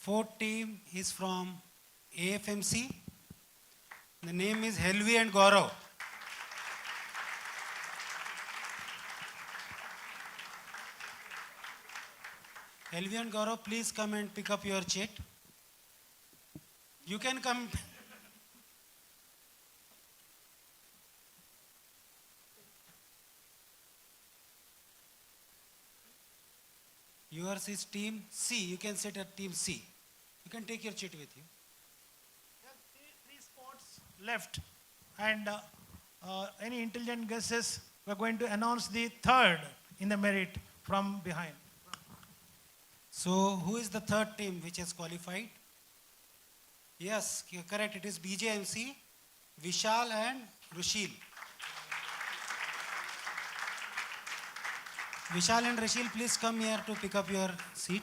Fourth team is from AFMC. The name is Helvi and Gaurav. Helvi and Gaurav, please come and pick up your chit. You can come. Yours is team C. You can sit at team C. You can take your chit with you. Three spots left, and any intelligent guesses? We're going to announce the third in the merit from behind. So, who is the third team which has qualified? Yes, you're correct. It is BJMC, Vishal and Rushil. Vishal and Rushil, please come here to pick up your seat.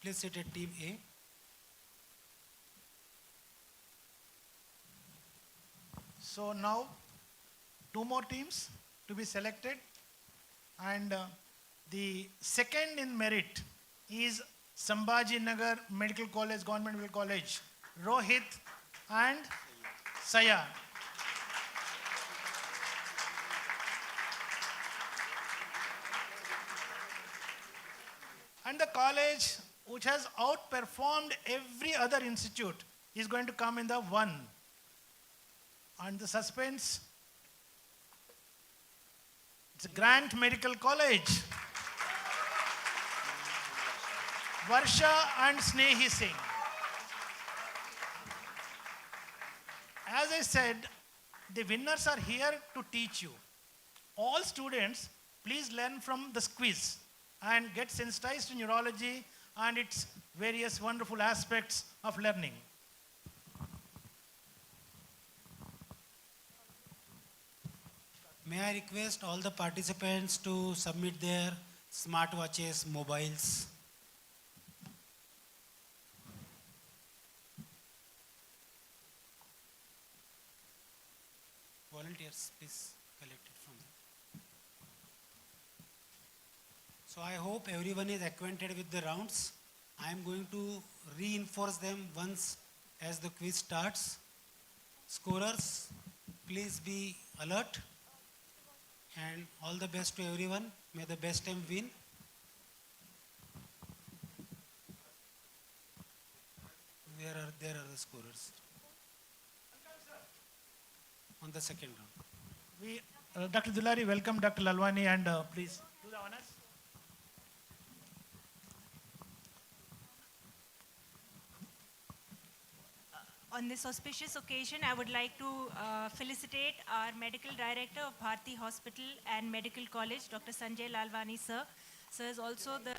Please sit at team A. So now, two more teams to be selected, and the second in merit is Sambhaji Nagar Medical College, Government Medical College, Rohit and Saya. And the college which has outperformed every other institute is going to come in the one. And the suspense, it's Grant Medical College. Varsha and Snehi Singh. As I said, the winners are here to teach you. All students, please learn from the quiz and get sensitized to neurology and its various wonderful aspects of learning. May I request all the participants to submit their smartwatches, mobiles. Volunteers, please collect it from them. So I hope everyone is acquainted with the rounds. I am going to reinforce them once as the quiz starts. Scorers, please be alert. And all the best to everyone. May the best team win. There are the scorers on the second round. Dr. Dulari, welcome Dr. Lalwani, and please do the honors. On this auspicious occasion, I would like to felicitate our Medical Director of Bharti Hospital and Medical College, Dr. Sanjay Lalwani, sir. Sir is also the...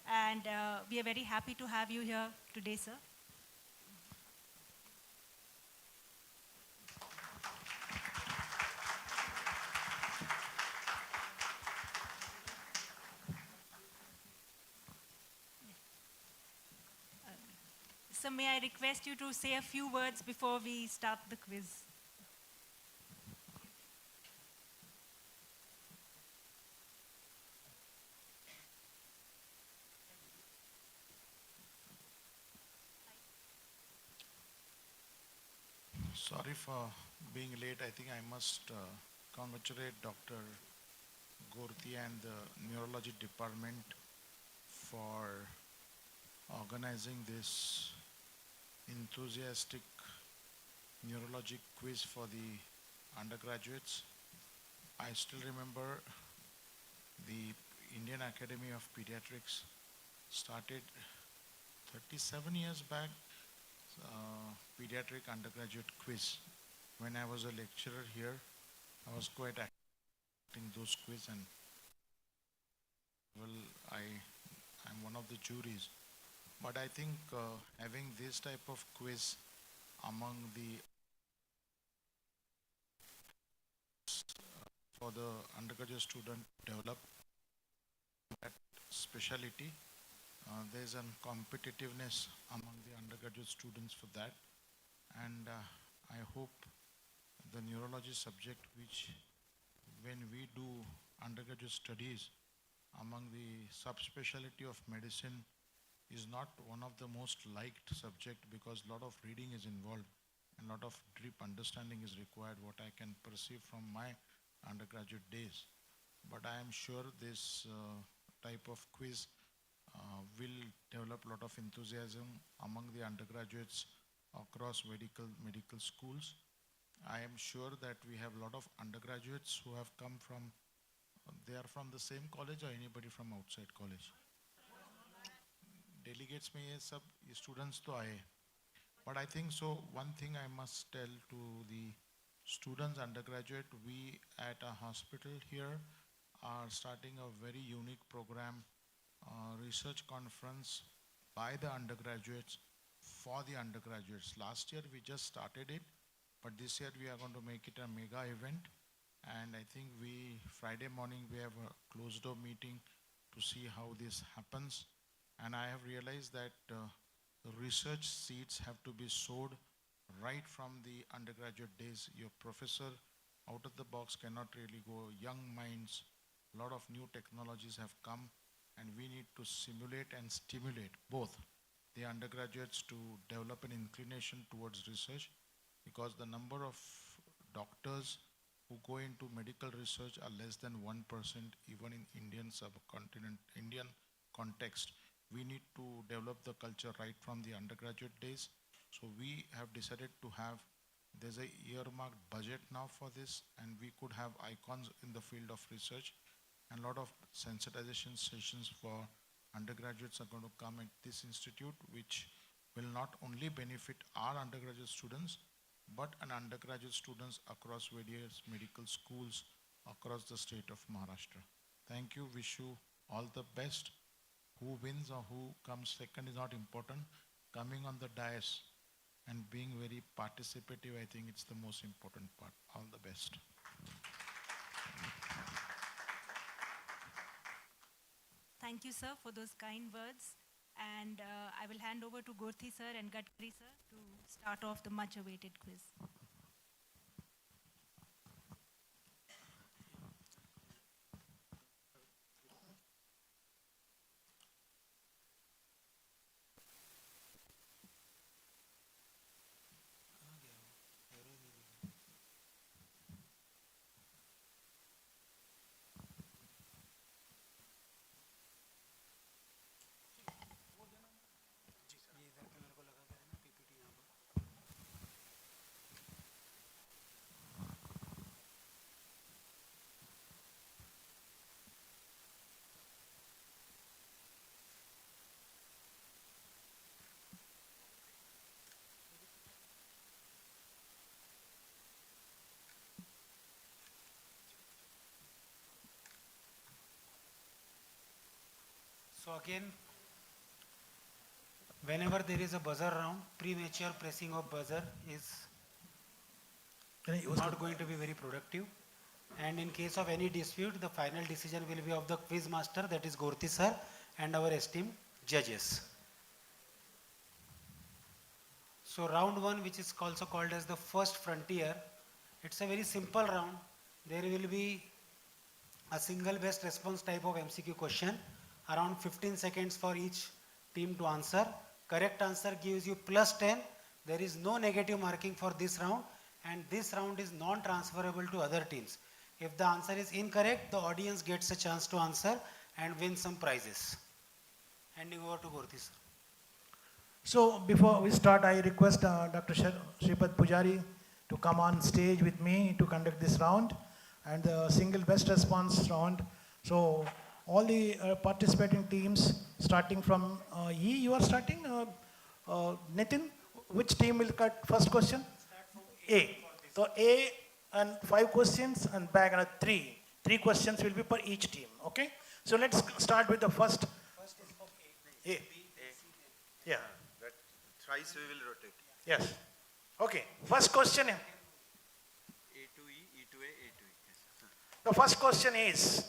And we are very happy to have you here today, sir. So may I request you to say a few words before we start the quiz? Sorry for being late. I think I must congratulate Dr. Gorti and the Neurology Department for organizing this enthusiastic neurology quiz for the undergraduates. I still remember the Indian Academy of Pediatrics started 37 years back, pediatric undergraduate quiz. When I was a lecturer here, I was quite active in those quiz, and well, I'm one of the juries. But I think having this type of quiz among the for the undergraduate student develop that specialty, there is a competitiveness among the undergraduate undergraduate students for that. And I hope the neurology subject, which when we do undergraduate studies among the subspecialty of medicine, is not one of the most liked subject because a lot of reading is involved and a lot of deep understanding is required, what I can perceive from my undergraduate days. But I am sure this type of quiz will develop a lot of enthusiasm among the undergraduates across medical schools. I am sure that we have a lot of undergraduates who have come from, they are from the same college or anybody from outside college? Delegates में ये सब students तो आए, but I think so one thing I must tell to the students undergraduate, we at a hospital here are starting a very unique program, research conference by the undergraduates for the undergraduates. Last year we just started it, but this year we are going to make it a mega event, and I think Friday morning we have a closed door meeting to see how this happens. And I have realized that the research seeds have to be sowed right from the undergraduate days. Your professor out of the box cannot really go. Young minds, a lot of new technologies have come, and we need to simulate and stimulate both the undergraduates to develop an inclination towards research, because the number of doctors who go into medical research are less than 1% even in Indian subcontinent, Indian context. We need to develop the culture right from the undergraduate days. So we have decided to have, there's a earmarked budget now for this, and we could have icons in the field of research, and a lot of sensitization sessions for undergraduates are going to come at this institute, which will not only benefit our undergraduate students, but an undergraduate students across various medical schools across the state of Maharashtra. Thank you, wish you all the best. Who wins or who comes second is not important. Coming on the dais and being very participative, I think it's the most important part. All the best. Thank you, sir, for those kind words. And I will hand over to Gorthi sir and Gadkari sir to start off the much awaited quiz. So again, whenever there is a buzzer round, premature pressing of buzzer is not going to be very productive. And in case of any dispute, the final decision will be of the quiz master, that is Gorthi sir, and our esteemed judges. So round one, which is also called as the first frontier, it's a very simple round. There will be a single best response type of MCQ question, around 15 seconds for each team to answer. Correct answer gives you +10. There is no negative marking for this round, and this round is non-transferable to other teams. If the answer is incorrect, the audience gets a chance to answer and win some prizes. Handing over to Gorthi sir. So before we start, I request Dr. Shripad Pujari to come on stage with me to conduct this round and the single best response round. So all the participating teams, starting from you are starting, Nitin, which team will cut first question? A. So A and 5 questions and back and 3. 3 questions will be per each team, okay? So let's start with the first. First is for A. A. Yeah. That thrice we will rotate. Yes. Okay. First question. A to E, E to A, A to E. Yes. The first question is.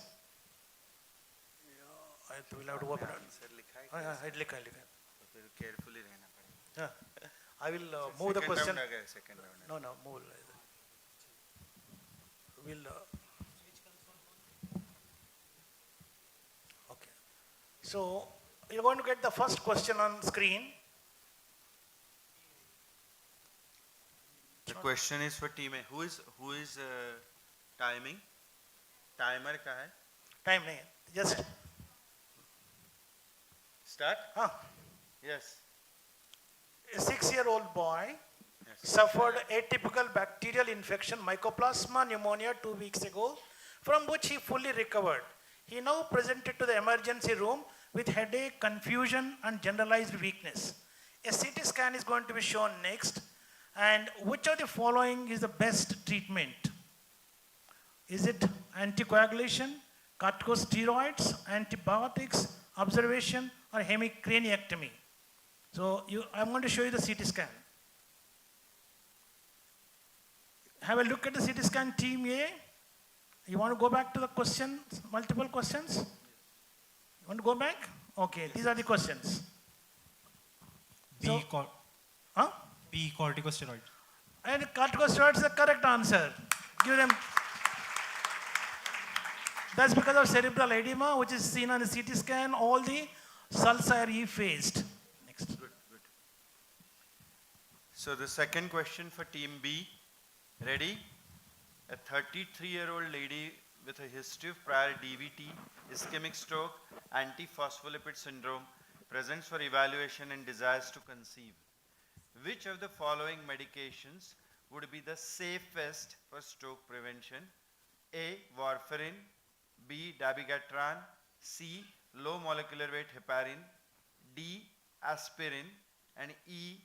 I will have to open it. Answer लिखा है हाँ, लिखा है। तो फिर carefully रहना पड़ेगा. I will move the question. Second round. No, no, move. We'll. Okay. So you're going to get the first question on screen. The question is for team A. Who is timing? Timer का है? Time nahi. Just. Start? Yes. A 6-year-old boy Yes. suffered atypical bacterial infection, Mycoplasma pneumonia, 2 weeks ago, from which he fully recovered. He now presented to the emergency room with headache, confusion, and generalized weakness. A CT scan is going to be shown next. And which of the following is the best treatment? Is it anticoagulation, corticosteroids, antibiotics, observation, or hemicraniectomy? So I'm going to show you the CT scan. Have a look at the CT scan, team A. You want to go back to the questions, multiple questions? You want to go back? Okay, these are the questions. B, Huh? B corticosteroid. And corticosteroids is the correct answer. Give them. That's because of cerebral edema, which is seen on the CT scan. All the sulci are effaced. Next. Good. So the second question for team B. Ready? A 33-year-old lady with a history of prior DVT, ischemic stroke, antiphospholipid syndrome, presents for evaluation and desires to conceive. Which of the following medications would be the safest for stroke prevention? A. Warfarin, B. Dabigatran, C. Low molecular weight heparin, D. Aspirin, and E.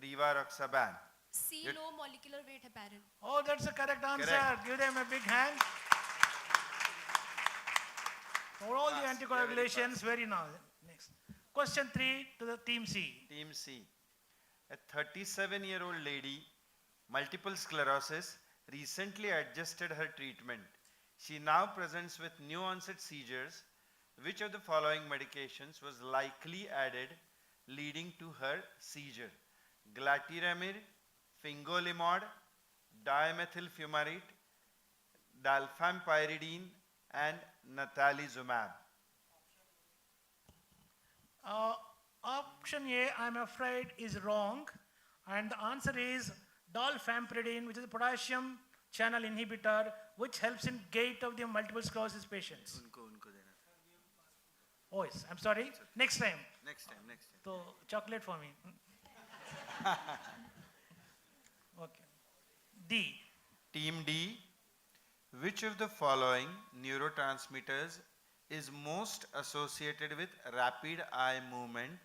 Rivaroxaban. C. Good. Low molecular weight heparin. Oh, that's the correct answer. Correct. Give them a big hand. For all the Fast, anticoagulations, very nice. Next. Question 3 to the team C. Team C. A 37-year-old lady, multiple sclerosis, recently adjusted her treatment. She now presents with new onset seizures. Which of the following medications was likely added leading to her seizure? Glatiramir, fingolimod, dimethyl fumarate, dalfampyridine, and natalizumab. Option A, I'm afraid, is wrong. And the answer is dalfampyridine, which is a potassium channel inhibitor, which helps in gait of the multiple sclerosis patients. उनको देना. Oh, yes, I'm sorry. Next time. Next time. So, chocolate for me. Okay. D. Team D. Which of the following neurotransmitters is most associated with rapid eye movement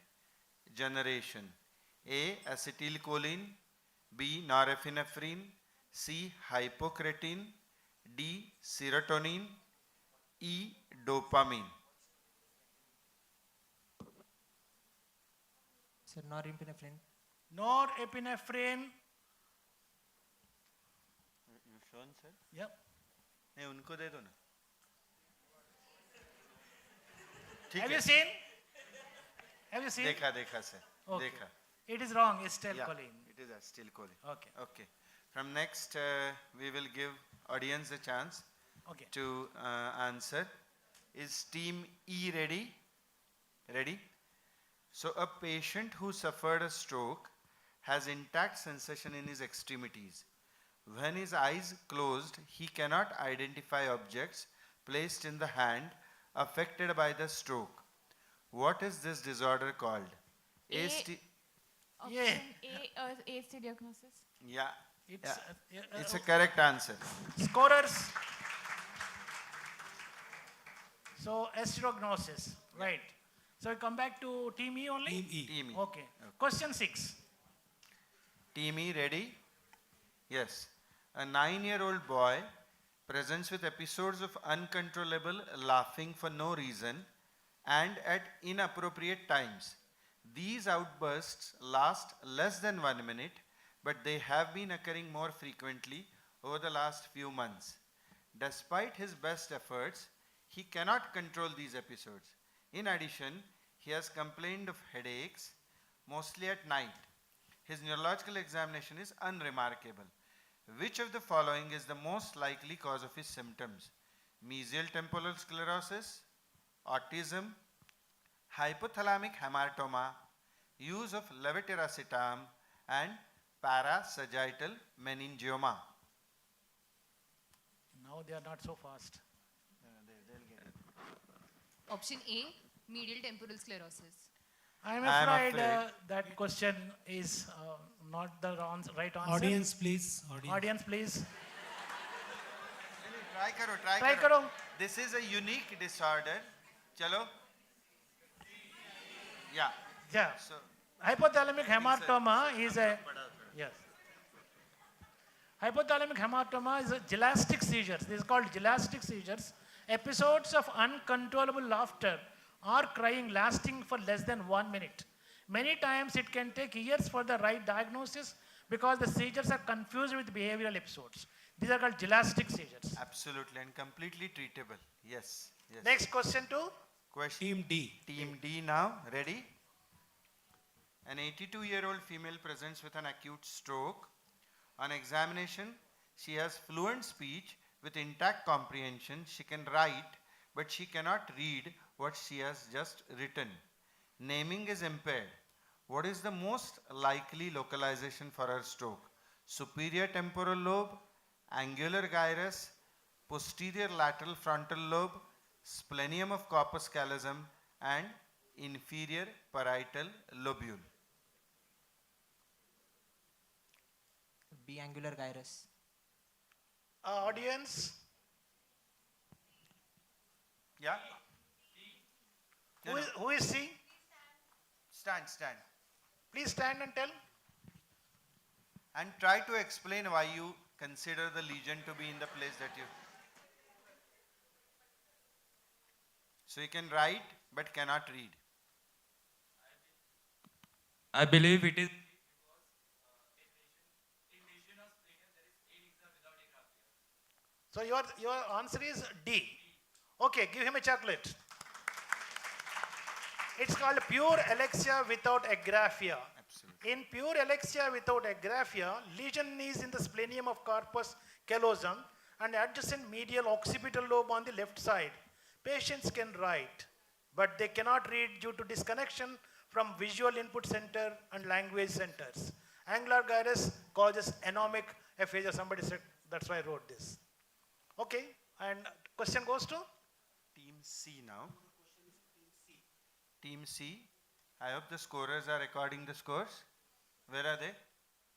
generation? A. Acetylcholine, B. Norepinephrine, C. Hypocretin, D. Serotonin, E. Dopamine. Sir, norepinephrine. Norepinephrine. You shown, sir? Yep. नहीं उनको दे दो ना. Have you seen? Have you seen? देखा sir. Okay. देखा. It is wrong. It's Yeah, choline. it is acetylcholine. Okay. From next, we will give audience a chance Okay. to answer. Is team E ready? Ready? So a patient who suffered a stroke has intact sensation in his extremities. When his eyes closed, he cannot identify objects placed in the hand affected by the stroke. What is this disorder called? Option Yeah. A, AST diagnosis. Yeah. It's, It's a correct answer. Scorers. So, asterognosis. Right. So, we come back to team E only? Team E. Team E. Okay. Question 6. Team E ready? Yes. A 9-year-old boy presents with episodes of uncontrollable laughing for no reason and at inappropriate times. These outbursts last less than 1 minute, but they have been occurring more frequently over the last few months. Despite his best efforts, he cannot control these episodes. In addition, he has complained of headaches, mostly at night. His neurological examination is unremarkable. Which of the following is the most likely cause of his symptoms? Mesial temporal sclerosis, autism, hypothalamic hamartoma, use of levetiracetam, and parasagittal meningioma. Now they are not so fast. Option A, medial temporal sclerosis. I'm I'm afraid, afraid. that question is not the right answer. Audience, please. Audience, please. Try karo, Try karo. This is a unique disorder. Chalo. Yeah. Yeah. So, Hypothalamic hamartoma is a, yes. Hypothalamic hamartoma is a gelastic seizures. This is called gelastic seizures. Episodes of uncontrollable laughter or crying lasting for less than 1 minute. Many times it can take years for the right diagnosis because the seizures are confused with behavioral episodes. These are called gelastic seizures. absolutely and completely treatable. Yes. Yes. Next question to Question. Team D. Team D now. Ready? An 82-year-old female presents with an acute stroke. On examination, she has fluent speech with intact comprehension. She can write, but she cannot read what she has just written. Naming is impaired. What is the most likely localization for her stroke? Superior temporal lobe, angular gyrus, posterior lateral frontal lobe, splenium of corpus callosum, and inferior parietal lobule. B. Angular gyrus. audience. Yeah? No, no. Who is C? Stand, stand. Please stand and tell. And try to explain why you consider the lesion to be in the place that you. So you can write but cannot read. I believe it is So your answer is D. Okay, give him a chocolate. It's called pure alexia without agraphia. Absolutely. In pure alexia without agraphia, lesion is in the splenium of corpus callosum and adjacent medial occipital lobe on the left side. Patients can write, but they cannot read due to disconnection from visual input center and language centers. Angular gyrus causes anomic aphasia. Somebody said, that's why I wrote this. Okay, and question goes to? Team C now. Team C. I hope the scorers are recording the scores. Where are they?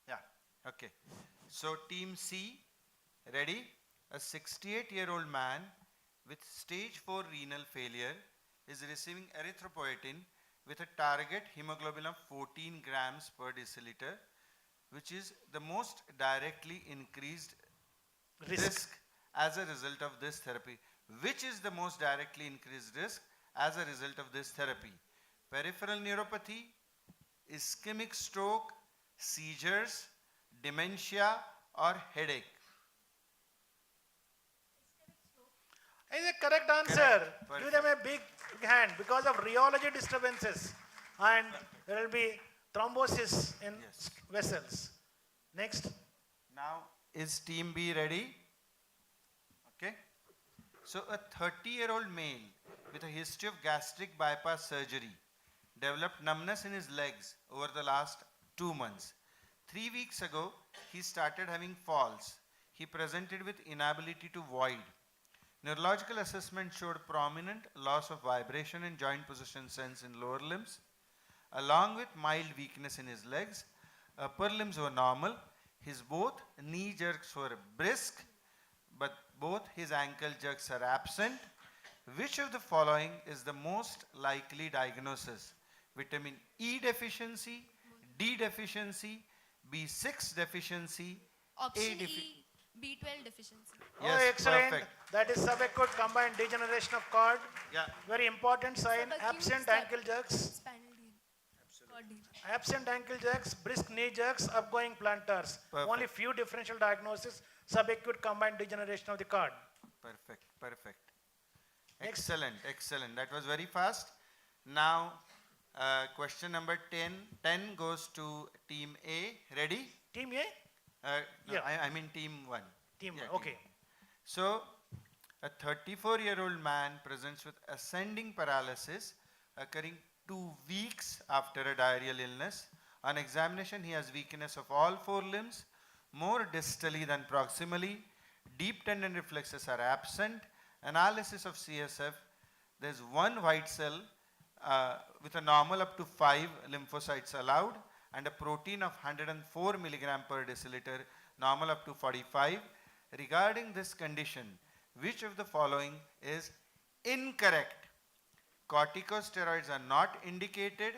Yeah, okay. So Team C, ready? A 68-year-old man with stage 4 renal failure is receiving erythropoietin with a target hemoglobin of 14 grams per deciliter, which is the most directly increased risk as a result of this therapy. Which is the most directly increased risk as a result of this therapy? Peripheral neuropathy, ischemic stroke, seizures, dementia, or headache? Is a correct answer. Correct. Give them a big hand because of rheology disturbances and there will be thrombosis in Yes. vessels. Next. Now, is Team B ready? Okay. So, a 30-year-old male with a history of gastric bypass surgery developed numbness in his legs over the last 2 months. 3 weeks ago, he started having falls. He presented with inability to void. Neurological assessment showed prominent loss of vibration and joint position sense in lower limbs, along with mild weakness in his legs. Upper limbs were normal. His both knee jerks were brisk, but both his ankle jerks are absent. Which of the following is the most likely diagnosis? Vitamin E deficiency, D deficiency, B6 deficiency, Option defi- E, B12 deficiency. Yes, Oh, excellent. perfect. That is subacute combined degeneration of cord. Yeah, Very important sign. Subacute Absent sub- ankle jerks. Spinal deal. Cord deal. Absent ankle jerks, brisk knee jerks, upgoing plantars. Perfect. Only few differential diagnosis. Subacute combined degeneration of the cord. perfect, perfect. Next. Excellent, excellent. That was very fast. Now, question number 10. 10 goes to Team A. Ready? Team A? No, Yeah. I mean team 1. Team Yeah, one. Okay. So, a 34-year-old man presents with ascending paralysis occurring 2 weeks after a diarrheal illness. On examination, he has weakness of all 4 limbs, more distally than proximally. Deep tendon reflexes are absent. Analysis of CSF, there is 1 white cell with a normal up to 5 lymphocytes allowed and a protein of 104 milligram per deciliter, normal up to 45. Regarding this condition, which of the following is incorrect? Corticosteroids are not indicated.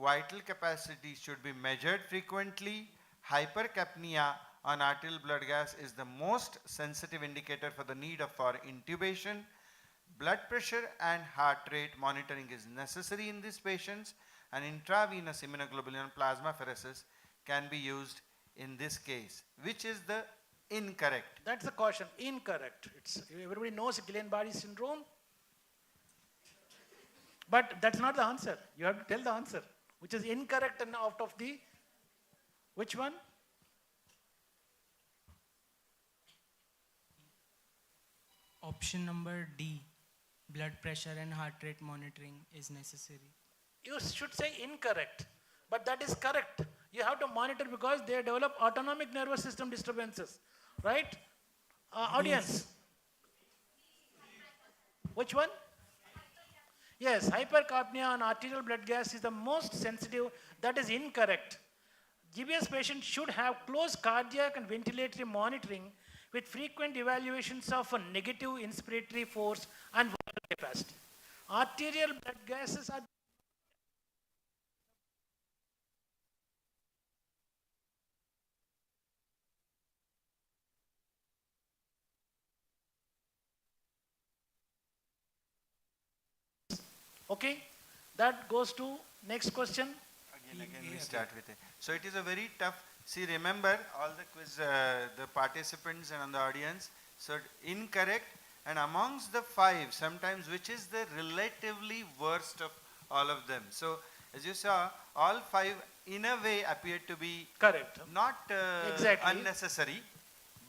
Vital capacity should be measured frequently. Hypercapnia on arterial blood gas is the most sensitive indicator for the need for intubation. Blood pressure and heart rate monitoring is necessary in these patients, and intravenous immunoglobulin plasmapheresis can be used in this case. Which is the incorrect? That's the caution. Incorrect. It's everybody knows Guillain-Barré syndrome, but that's not the answer. You have to tell the answer, which is incorrect and out of the which one? Option number D, blood pressure and heart rate monitoring is necessary. You should say incorrect, but that is correct. You have to monitor because they develop autonomic nervous system disturbances, right? Audience. Which one? Yes, hypercapnia on arterial blood gas is the most sensitive. That is incorrect. GBS patients should have close cardiac and ventilatory monitoring with frequent evaluations of a negative inspiratory force and vital capacity. Arterial blood gases are okay. That goes to next question. Again we start with it. So it is a very tough, see remember all the quiz, the participants and the audience, so incorrect, and amongst the 5, sometimes which is the relatively worst of all of them. So as you saw, all 5 in a way appeared to be Correct. not Exactly. unnecessary,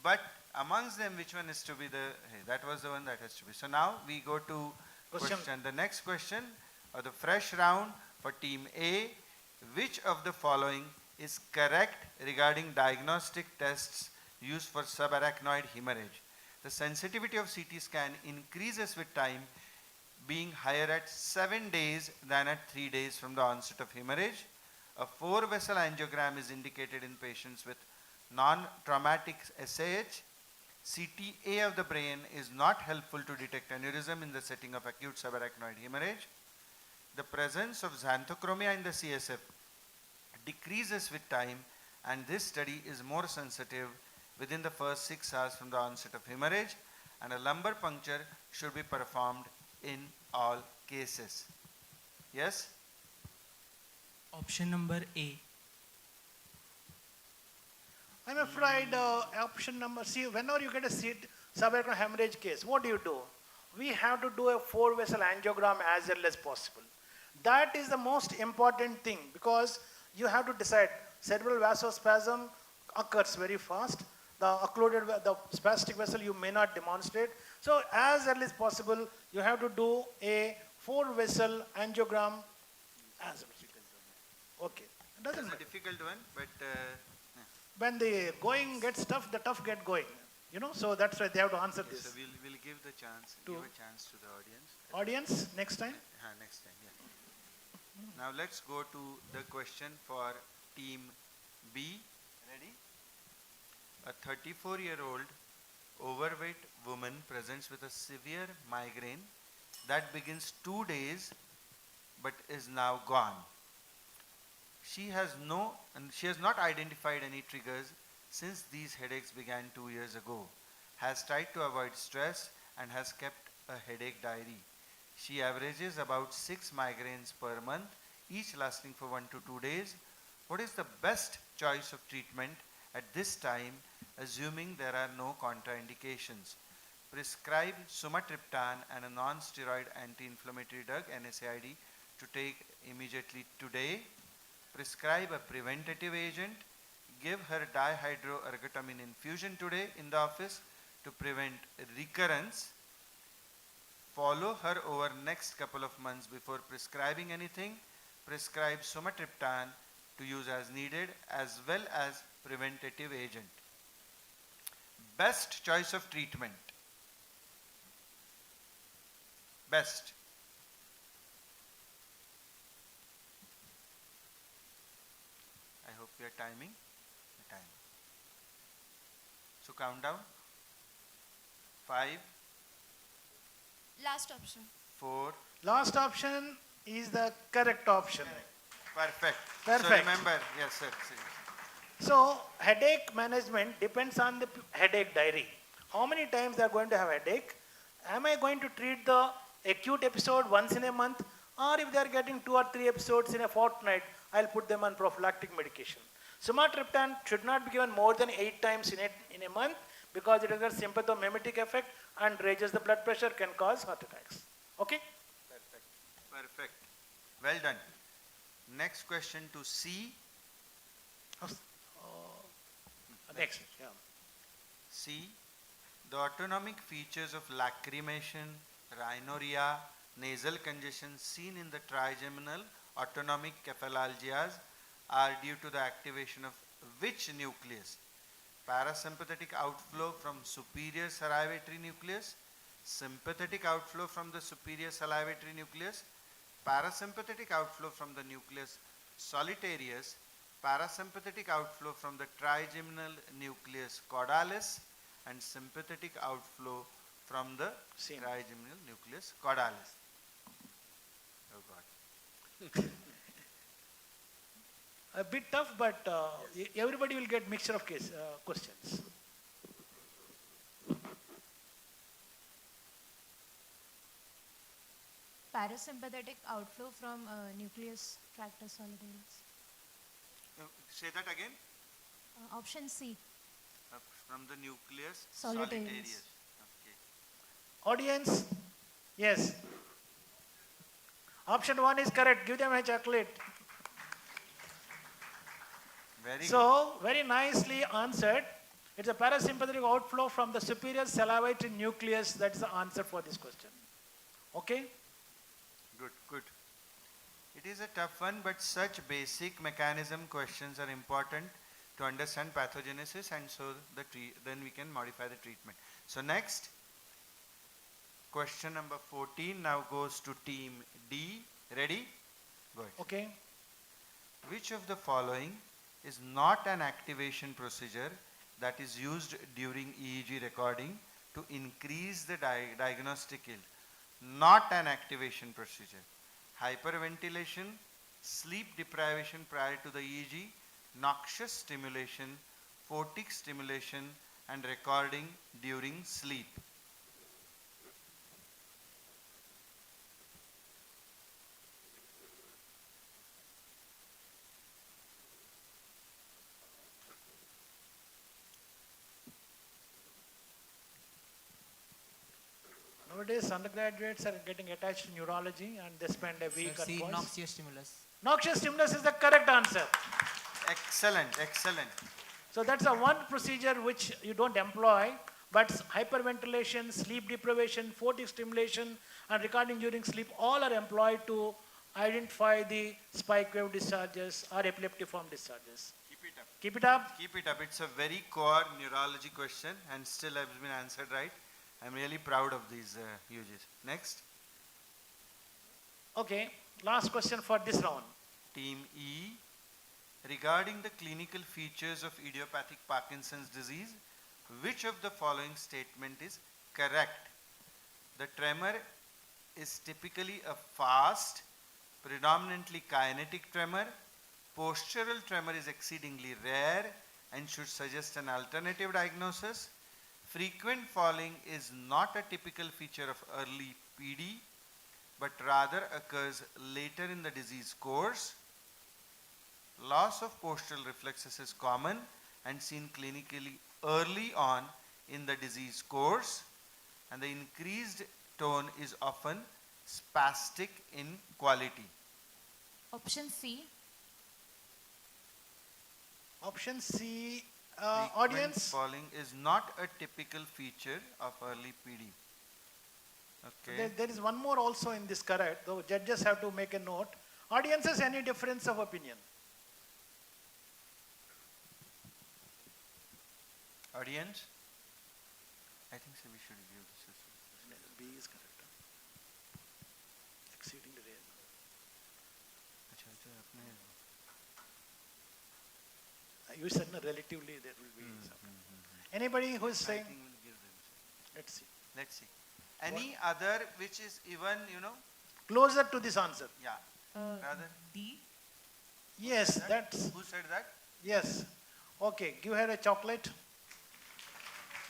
but amongst them which one is to be the, that was the one that has to be. So now we go to question. The next question of the fresh round for team A. Which of the following is correct regarding diagnostic tests used for subarachnoid hemorrhage? The sensitivity of CT scan increases with time, being higher at 7 days than at 3 days from the onset of hemorrhage. A 4-vessel angiogram is indicated in patients with non-traumatic SAH. CTA of the brain is not helpful to detect aneurysm in the setting of acute subarachnoid hemorrhage. The presence of xanthochromia in the CSF decreases with time, and this study is more sensitive within the first 6 hours from the onset of hemorrhage, and a lumbar puncture should be performed in all cases. Yes? Option number A. I'm afraid option number C, whenever you get a subarachnoid hemorrhage case, what do? We have to do a 4-vessel angiogram as early as possible. That is the most important thing, because you have to decide cerebral vasospasm occurs very fast. The occluded, the spastic vessel you may not demonstrate. So as early as possible, you have to do a 4-vessel angiogram as okay. It doesn't It's a matter. difficult one, but When the going gets tough, the tough get going. You know, so that's why they have to answer yes, so this. we'll give the chance, To- give a chance to the audience. Audience, next time. Next time, yeah. Now let's go to the question for team B. Ready? A 34-year-old overweight woman presents with a severe migraine that begins 2 days but is now gone. She has not identified any triggers since these headaches began 2 years ago, has tried to avoid stress and has kept a headache diary. She averages about 6 migraines per month, each lasting for 1 to 2 days. What is the best choice of treatment at this time, assuming there are no contraindications? Prescribe sumatriptan and a non-steroid anti-inflammatory drug, NSAID, to take immediately today. Prescribe a preventative agent. give her dihydroergotamine infusion today in the office to prevent recurrence. Follow her over next couple of months before prescribing anything. Prescribe sumatriptan to use as needed as well as preventative agent. Best choice of treatment. Best. I hope we are timing the time. So countdown. 5, Last option. 4. Last option is the correct option. Perfect. Perfect. So remember, yes sir. So headache management depends on the headache diary. How many times they are going to have headache? Am I going to treat the acute episode once in a month, or if they are getting 2 or 3 episodes in a fortnight, I'll put them on prophylactic medication. Sumatriptan should not be given more than 8 times in a month because it has a sympathomimetic effect and raises the blood pressure, can cause heart attacks. Okay? Perfect. Perfect. Well done. Next question to C. Next. Yeah. C. The autonomic features of lacrimation, rhinorrhea, nasal congestion seen in the trigeminal autonomic cephalalgias are due to the activation of which nucleus? Parasympathetic outflow from superior salivatory nucleus, sympathetic outflow from the superior salivatory nucleus, parasympathetic outflow from the nucleus solitarius, parasympathetic outflow from the trigeminal nucleus caudalis, and sympathetic outflow from the trigeminal nucleus caudalis. Oh God. A bit tough, but everybody will get mixture of questions. Parasympathetic outflow from nucleus tractus solitarius. Say that again. Option C. From the nucleus Solitarius. solitarius. Okay. Audience, yes. Option 1 is correct. Give them a chocolate. Very good. So, very nicely answered. It's a parasympathetic outflow from the superior salivatory nucleus. That's the answer for this question. Okay? Good, good. It is a tough one, but such basic mechanism questions are important to understand pathogenesis, and so then we can modify the treatment. So next, question number 14 now goes to team D. Ready? Go ahead. Okay. Which of the following is not an activation procedure that is used during EEG recording to increase the diagnostic yield? Not an activation procedure. Hyperventilation, sleep deprivation prior to the EEG, noxious stimulation, photic stimulation, and recording during sleep. Nowadays, undergraduates are getting attached to neurology and they spend a week Sir, at C, course. noxious stimulus. Noxious stimulus is the correct answer. Excellent, excellent. So that's the one procedure which you don't employ, but hyperventilation, sleep deprivation, photic stimulation, and recording during sleep all are employed to identify the spike wave discharges or epileptiform discharges. Keep it up. Keep it up. Keep it up. It's a very core neurology question and still has been answered right. I'm really proud of these uses. Next. Okay, last question for this round. Team E. Regarding the clinical features of idiopathic Parkinson's disease, which of the following statement is correct? The tremor is typically a fast, predominantly kinetic tremor. Postural tremor is exceedingly rare and should suggest an alternative diagnosis. Frequent falling is not a typical feature of early PD, but rather occurs later in the disease course. Loss of postural reflexes is common and seen clinically early on in the disease course, and the increased tone is often spastic in quality. Option C. Option C, Frequent audience. falling is not a typical feature of early PD. Okay. There is one more also in this correct, though judges have to make a note. Audiences, any difference of opinion? Audience? I think so we should give this. B is correct. Exceedingly rare. अच्छा, अच्छा, अपने You said no, relatively there will be some. Anybody who is I saying, think we'll give them. let's see, Let's see. Any other which is even, closer to this answer. yeah. Rather, D. Yes, that's, who said that? yes. Okay, give her a chocolate.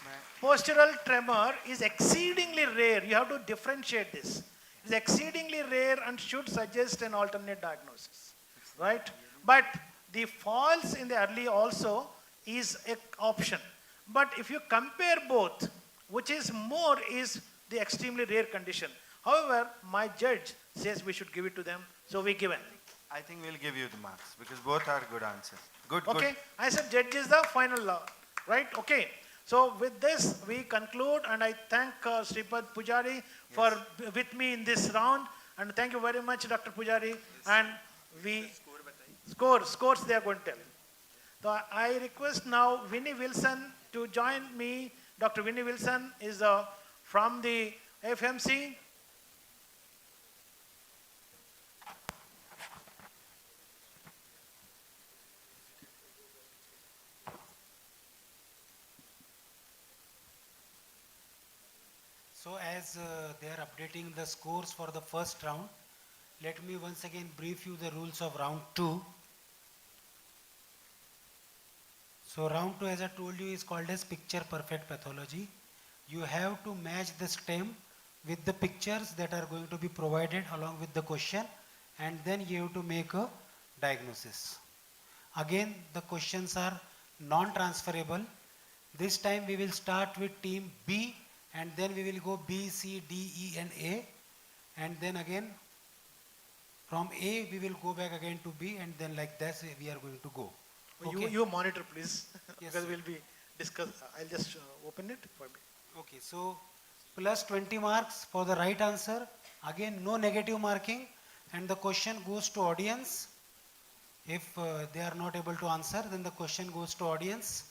Ma- Postural tremor is exceedingly rare. You have to differentiate this. It's exceedingly rare and should suggest an alternate diagnosis, right? But the falls in the early also is an option. But if you compare both, which is more is the extremely rare condition. However, my judge says we should give it to them, so we give it. I think we'll give you the marks because both are good answers. Good, Okay, good. I said judge is the final law, right? Okay. So with this, we conclude, and I thank Sripad Pujari for with me in this round, and thank you very much, Dr. Pujari. And we scores they are going to tell. So I request now Winnie Wilson to join me. Dr. Winnie Wilson is from the FMC. So as they are updating the scores for the first round, let me once again brief you the rules of round 2. So round 2, as I told you, is called as picture perfect pathology. You have to match the stem with the pictures that are going to be provided along with the question, and then you have to make a diagnosis. Again, the questions are non-transferable. This time we will start with team B, and then we will go B, C, D, E and A, and then again from A we will go back again to B, and then like that we are going to go. Okay. You monitor please, Yes, because sir. we'll be discuss. I'll just open it for me. Okay, so plus 20 marks for the right answer. Again, no negative marking, and the question goes to audience. If they are not able to answer, then the question goes to audience.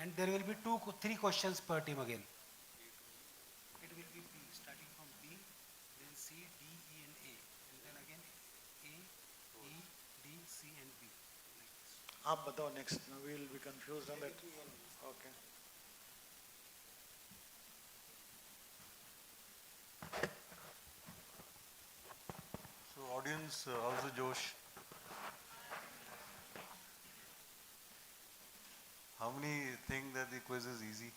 And there will be 3 questions per team again. It will be B, starting from B, then C, D, E and A. And then again A, E, D, C and B. Like this. आप बताओ next. Now we will be confused on that. Okay. So audience, how's the Josh? How many think that the quiz is easy?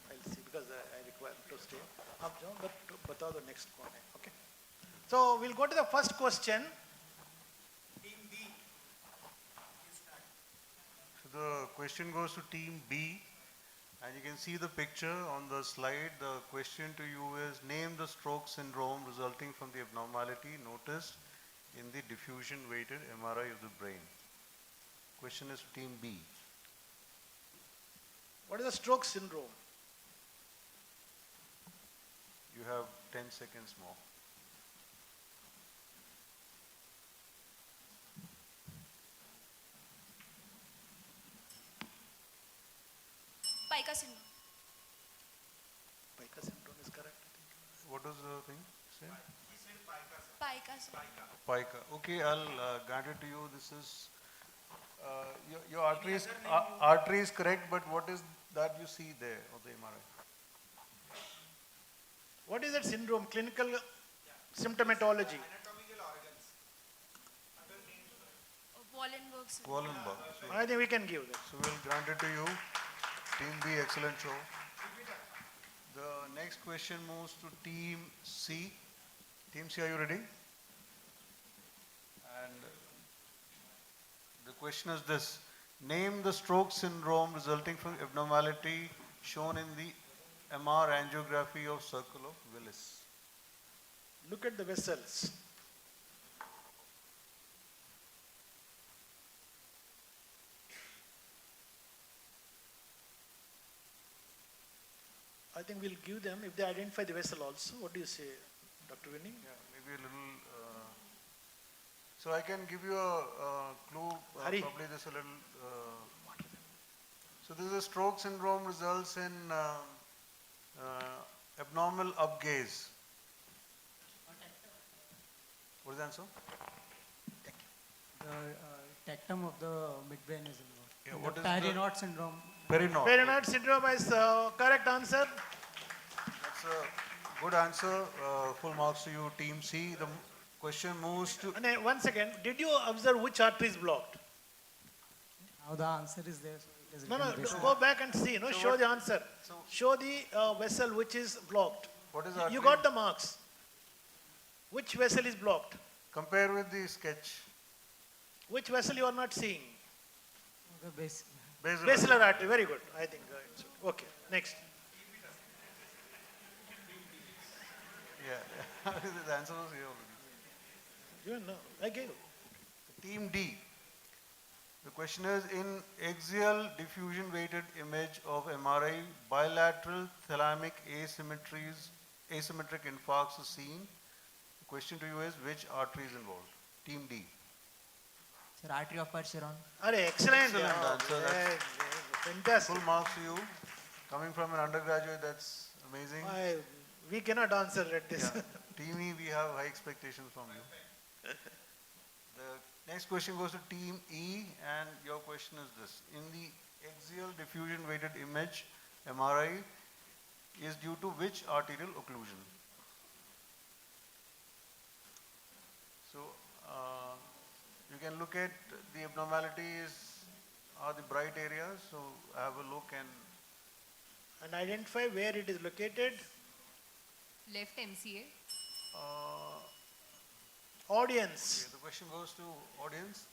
I'll see because I require to stay. आप जाओ, but बताओ the next one. Okay. So we'll go to the first question. So the question goes to team B, and you can see the picture on the slide. The question to you is, name the stroke syndrome resulting from the abnormality noticed in the diffusion weighted MRI of the brain. Question is to team B. What is the stroke syndrome? You have 10 seconds more. Pica syndrome. Pica syndrome is correct. What was the thing? Say? Pica syndrome. Pica. Okay, I'll grant it to you. This is your artery is correct, but what is that you see there of the MRI? What is that syndrome? Clinical symptomatology. Wallenberg syndrome. Wallenberg. So, I think we can give that. so we'll grant it to you. Team B, excellent show. The next question moves to Team C. Team C, are you ready? And the question is this. Name the stroke syndrome resulting from abnormality shown in the MR angiography of circle of Willis? Look at the vessels. I think we'll give them if they identify the vessel also. What do you say, Dr. Winning? Yeah, maybe a little. So I can give you a clue. Hurry. Probably this a little. So this is a stroke syndrome results in abnormal upgaze. What is the answer? The tectum of the midbrain is involved. Yeah, The what is Parinaud syndrome. Perinaud. Parinaud syndrome is correct answer. That's a good answer. Full marks to you, Team C. The question moves to. One second. Did you observe which artery is blocked? Now the answer is there, so it is No, written this. go back and see. No, So show what- the answer. so- Show the vessel which is blocked. What is You artery? got the marks. Which vessel is blocked? Compare with the sketch. Which vessel you are not seeing? The base. Basilar artery. Very good. I think it's okay. Next. Yeah, the answer was here already. You know, I gave. Team D. The question is, in axial diffusion weighted image of MRI, bilateral thalamic asymmetric infarcts are seen. The question to you is, which artery is involved? Team D. Sir, artery of Percheron. Excellent. Excellent answer. That's Fantastic. full marks to you. Coming from an undergraduate, that's amazing. We cannot answer at this. Yeah. Team E, we have high expectations from you. The next question goes to Team E, and your question is this. In the axial diffusion weighted image, MRI is due to which arterial occlusion? So, you can look at the abnormalities are the bright areas, so have a look And identify where it is located. Left MCA. Audience. Okay, the question goes to audience.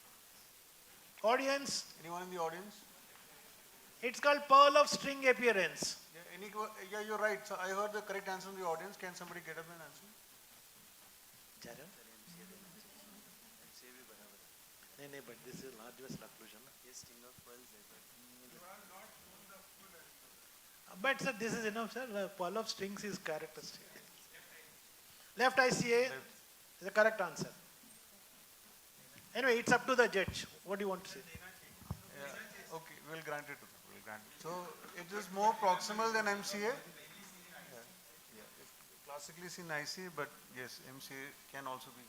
Audience. Anyone in the audience? It's called pearl of string appearance. Yeah, you're right. So I heard the correct answer from the audience. Can somebody get up and answer? But this is large vessel occlusion. But sir, this is enough, sir. The pearl of strings is characteristic. Left ICA is the correct answer. Anyway, it's up to the judge. What do you want to say? Yeah. Okay, we'll grant it to them. We'll grant it. So it is more proximal than MCA. Yeah. It's classically seen ICA, but yes, MCA can also be.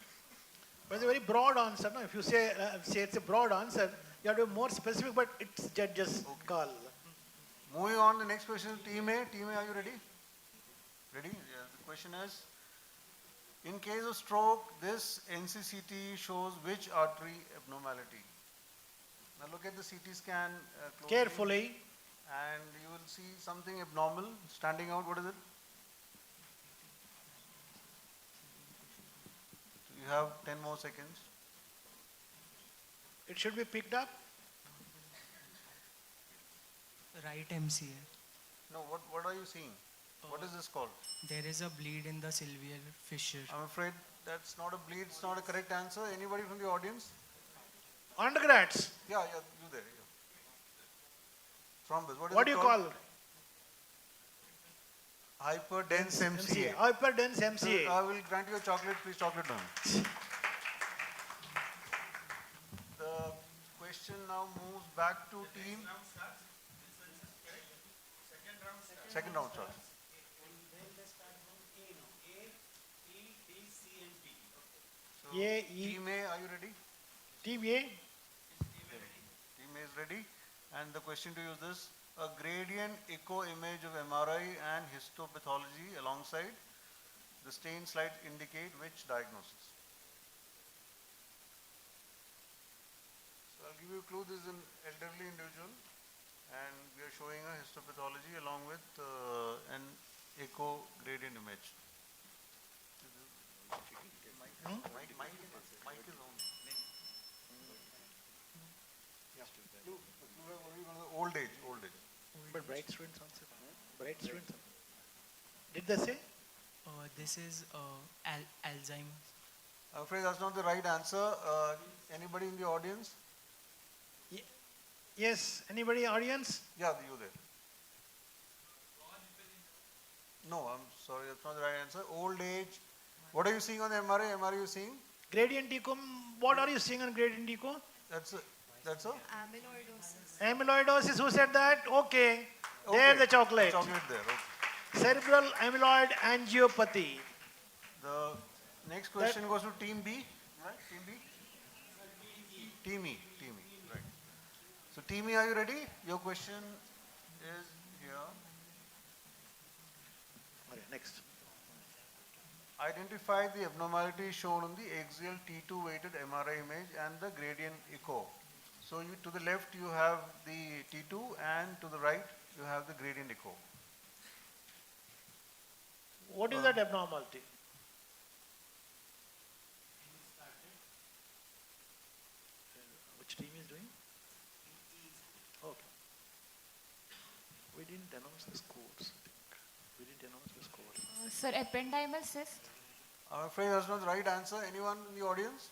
But it's a very broad answer. No? If you say it's a broad answer, you have to be more specific, but it's judge's call. Moving on, the next question is Team A. Team A, are you ready? Ready? Yeah. The question is, in case of stroke, this NCCT shows which artery abnormality? Now look at the CT scan closely. Carefully. And you will see something abnormal standing out. What is it? You have 10 more seconds. It should be picked up. Right MCA. No, what are you seeing? What is this called? There is a bleed in the sylvial fissure. I'm afraid that's not a bleed, it's not a correct answer. Anybody from the audience? Undergrads. Yeah, you there. Yeah. Thrombus. What do you call? Hyperdense MCA. Hyperdense MCA. So, I will grant you a chocolate, please chocolate down. The question now moves back to team. Second round starts. So, A, E. Team A, are you ready? Team A. Team A is ready. And the question to you is this. A gradient echo image of MRI and histopathology alongside the stain slides indicate which diagnosis? So I'll give you a clue. This is an elderly individual and we are showing a histopathology along with an echo gradient image. Mic is on. Yeah. Old age. But bright students answered. Bright students. Did they say? This is Alzheimer's. I'm afraid that's not the right answer. Anybody in the audience? Yes. Anybody audience? Yeah, you there. No, I'm sorry, that's not the right answer. Old age. What are you seeing on the MRI? MRI you seeing? Gradient echo. What are you seeing on gradient echo? That's a. Amyloidosis. Amyloidosis. Who said that? Okay. There's the chocolate. Chocolate there. Okay. Cerebral amyloid angiopathy. The next question goes to team B, right? Team B? Team E. Team E, right. So team E, are you ready? Your question is here. Okay, next. Identify the abnormality shown on the axial T2 weighted MRI image and the gradient echo. So you, to the left you have the T2 and to the right you have the gradient echo. What is that abnormality? Which team is doing? Okay. We didn't announce the scores, I think. We didn't announce the scores. Sir, ependymal cyst. I'm afraid that's not the right answer. Anyone in the audience?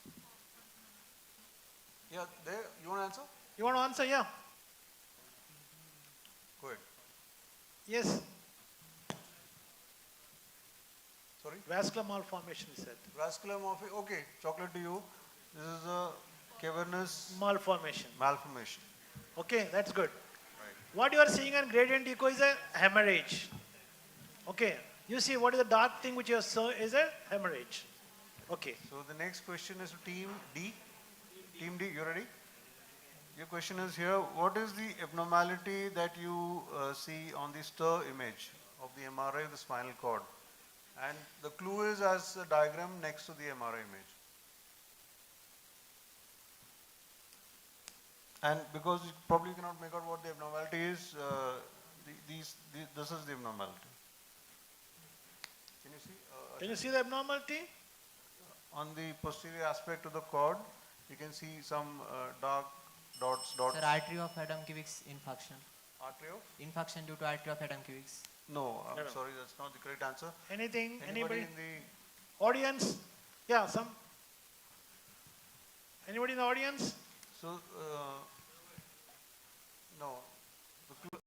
Yeah, there. You want to answer? You want to answer? Yeah. Go ahead. Yes. Sorry? Vascular malformation is said. Vascular morphic. Okay, chocolate to you. This is a cavernous Malformation. malformation. Okay, that's good. Right. What you are seeing on gradient echo is a hemorrhage. Okay. You see what is the dark thing which you saw is a hemorrhage. Okay. So the next question is to team D. Team D, you ready? Your question is here. What is the abnormality that you see on the stir image of the MRI of the spinal cord? And the clue is as a diagram next to the MRI image. And because you probably cannot make out what the abnormality is, this is the abnormality. Can you see? Can you see the abnormality? On the posterior aspect of the cord, you can see some dark dots. Sir, artery of Adam cubics infarction. Artery of? Infarction due to artery of Adam cubics. No, I'm No, no. sorry, that's not the correct answer. Anything? Anybody Anybody? in the Audience? Yeah, some. Anybody in the audience? so no. The clue,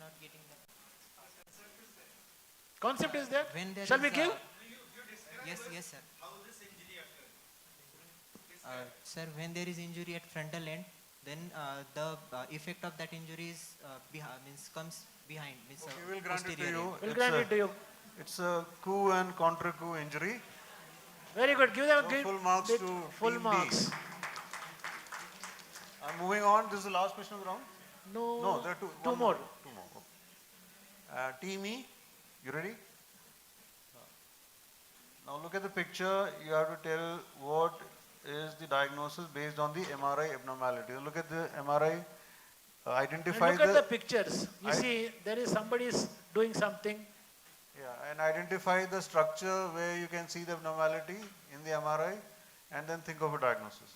not getting that. Concept is there. When there Shall is we give? Yes, yes, sir. Sir, when there is injury at frontal end, then the effect of that injury is comes behind, means Okay, we'll grant it to posterior you. end. We'll It's grant a- it to you. It's a coup and contra coup injury. Very good. Give them So give full marks bit- to full team B. marks. Moving on, this is the last question of the round? No. No, there are two. Two one more. Two more. Okay. Team E, you ready? Now look at the picture. You have to tell what is the diagnosis based on the MRI abnormality. Look at the MRI. And Identify look at the pictures. You I- see, there is somebody is doing something. Yeah, and identify the structure where you can see the abnormality in the MRI, and then think of a diagnosis.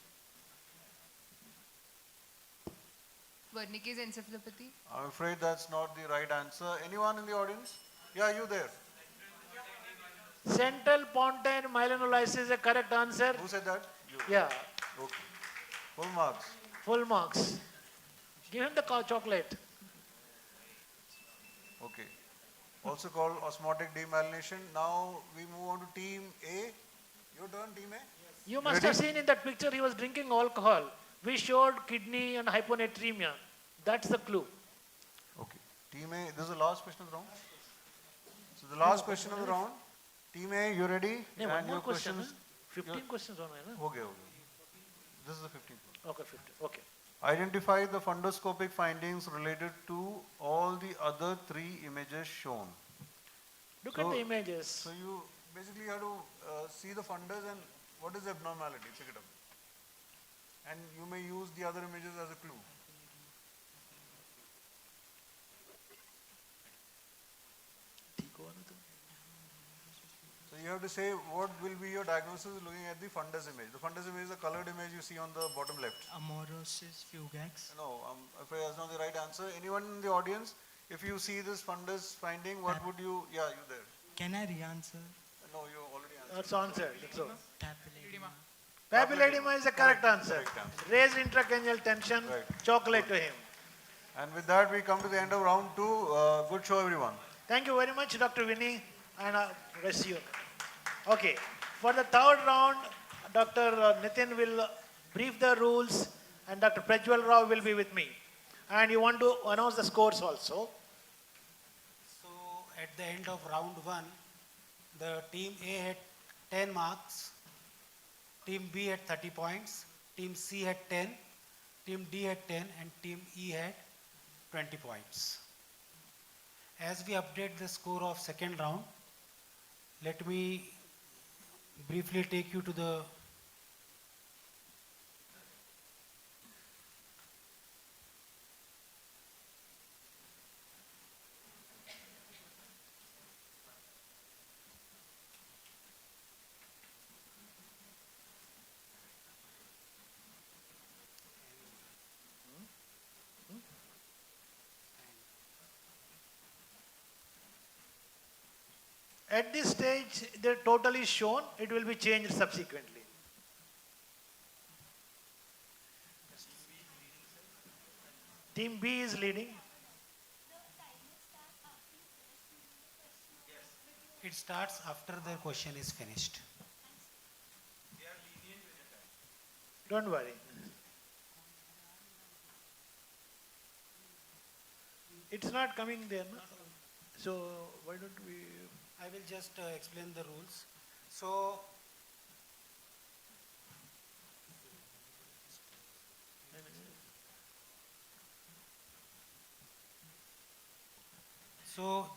Wernicke's encephalopathy. I'm afraid that's not the right answer. Anyone in the audience? Yeah, you there. Central pontine myelinolysis is a correct answer. Who said that? You. Yeah, Okay. Full marks. full marks. Give him the chocolate. Okay. Also called osmotic demyelination. Now we move on to team A. Your turn, team A. You must Ready? have seen in that picture he was drinking alcohol. We showed kidney and hyponatremia. That's the clue. Okay. Team A, this is the last question of the round. So the last question of the round. Team A, you ready? No, one And more your question. questions. 15 questions on it. Okay, okay. This is the 15th one. Okay, 15. Okay. Identify the fundoscopic findings related to all the other three images shown. Look So- at the images. So you basically have to see the fundus and what is the abnormality, pick it up. And you may use the other images as a clue. So you have to say what will be your diagnosis looking at the fundus image. The fundus image is the colored image you see on the bottom left. Amaurosis fugax. No, I'm afraid that's not the right answer. Anyone in the audience, if you see this fundus finding, what would you, yeah, you there. Can I re-answer? No, you already answered. That's answered. That's all. Papilledema. Papilledema is the correct answer. Correct answer. Raised intracranial tension, Right. chocolate to him. And with that, we come to the end of round two. Good show, everyone. Thank you very much, Dr. Vinny, and rest you. Okay, for the third round, Dr. Nitin will brief the rules, and Dr. Prajwal Rao will be with me. And you want to announce the scores also. So at the end of round one, the team A had 10 marks, team B had 30 points, team C had 10, team D had 10, and team E had 20 points. As we update the score of second round, let me briefly take you to the At this stage, the total is shown, it will be changed subsequently. Team B is leading. it starts after the question is finished. Don't worry. It's not coming there, no? So why don't we? I will just explain the rules. So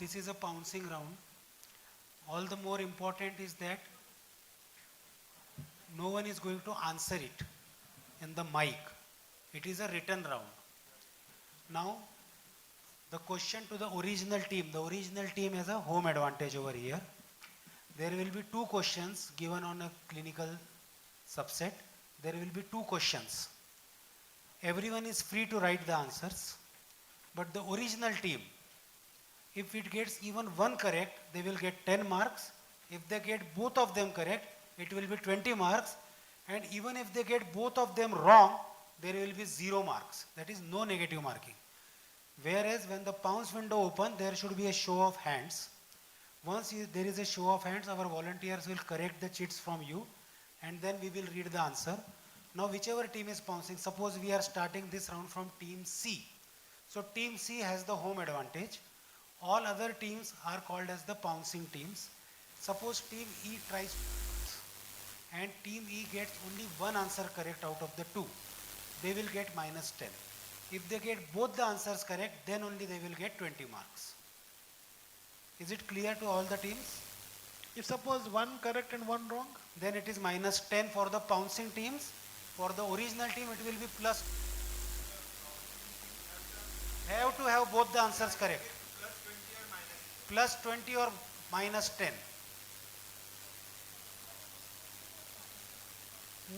this is a pouncing round. All the more important is that no one is going to answer it in the mic. It is a written round. Now, the question to the original team has a home advantage over here. There will be two questions given on a clinical subset. There will be two questions. Everyone is free to write the answers, but the original team, if it gets even one correct, they will get 10 marks. If they get both of them correct, it will be 20 marks. And even if they get both of them wrong, there will be 0 marks. That is no negative marking. Whereas when the pounce window open, there should be a show of hands. Once there is a show of hands, our volunteers will correct the cheats from you, and then we will read the answer. Now whichever team is pouncing, suppose we are starting this round from team C. So team C has the home advantage. All other teams are called as the pouncing teams. Suppose team E tries and team E gets only one answer correct out of the two. They will get minus 10. If they get both the answers correct, then only they will get 20 marks. Is it clear to all the teams? If suppose one correct and one wrong? Then it is minus 10 for the pouncing teams. For the original team, it will be plus. Have to have both the answers correct. Plus 20 or minus 10.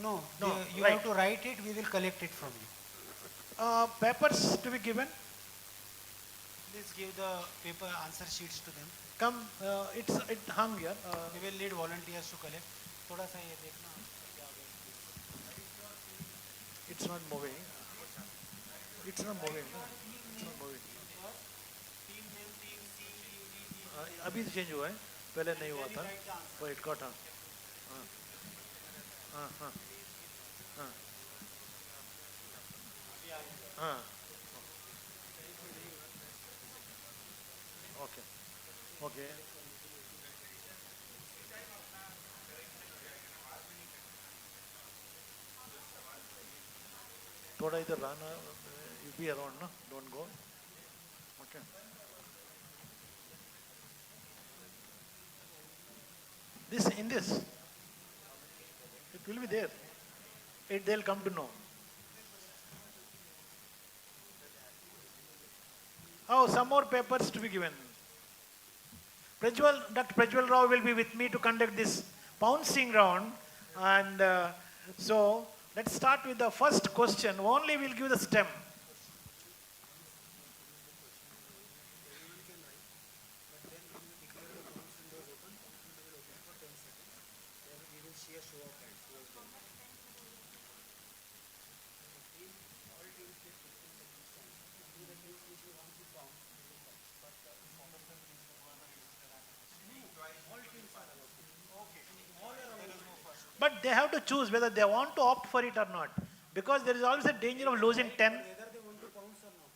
No, you right. have to write it, we will collect it from you. Papers to be given. Please give the paper answer sheets to them. Come, it hung here. We will need volunteers to collect. थोड़ा सा ये देखना. It's not moving. It's not moving. It's not moving. अभी change हुआ है, पहले नहीं हुआ था. Wait, got on. Okay. Okay. थोड़ा इधर रहना, you be around, no? Don't go. Okay. In this, it will be there. They'll come to know. Oh, some more papers to be given. Dr. Prajwal Rao will be with me to conduct this pouncing round. And so, let's start with the first question. Only we'll give the stem. But they have to choose whether they want to opt for it or not. Because there is always a danger of losing 10. Whether they want to pounce or not.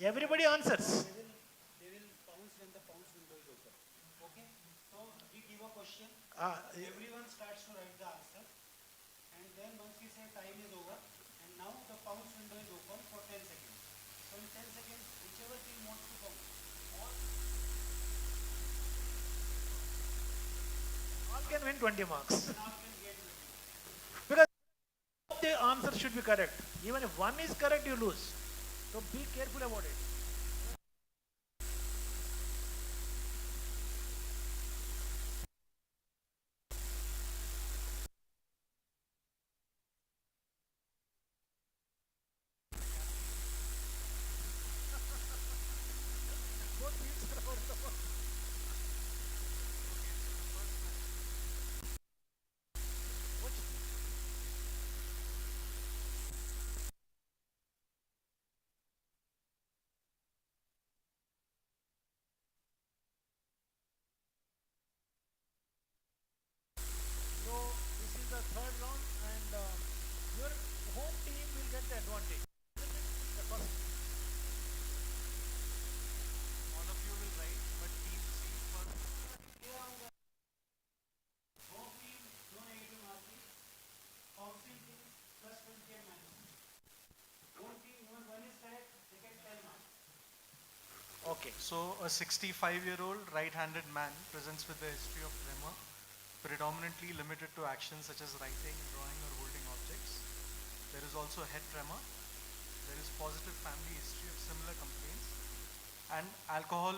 Everybody answers. They will pounce when the pounce window is open. Okay? So we give a question. Everyone starts to write the answer. And then once we say time is over, and now the pounce window is open for 10 seconds. So in 10 seconds, whichever team wants to pounce, All can win 20 marks. Because the answer should be correct. Even if one is correct, you lose. So be careful about it. Third round, and your home team will get the advantage. The first. All of you will write, but team C first. home team, no negative marking. Pouncing team, plus 20 and minus. Home team, when one is correct, they get 10 marks. Okay. So a 65-year-old right-handed man presents with the history of tremor, predominantly limited to actions such as writing, drawing or holding objects. There is also head tremor. There is positive family history of similar complaints, and alcohol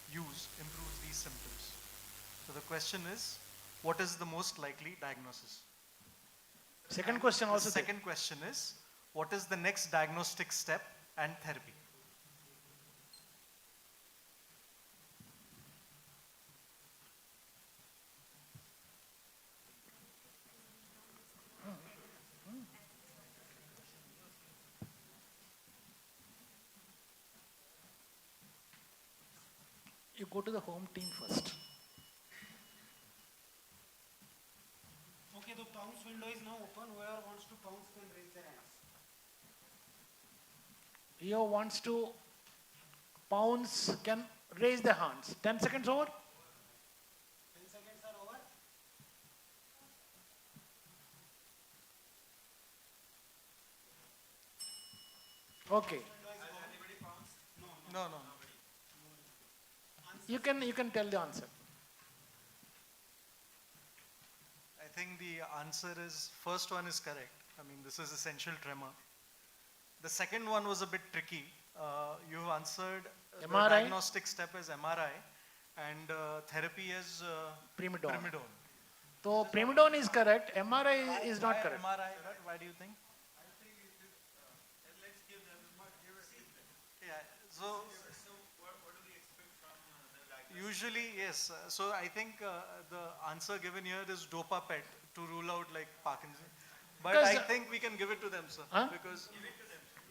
use improves these symptoms. So the question is, what is the most likely diagnosis? Second question also. The second question is, what is the next diagnostic step and therapy? You go to the home team first. Okay, the pounce window is now open. Whoever wants to pounce can raise their hands. Who wants to pounce can raise the hands. 10 seconds over. 10 seconds are over. Okay. No. You can tell the answer. I think the answer is, first one is correct. I mean, this is essential tremor. The second one was a bit tricky. You answered the MRI? diagnostic step as MRI and therapy as Primidone. So primidone is correct. MRI is not correct. MRI, why do you think? Yeah, so usually, yes. So I think the answer given here is dopa PET to rule out like Parkinson. But Because, I think we can give it to them, sir. Huh? Because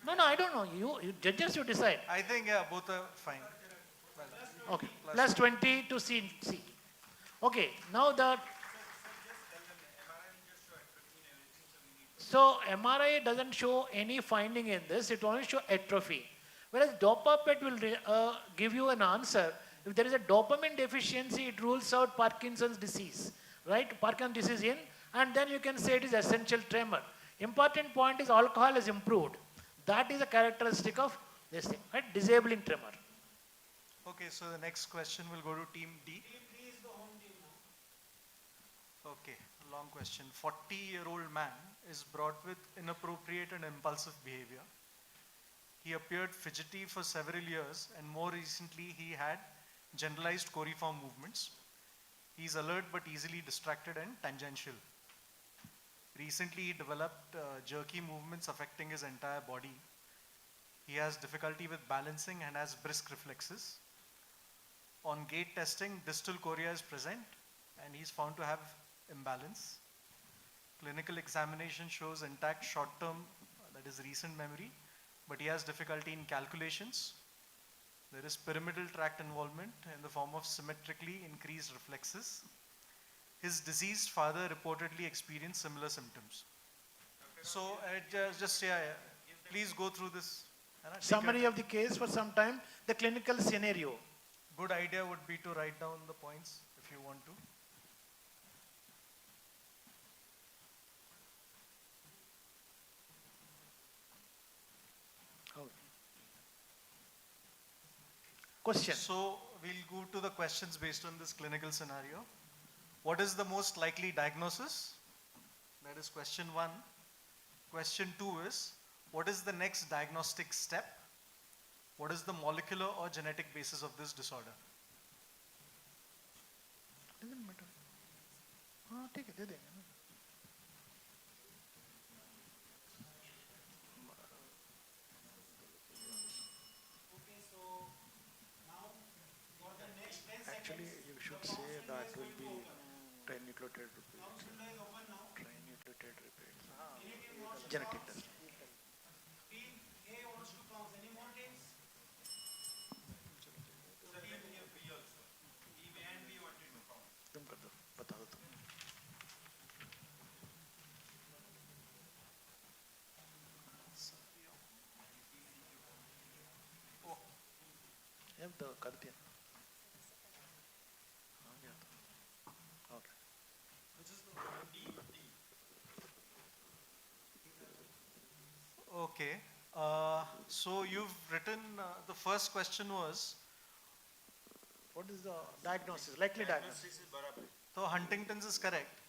No, I don't know. You judges, you decide. I think, yeah, both are fine. Well, Okay. Plus 20 to C. Okay. Now so MRI doesn't show any finding in this. It only shows atrophy. Whereas dopa PET will give you an answer. If there is a dopamine deficiency, it rules out Parkinson's disease, right? Parkinson's disease in, and then you can say it is essential tremor. Important point is alcohol has improved. That is a characteristic of this thing, right? Disabling tremor. Okay, so the next question will go to team D. Okay, long question. 40-year-old man is brought with inappropriate and impulsive behavior. He appeared fidgety for several years, and more recently he had generalized coriform movements. He is alert but easily distracted and tangential. Recently he developed jerky movements affecting his entire body. He has difficulty with balancing and has brisk reflexes. On gait testing, distal chorea is present and he is found to have imbalance. Clinical examination shows intact short-term, that is recent memory, but he has difficulty in calculations. There is pyramidal tract involvement in the form of symmetrically increased reflexes. His deceased father reportedly experienced similar symptoms. So please go through this. Summary of the case for some time, the clinical scenario. Good idea would be to write down the points if you want to. Question. So we'll go to the questions based on this clinical scenario. What is the most likely diagnosis? That is question 1. Question 2 is, what is the next diagnostic step? What is the molecular or genetic basis of this disorder? Doesn't matter. Take it. Okay, so now for the next 10 seconds. Actually, you should say that will be trinucleotide repeats. Pounce window is open now. Trinucleotide repeats. Any team wants to Genetic pounce? test. Team A wants to pounce. Any more teams? तुम कर दो, बता दो तुम. ये तो कर दिया. आ गया तो. Okay. Okay. So you've written, the first question was, What is the diagnosis? Likely diagnosis. so Huntington's is correct.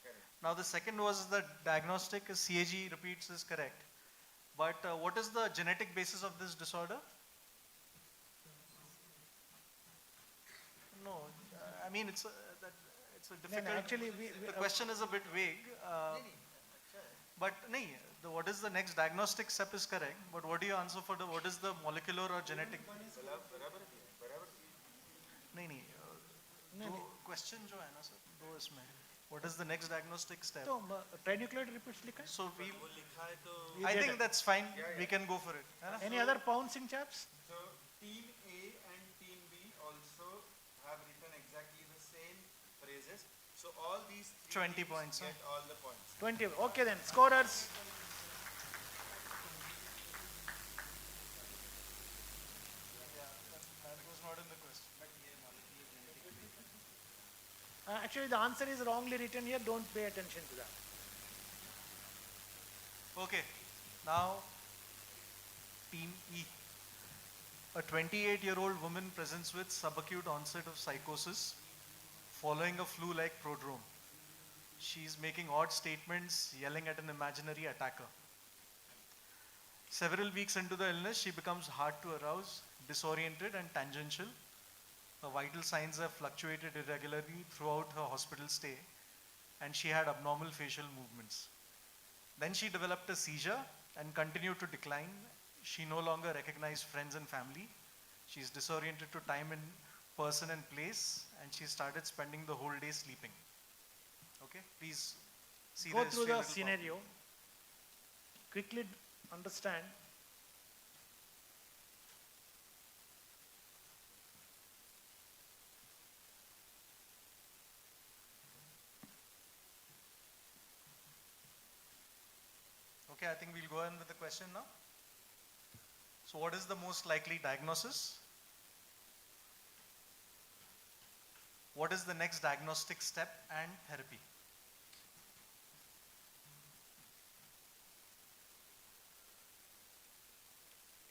Now the second was the diagnostic is CAG repeats is correct. But what is the genetic basis of this disorder? No, I mean it's a difficult. Actually, the question is a bit vague. But what is the next diagnostic step is correct. But what do you answer for the what is the molecular or genetic? नहीं question जो है ना sir दो इसमें what is the next diagnostic step? तो trinucleotide repeats लिखा है. So I think that's fine. We can go for it. है ना? Any other pouncing chaps? So team A and team B also have So all these 20 teams points, get huh? all the points. 20. Okay then, scorers. That was not in the question. Actually, the answer is wrongly written here. Don't pay attention to that. Okay, now Team E. A 28-year-old woman presents with subacute onset of psychosis following a flu-like prodrome. She's making odd statements, yelling at an imaginary attacker. Several weeks into the illness, she becomes hard to arouse, disoriented and tangential. Her vital signs have fluctuated irregularly throughout her hospital stay, and she had abnormal facial movements. Then she developed a seizure and continued to decline. She no longer recognized friends and family. She's disoriented to time and person and place, and she started spending the whole day sleeping. Okay, please see Go the through history a the little scenario. Quickly understand. Okay, I think we'll go on with the question now. So what is the most likely diagnosis? What is the next diagnostic step and therapy?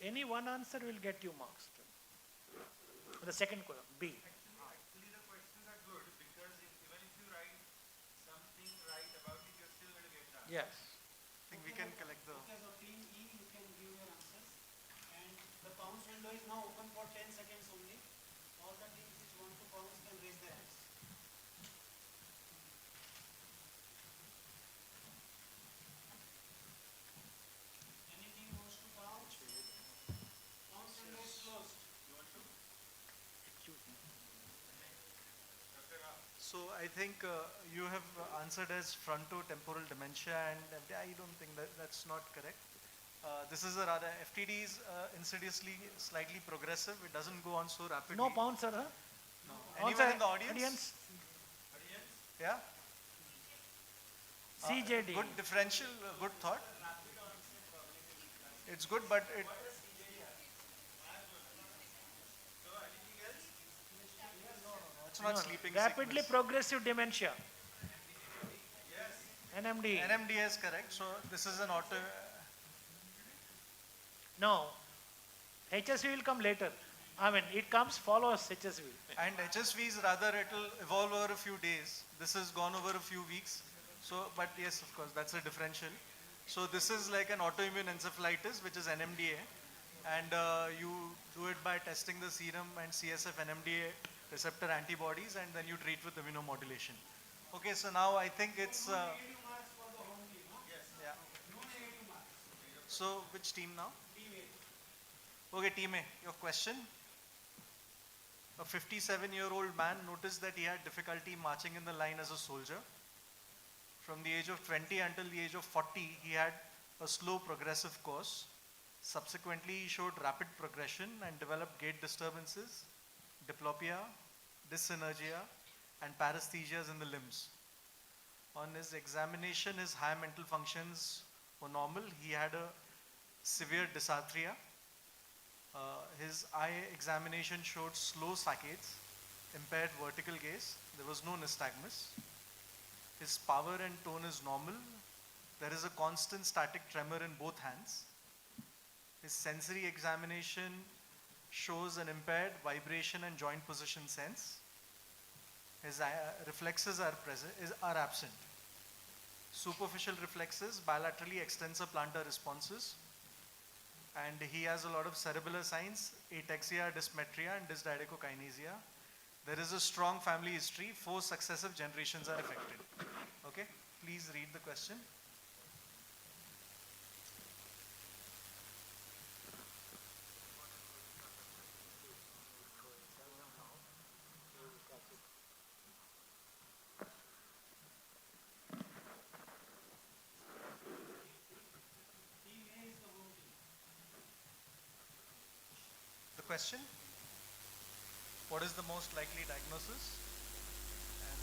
Any one answer will get you marks. The second column, B. Actually, the questions are good because even if you write something right about it, you're still going to get that. Yes. I think we can collect the... Okay, so team E, you can give your answers. And the pounce window is now open for 10 seconds only. All the teams which want to pounce can raise their hands. Any team wants to pounce? Pounce window is closed. So I think you have answered as frontotemporal dementia, and I don't think that's not correct. This is a rather, FTD is insidiously slightly progressive. It doesn't go on so rapidly. No pouncer, huh? No. Anyone in the audience? Audience? Yeah? CJD. Good differential, good thought. It's good, but it... It's not sleeping Rapidly sickness. progressive dementia. NMD. NMD is correct. So this is an auto... No. HSV will come later. I mean, it comes, follows HSV. And HSV is rather, it will evolve over a few days. This has gone over a few weeks. So, but yes, of course, that's a differential. So this is like an autoimmune encephalitis, which is NMDA. And you do it by testing the serum and CSF NMDA receptor antibodies, and then you treat with immunomodulation. Okay, so now I think it's... yeah. So, which team now? Okay, team A, your question. A 57-year-old man noticed that he had difficulty marching in the line as a soldier. From the age of 20 until the age of 40, he had a slow progressive course. Subsequently, he showed rapid progression and developed gait disturbances, diplopia, dyssynergia, and paresthesias in the limbs. On his examination, his higher mental functions were normal. He had a severe dysarthria. His eye examination showed slow saccades, impaired vertical gaze. There was no nystagmus. His power and tone is normal. There is a constant static tremor in both hands. His sensory examination shows an impaired vibration and joint position sense. His reflexes are absent. Superficial reflexes, bilaterally extensor plantar responses. And he has a lot of cerebellar signs, ataxia, dysmetria, and dysdiadochokinesia. There is a strong family history. 4 successive generations are affected. Okay, please read the question. The question, what is the most likely diagnosis? And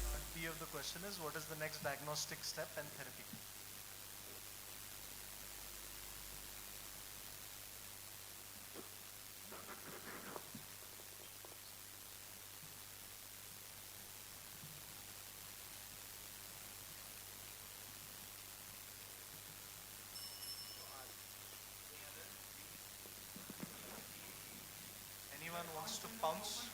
part B, key of the question is what is the next diagnostic step and therapy? Anyone wants to pounce?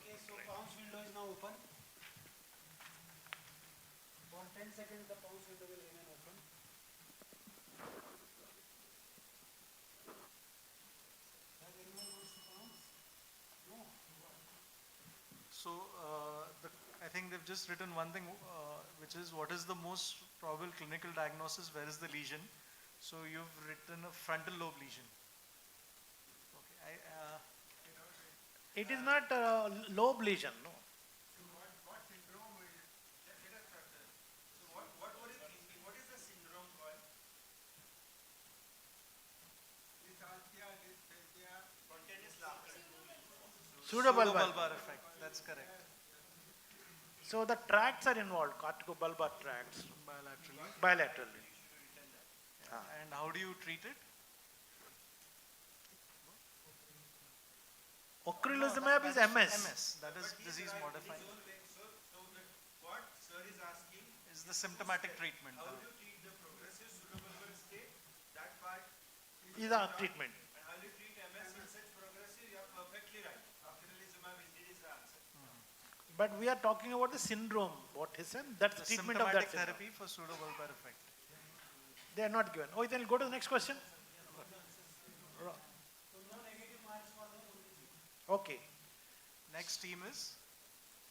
Okay, so pounce window is now open. For 10 seconds, the pounce window will remain open. Does anyone wants to pounce? No? So I think they've just written one thing, which is what is the most probable clinical diagnosis, where is the lesion? So you've written a frontal lobe lesion. Okay, It is not lobe lesion, no. What syndrome is, let us start there. So what is the syndrome called? Dysarthria, dysphagia, spontaneous laughter. Pseudobulbar. effect, that's correct. So the tracts are involved, corticobulbar tracts, Bilaterally. bilaterally. And how do you treat it? Ocrelizumab is That MS. MS. That is disease modifying. What sir is asking Is the symptomatic treatment. how do you treat the progressive pseudobulbar state? That part Is the treatment. and how do you treat MS in such progressive? You are perfectly right. Ocrelizumab indeed is the answer. But we are talking about the syndrome. What he said, that's The treatment of that symptomatic syndrome. therapy for pseudobulbar effect. They are not given. Oh, then go to the next question. Okay. Next team is,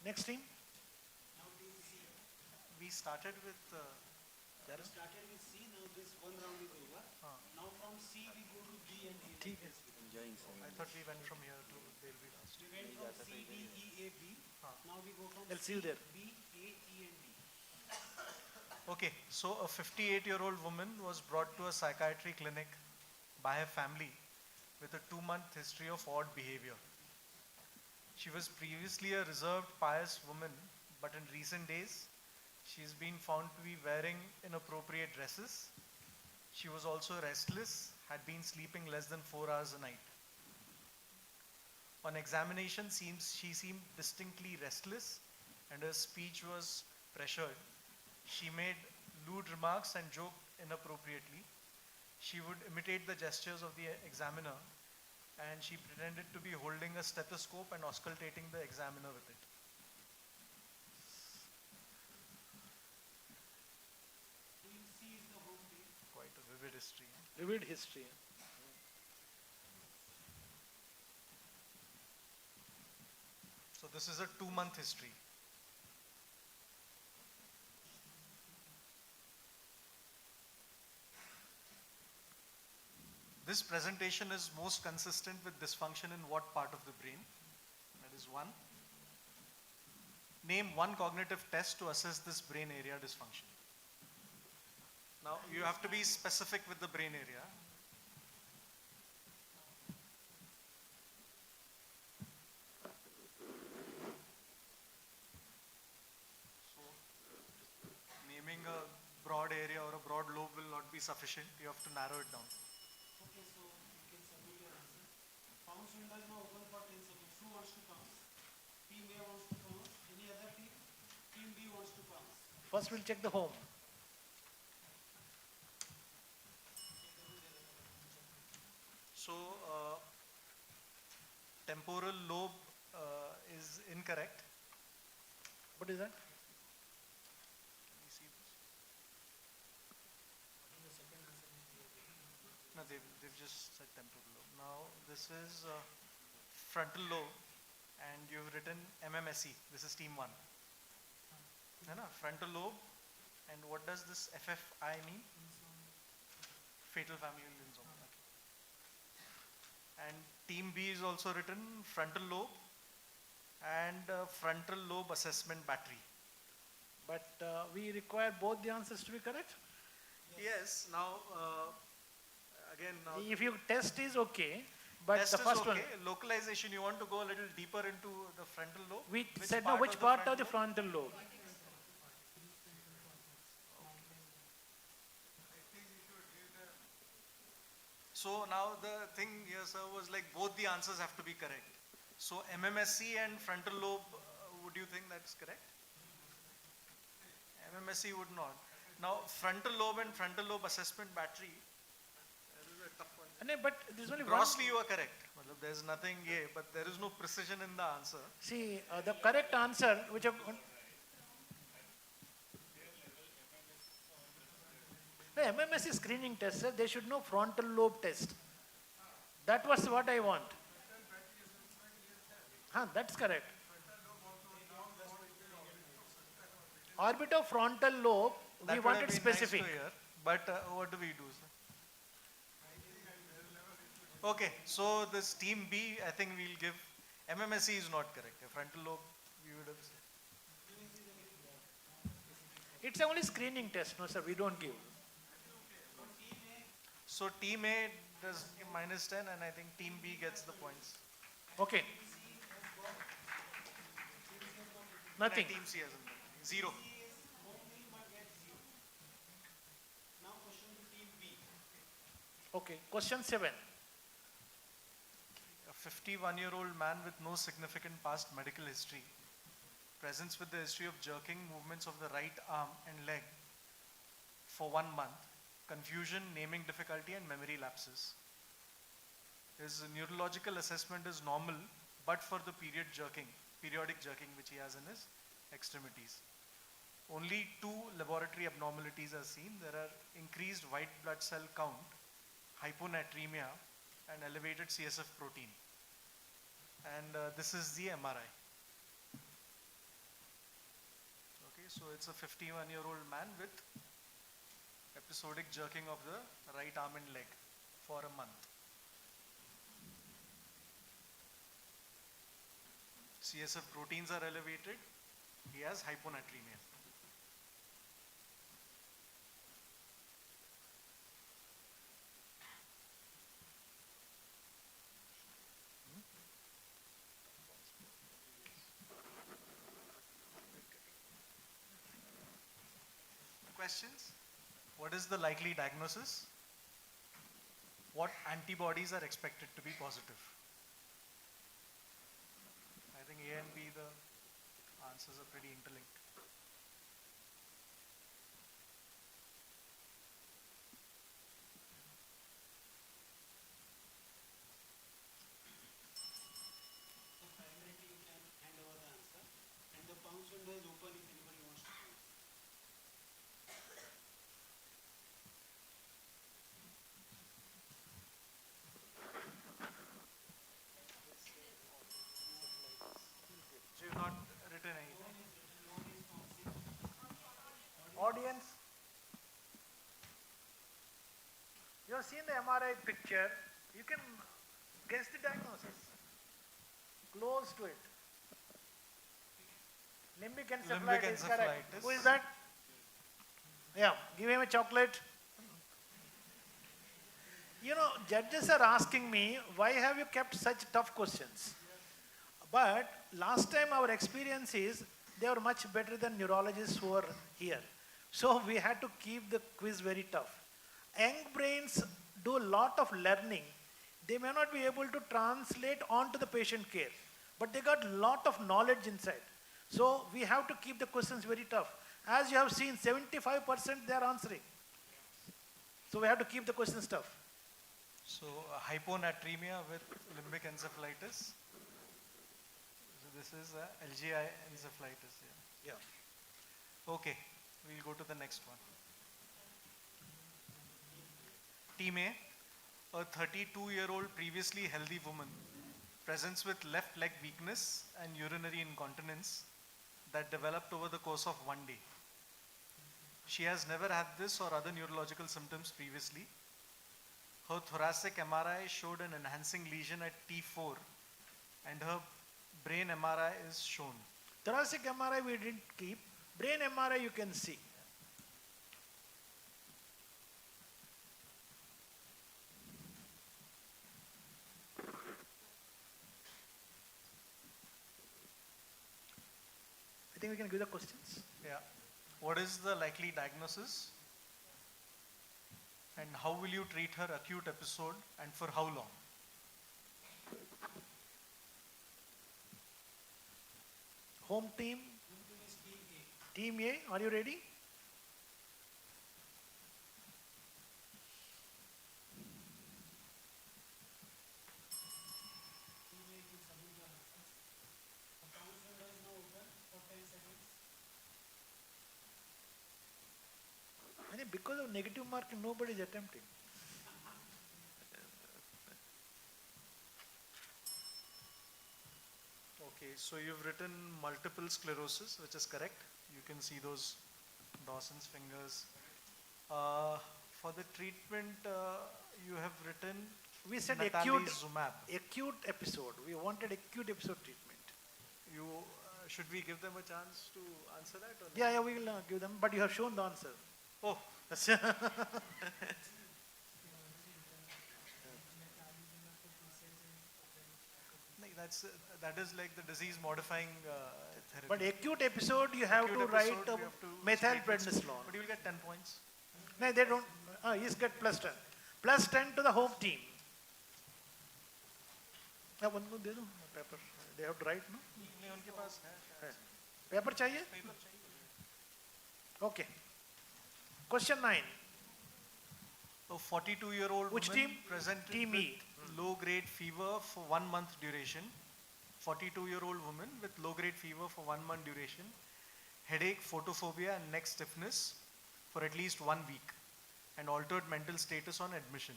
Next team. we started with, We started with C, now this one round is over. Now from C we go to B and A. I thought we went from here to, they'll be last. We went from C, D, E, A, B. Now we go from I'll see you there. B, A, E and D. Okay, so a 58-year-old woman was brought to a psychiatry clinic by her family with a 2-month history of odd behavior. She was previously a reserved, pious woman, but in recent days, she has been found to be wearing inappropriate dresses. She was also restless, had been sleeping less than 4 hours a night. On examination, she seemed distinctly restless and her speech was pressured. She made lewd remarks and joked inappropriately. She would imitate the gestures of the examiner and she pretended to be holding a stethoscope and auscultating the examiner with it. Team C is the home team. Quite a vivid history. Vivid history. So this is a 2-month history. This presentation is most consistent with dysfunction in what part of the brain? That is 1. Name one cognitive test to assess this brain area dysfunction. Now you have to be specific with the brain area. So naming a broad area or a broad lobe will not be sufficient. You have to narrow it down. Okay, so you can submit your answer. Pounce window is now open for 10 seconds. Who wants to pounce? Team A wants to pounce. Any other team? Team B wants to pounce. First we'll check the home. So temporal lobe is incorrect. What is that? Can we see this? No, they've just said temporal lobe. Now this is frontal lobe and you've written MMSE. This is team 1. No, frontal lobe. And what does this FFI mean? Fatal familial insomnia. Okay. And team B is also written frontal lobe and frontal lobe assessment battery. But we require both the answers to be correct. Yes. Now, again, now If you test is okay, but test the first is one, okay. Localization, you want to go a little deeper into the frontal lobe. we said no, which part of the frontal lobe? So now the thing here, sir, was like both the answers have to be correct. So MMSC and frontal lobe, would you think that's correct? MMSC would not. Now frontal lobe and frontal lobe assessment battery, that is a tough one. But there's only one. Grossly you are correct. There's nothing here, but there is no precision in the answer. See, the correct answer, which the MMS is screening test, sir. They should know frontal lobe test. That was what I want. That's correct. Orbitofrontal lobe, That we would have wanted been specific. Nice to hear, but what do we do, sir? Okay, so this team B, I think we'll give, MMSE is not correct. A frontal lobe, we would have said. It's only screening test, no sir, we don't give. So team A does -10 and I think team B gets the points. Okay. Nothing. Team C hasn't done. 0. Now question to team B. Okay, question 7. A 51-year-old man with no significant past medical history presents with the history of jerking movements of the right arm and leg for 1 month, confusion, naming difficulty, and memory lapses. His neurological assessment is normal, but for the periodic jerking which he has in his extremities. Only 2 laboratory abnormalities are seen. There are increased white blood cell count, hyponatremia, and elevated CSF protein. And this is the MRI. Okay, so it's a 51-year-old man with episodic jerking of the right arm and leg for a month. CSF proteins are elevated. He has hyponatremia. Questions? What is the likely diagnosis? What antibodies are expected to be positive? I think A and B, the answers are pretty interlinked. So primarily you can hand over the answer, and the bounce window is open if anybody wants to do it. So you've not written anything? Audience, you have seen the MRI picture. You can guess the diagnosis. Close to it. Limbic encephalitis. Correct. encephalitis. Who is that? Yeah, give him a chocolate. You know, judges are asking me, why have you kept such tough questions? But last time our experience is, they were much better than neurologists who are here. So we had to keep the quiz very tough. Young brains do a lot of learning. They may not be able to translate onto the patient care, but they got a lot of knowledge inside. So we have to keep the questions very tough. As you have seen, 75% they are answering. So we have to keep the questions tough. So hyponatremia with limbic encephalitis. So this is LGI encephalitis. Yeah. Okay, we'll go to the next one. Team A, a 32-year-old previously healthy woman presents with left leg weakness and urinary incontinence that developed over the course of 1 day. She has never had this or other neurological symptoms previously. Her thoracic MRI showed an enhancing lesion at T4 and her brain MRI is shown. Thoracic MRI we didn't keep. Brain MRI you can see. I think we can give the questions. Yeah. What is the likely diagnosis? And how will you treat her acute episode and for how long? Home team. Team A, are you ready? I think because of negative marking, nobody is attempting. Okay, so you've written multiple sclerosis, which is correct. You can see those Dawson's fingers. For the treatment, you have written We said natalizumab. acute episode. We wanted acute episode treatment. You should we give them a chance to answer that? Or Yeah, we will give them, but you have shown the answer. Oh, that is like the disease modifying therapy. But acute episode, you have Acute to episode, write you have to state methylprednisolone. But you will get 10 points. No, they don't. He's get plus 10. Plus 10 to the home team. Yeah, one more दे दो paper. They have to write, no? नहीं उनके पास है Paper चाहिए? Okay. Question 9. A 42-year-old Which woman team? presented Team with E. low-grade fever for 1 month duration. 42-year-old woman with low-grade fever for 1 month duration, headache, photophobia, and neck stiffness for at least 1 week, and altered mental status on admission.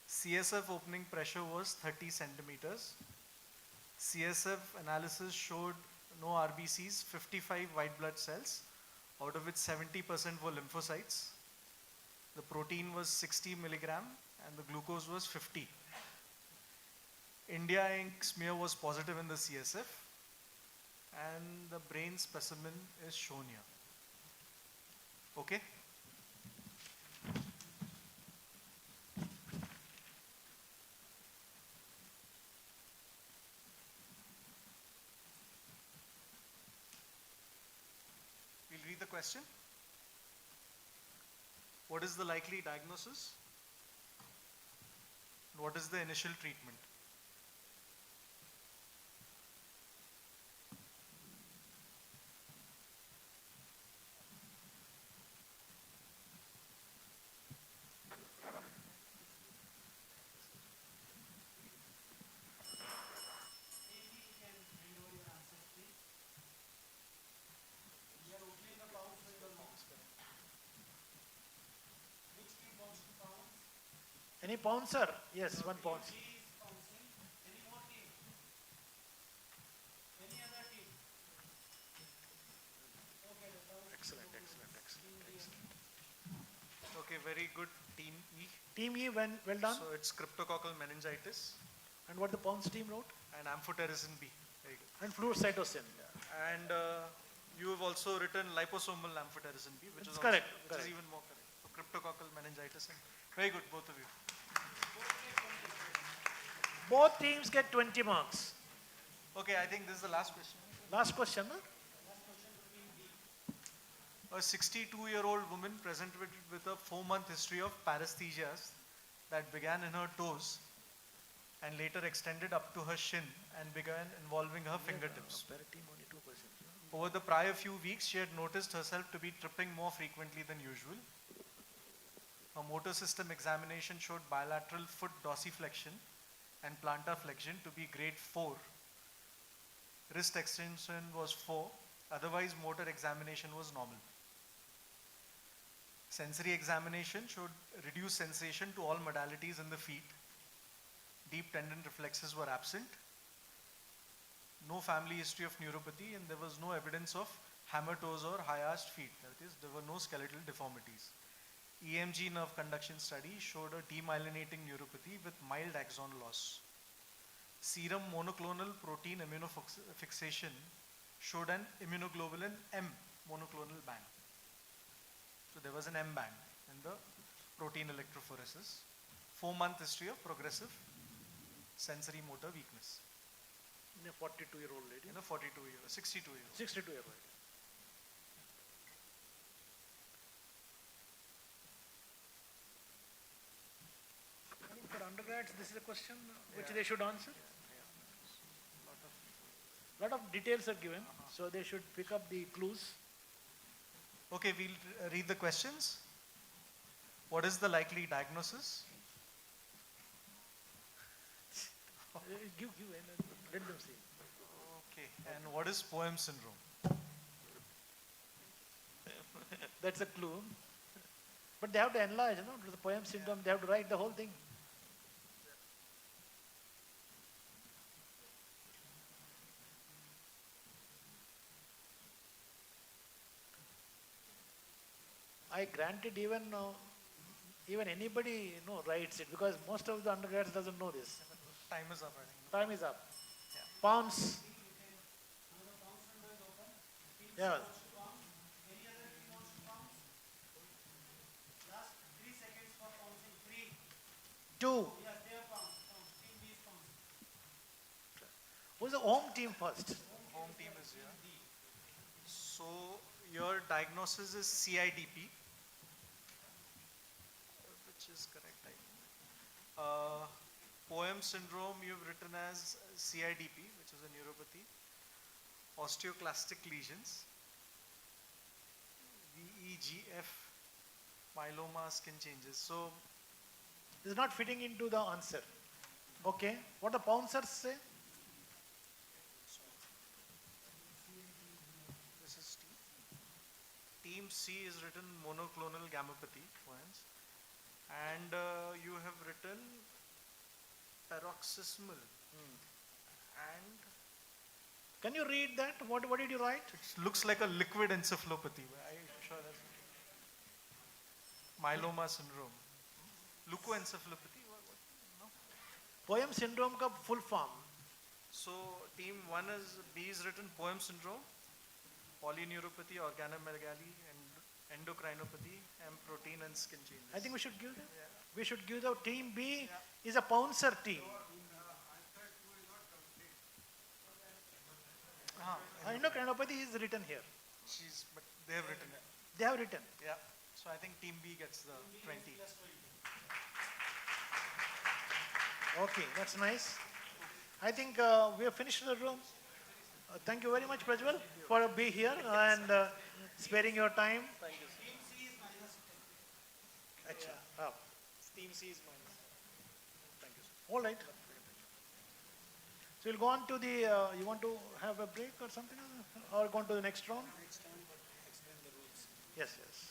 CSF opening pressure was 30 centimeters. CSF analysis showed no RBCs, 55 white blood cells, out of which 70% were lymphocytes. The protein was 60 milligram and the glucose was 50. India ink smear was positive in the CSF and the brain specimen is shown here. Okay? We'll read the question. What is the likely diagnosis? What is the initial treatment? Any pouncer? Yes, one pounce. Excellent, excellent, excellent, excellent. Okay, very good, Team E. Team E, well done. So it's cryptococcal meningitis And what the pounce team wrote? and amphotericin B. Very good. And fluorocytosine. And you have also written liposomal amphotericin B, which It's is correct, also, which correct. is even more correct. So cryptococcal meningitis. And very good, both of you. Both teams get 20 marks. Okay, I think this is the last question. Last question, huh? A 62-year-old woman presented with a 4-month history of paresthesias that began in her toes and later extended up to her shin and began involving her fingertips. Over the prior few weeks, she had noticed herself to be tripping more frequently than usual. Her motor system examination showed bilateral foot dorsiflexion and plantar flexion to be grade 4. Wrist extension was 4. Otherwise, motor examination was normal. Sensory examination showed reduced sensation to all modalities in the feet. Deep tendon reflexes were absent. No family history of neuropathy, and there was no evidence of hammer toes or high-arched feet. That is, there were no skeletal deformities. EMG nerve conduction study showed a demyelinating neuropathy with mild axon loss. Serum monoclonal protein immunofixation showed an immunoglobulin M monoclonal band. So there was an M band in the protein electrophoresis. 4-month history of progressive sensory motor weakness. In a 42-year-old lady. In a 62-year-old. 62-year-old. I think for undergrads, this is a question which they should answer. Lot of details are given, so they should pick up the clues. Okay, we'll read the questions. What is the likely diagnosis? Give and let them see. Okay, and what is poem syndrome? That's a clue. But they have to enlarge, you know, to the poem syndrome, they have to write the whole thing. I granted even anybody writes it because most of the undergrads doesn't know this. Time is up, I think. Time is up. Pounds. Yeah. Two. Who's the home team first? Home team is here. So your diagnosis is CIDP, which which is correct, I think. Poem syndrome you've written as CIDP, which is a neuropathy. Osteoclastic lesions. VEGF, myeloma, skin changes. So It's not fitting into the answer. Okay. What the bouncers say? this is T. Team C is written monoclonal gammopathy poems. And you have written paroxysmal. And Can you read that? What did you write? it looks like a liquid encephalopathy. I'm sure that's myeloma syndrome. Leukoencephalopathy? No? Poem syndrome का full form. So team 1 is B is written poem syndrome, polyneuropathy, organomegaly, and endocrinopathy, and protein and skin changes. I think we should give them. We should give the team B is a pouncer team. Endocrinopathy is written here. But they have written it. They have written. Yeah. So I think team B gets the 20. Okay, that's nice. I think we have finished the room. Thank you very much, Prajwal, for being here and sparing your time. Thank you. Team C is minus 10. Achha. Oh. Team C is minus. Thank you, sir. All right. So we'll go on to the, you want to have a break or something? Or go on to the next round? Next time, but explain the rules. Yes, yes.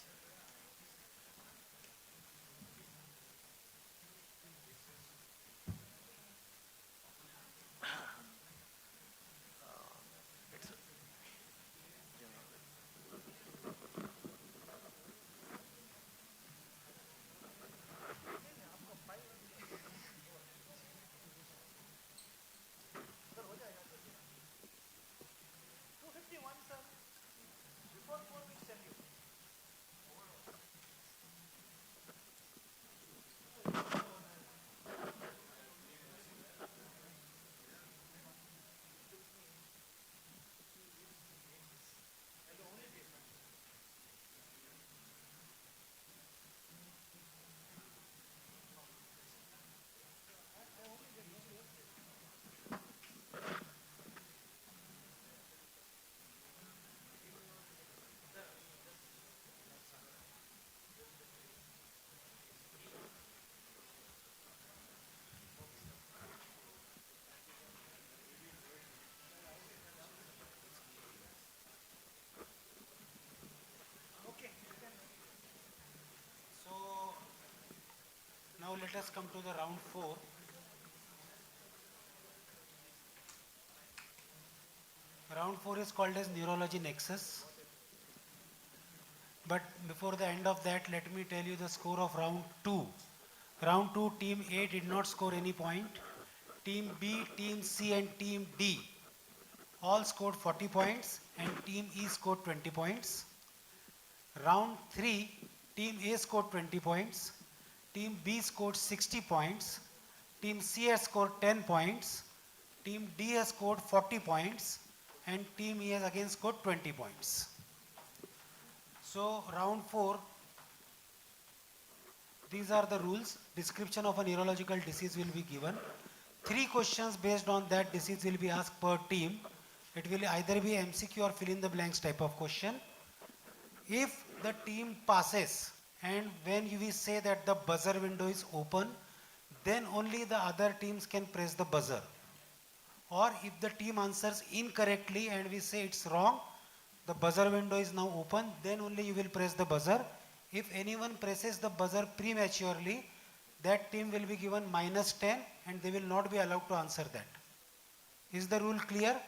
Now let us come to the round 4. Round 4 is called as Neurology Nexus. But before the end of that, let me tell you the score of round 2. Round 2, Team A did not score any point. Team B, Team C and Team D all scored 40 points and Team E scored 20 points. Round 3, Team A scored 20 points. Team B scored 60 points. Team C has scored 10 points. Team D has scored 40 points. And Team E has again scored 20 points. So round 4, these are the rules. Description of a neurological disease will be given. 3 questions based on that disease will be asked per team. It will either be MCQ or fill in the blanks type of question. If the team passes and when we say that the buzzer window is open, then only the other teams can press the buzzer. Or if the team answers incorrectly and we say it's wrong, the buzzer window is now open, then only you will press the buzzer. If anyone presses the buzzer prematurely, that team will be given -10 and they will not be allowed to answer that. Is the rule clear?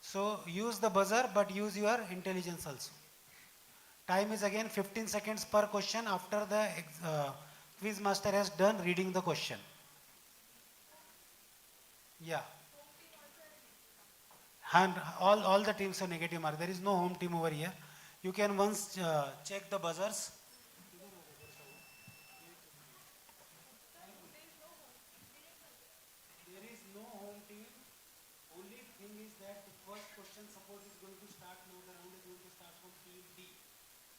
So use the buzzer but use your intelligence also. Time is again 15 seconds per question after the quiz master has done reading the question. Yeah. And all the teams are negative mark. There is no home team over here. You can once check the buzzers. There is no home team. Only thing is that the first question suppose is going to start now. The round is going to start from team D.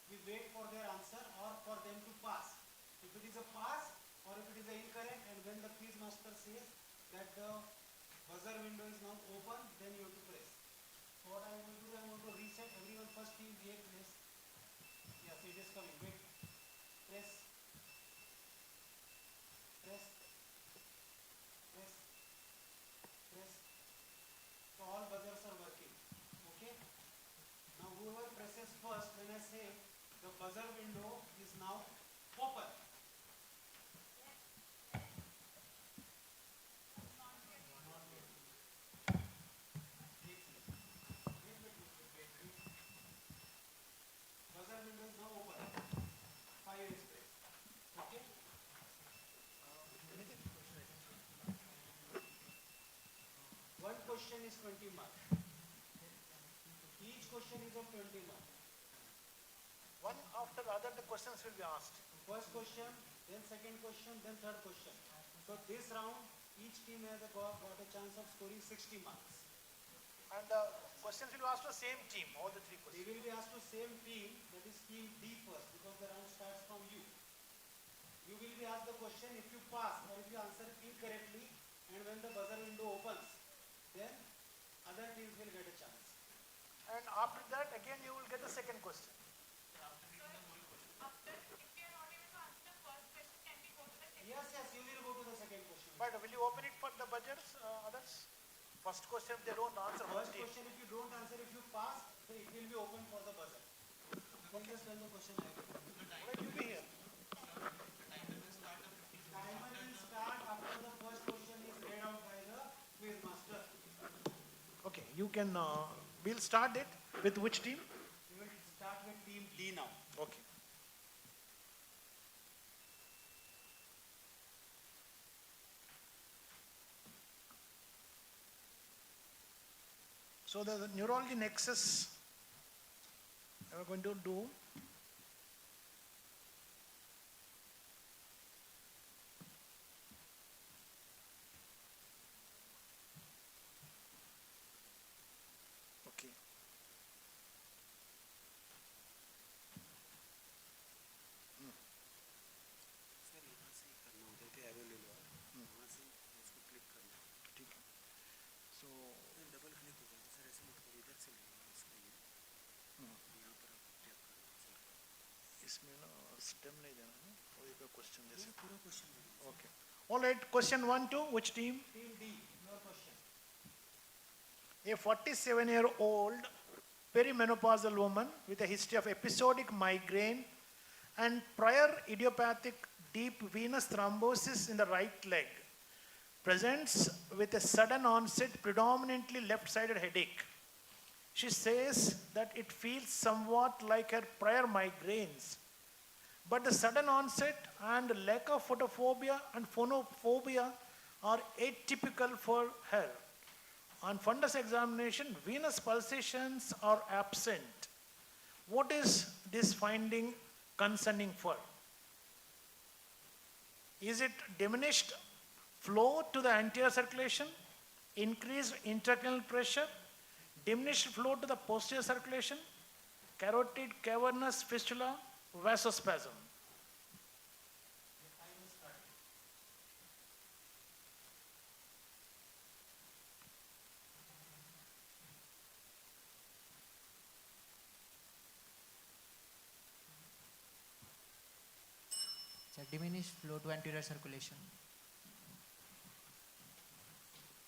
We wait for their answer or for them to pass. If it is a pass, or if it is incorrect, and when the quiz master says that the buzzer window is now open, then you have to press. So what I am going to do, I am going to reset everyone. First team A, press. Yes, it is coming. Wait. Press. Press. Press. Press. So all buzzers are working. Okay. Now whoever presses first, when I say the buzzer window is now open. Buzzer window is now open. 5 is pressed. Okay. One question is 20 marks. Each question is of 20 marks. One after the other, the questions will be asked. First question, then second question, then third question. So this round, each team has got a chance of scoring 60 marks. And the questions will be asked to the same team, all the three They questions. will be asked to same team, that is team D first, because the round starts from you. You will be asked the question. If you pass or if you answer incorrectly, and when the buzzer window opens, then other teams will get a chance. And after that, again you will get the second question. Yes, yes, you will go to the second question. But will you open it for the buzzers, others? First question, if they don't answer, First first team. question, if you don't answer, if you pass, then it will be open for the buzzer. Then just tell the question I will. Let you be here. Timer will start after the first question is read out by the quiz master. Okay, you can, we'll start it with which team? We will start with team D now. Okay. So the neurology nexus we're going to do. Okay. Sir यहाँ से ही करना होता है कि arrow ले लो आप वहाँ से उसको क्लिक करना ठीक है. So डबल क्लिक हो जाएगा सर ऐसे मत करो इधर से ले लो इसके लिए यहाँ पर आप टैप करना सर इसमें ना स्टेम नहीं देना है और एक क्वेश्चन जैसे. पूरा question Okay. All right. Question 1, 2. Which team? Team D your question A 47-year-old perimenopausal woman with a history of episodic migraine and prior idiopathic deep venous thrombosis in the right leg presents with a sudden onset predominantly left-sided headache. She says that it feels somewhat like her prior migraines, but the sudden onset and lack of photophobia and phonophobia are atypical for her. On fundus examination, venous pulsations are absent. What is this finding concerning for? Is it diminished flow to the anterior circulation, increased intracranial pressure, diminished flow to the posterior circulation, carotid cavernous fistula, vasospasm? It's a diminished flow to anterior circulation.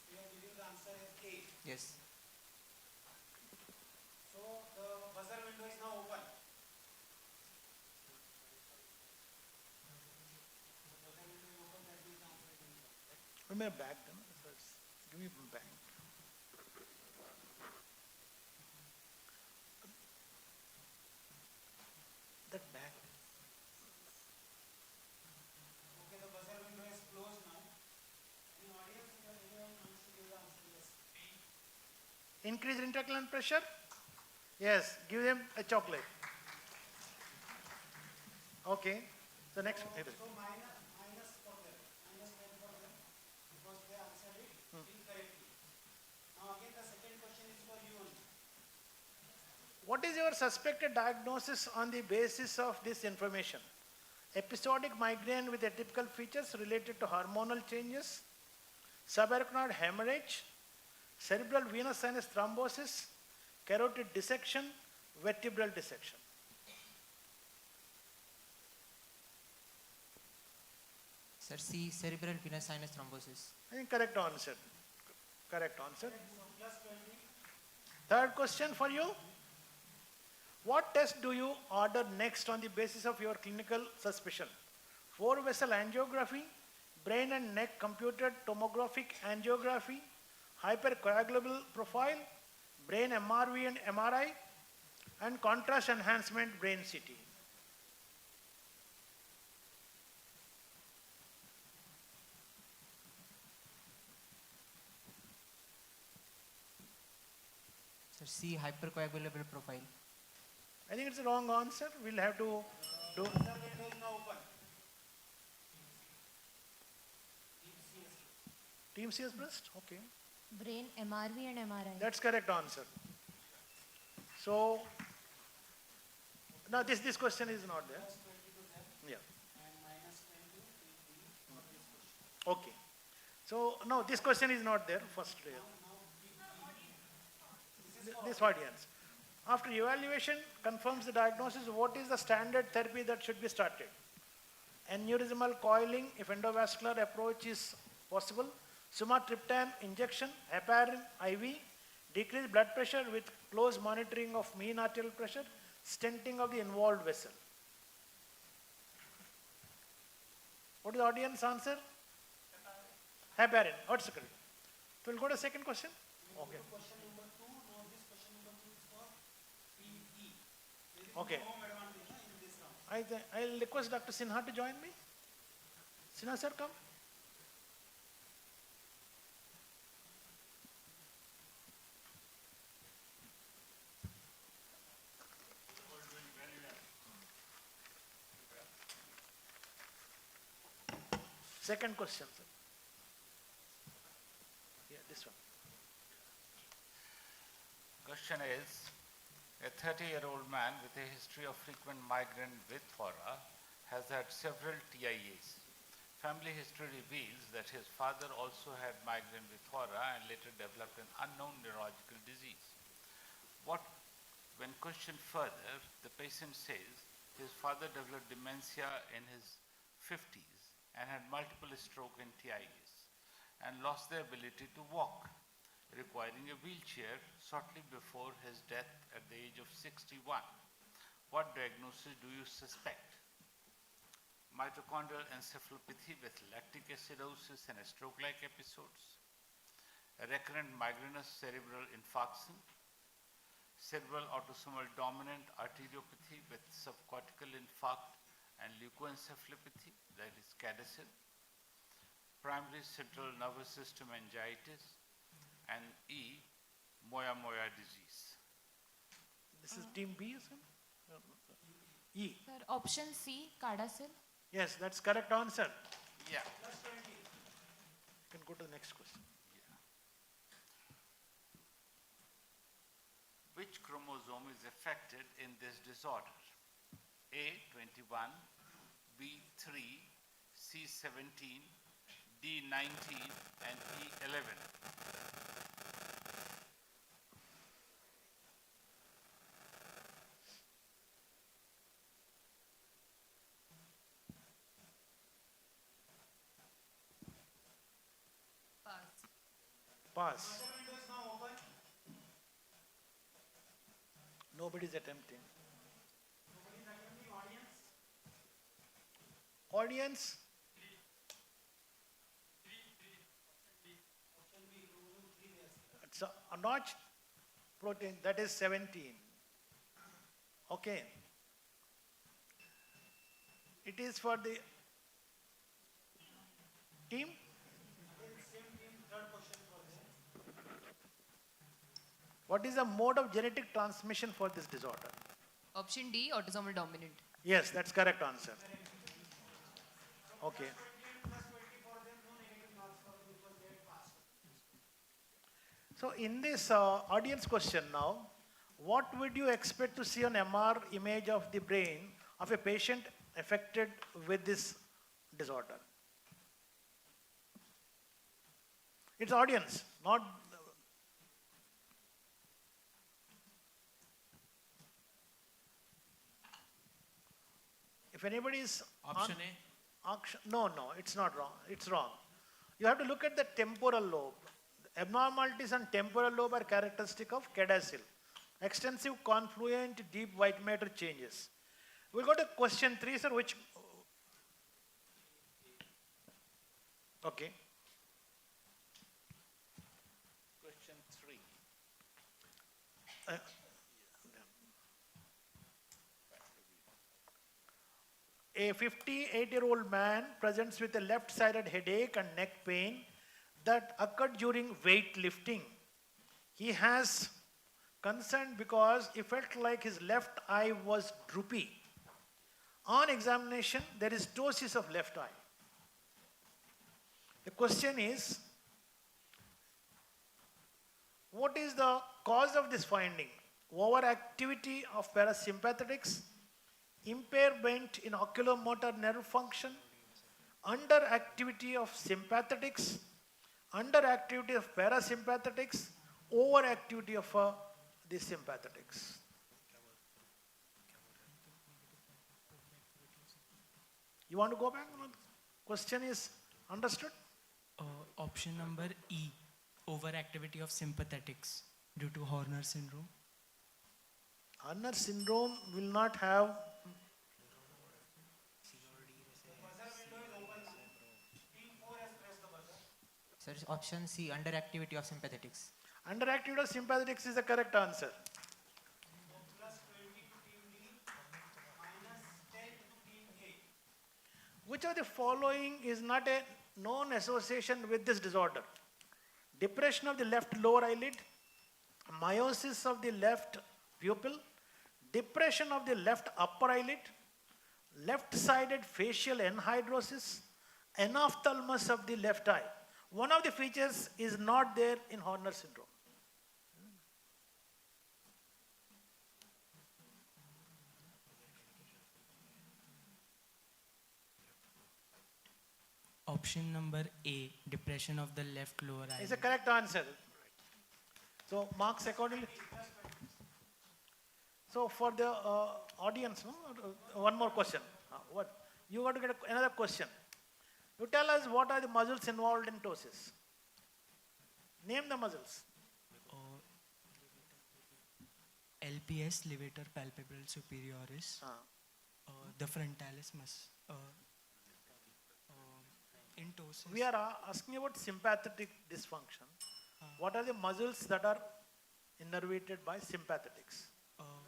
You have given the answer as A. Yes. So the buzzer window is now open. The buzzer window is open, that means the answer is incorrect. Give me a bag then. Give me a bag. That bag. Okay, the buzzer window is closed now. Any audience, anyone wants to give the answer? Yes. Increased intracranial pressure? Yes, give them a chocolate. Okay, the next. So minus for them, minus 10 for them, because they answered it incorrectly. Now again the second question is for you only. What is your suspected diagnosis on the basis of this information? episodic migraine with atypical features related to hormonal changes, subarachnoid hemorrhage, cerebral venous sinus thrombosis, carotid dissection, vertebral dissection. Sir, C, cerebral venous sinus thrombosis. I think correct answer. Correct answer. Third question for you. What test do you order next on the basis of your clinical suspicion? 4-vessel angiography, brain and neck computed tomographic angiography, hypercoagulable profile, brain MRV and MRI, and contrast enhancement brain CT. Sir, C, hypercoagulable profile. I think it's a wrong answer. We'll have to do. Team CS breast? Okay. Brain, MRV and MRI. That's correct answer. So, now this question is not there. Yeah. Okay. So, no, this question is not there, first layer. This audience. After evaluation confirms the diagnosis, what is the standard therapy that should be started? Aneurysmal coiling, if endovascular approach is possible, sumatriptan injection, heparin IV, decreased blood pressure with close monitoring of mean arterial pressure, stenting of the involved vessel. What is the audience answer? Heparin. What's correct? So we'll go to the second question. Okay. Okay. I'll request Dr. Sinha to join me. Sinha sir, come. Second question, sir. Yeah, this one. Question is, a 30-year-old man with a history of frequent migraine with aura has had several TIAs. Family history reveals that his father also had migraine with aura and later developed an unknown neurological disease. When questioned further, the patient says his father developed dementia in his 50s and had multiple stroke and TIAs and lost the ability to walk, requiring a wheelchair shortly before his death at the age of 61. What diagnosis do you suspect? Mitochondrial encephalopathy with lactic acidosis and stroke-like episodes, a recurrent migrainous cerebral infarction, cerebral autosomal dominant arteriopathy with subcortical infarct and leukoencephalopathy, that is CADASIL, primary central nervous system meningitis, and E, moya-moya disease. This is team B, sir? E. Sir, option C, CADASIL. Yes, that's correct answer. Yeah. You can go to the next question. Yeah. Which chromosome is affected in this disorder? A21, B3, C17, D19, and E11. Pass. Nobody is attempting. Audience? It's a notch protein, that is 17. Okay. It is for the team? What is the mode of genetic transmission for this disorder? Option D, autosomal dominant. Yes, that's correct answer. Okay. So in this audience question now, what would you expect to see on MR image of the brain of a patient affected with this disorder? It's audience, not. If anybody is. Option No, it's not wrong. It's wrong. You have to look at the temporal lobe. Abnormalities on temporal lobe are characteristic of CADASIL. Extensive confluent deep white matter changes. We'll go to question 3, sir, which. Okay. Question 3. A 58-year-old man presents with a left-sided headache and neck pain that occurred during weightlifting. He has concern because he felt like his left eye was droopy. On examination, there is ptosis of left eye. The question is, what is the cause of this finding? Overactivity of parasympathetics, impairment in oculomotor nerve function, underactivity of sympathetics, underactivity of parasympathetics, overactivity of the sympathetics. You want to go back? Question is understood? Option number E, overactivity of sympathetics due to Horner syndrome. Horner syndrome will not have. Sir, option C, underactivity of sympathetics. Underactivity of sympathetics is the correct answer. Which of the following is not a known association with this disorder? Depression of the left lower eyelid, meiosis of the left pupil, depression of the left upper eyelid, left-sided facial anhidrosis, anophthalmos of the left eye. One of the features is not there in Horner syndrome. Option number A, depression of the left lower eye. Is the correct answer. So marks accordingly. So for the audience, no? One more question. What? You got to get another question. You tell us what are the muscles involved in ptosis. Name the muscles. LPS, levator palpebral superioris. The frontalis in ptosis. We are asking about sympathetic dysfunction. What are the muscles that are innervated by sympathetics?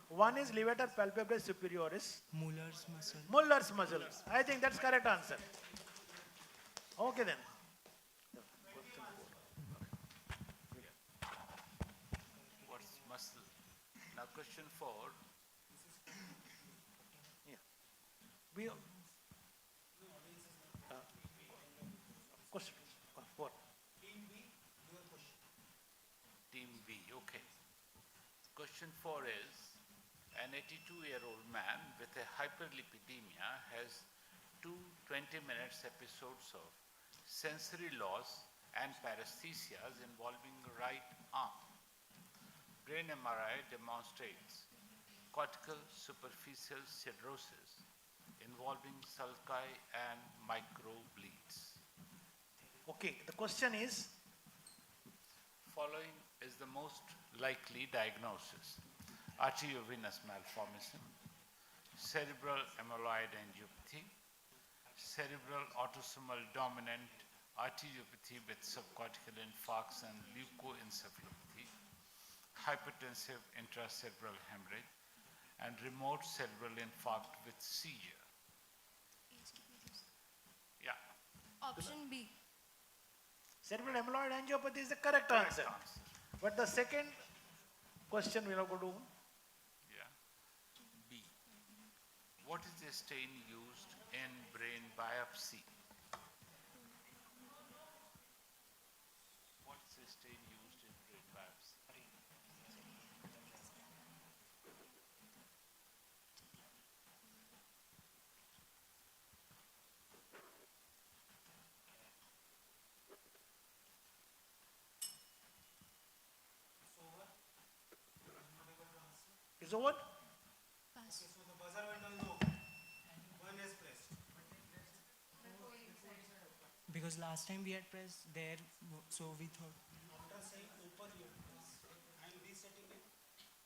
One is levator palpebral superioris. Muller's muscle. Muller's muscle. I think that's correct answer. Okay then. What's muscle? Now question 4. Yeah. We. Question 4. Team B, okay. Question 4 is, an 82-year-old man with a hyperlipidemia has two 20-minute episodes of sensory loss and paresthesias involving right arm. Brain MRI demonstrates cortical superficial cirrhosis involving sulci and microbleeds. Okay, the question is? Following is the most likely diagnosis: arteriovenous malformation, cerebral amyloid angiopathy, cerebral autosomal dominant arteriopathy with subcortical infarcts and leukoencephalopathy, hypertensive intracerebral hemorrhage, and remote cerebral infarct with seizure. Yeah. Option B. Cerebral amyloid angiopathy is the correct answer. But the second question we are going to. Yeah. B. What is the stain used in brain biopsy? What is the stain used in brain biopsy? It's over? Pass. So the buzzer window is open. One is pressed. Because last time we had pressed there, so we thought. After saying open, you press. I am resetting it.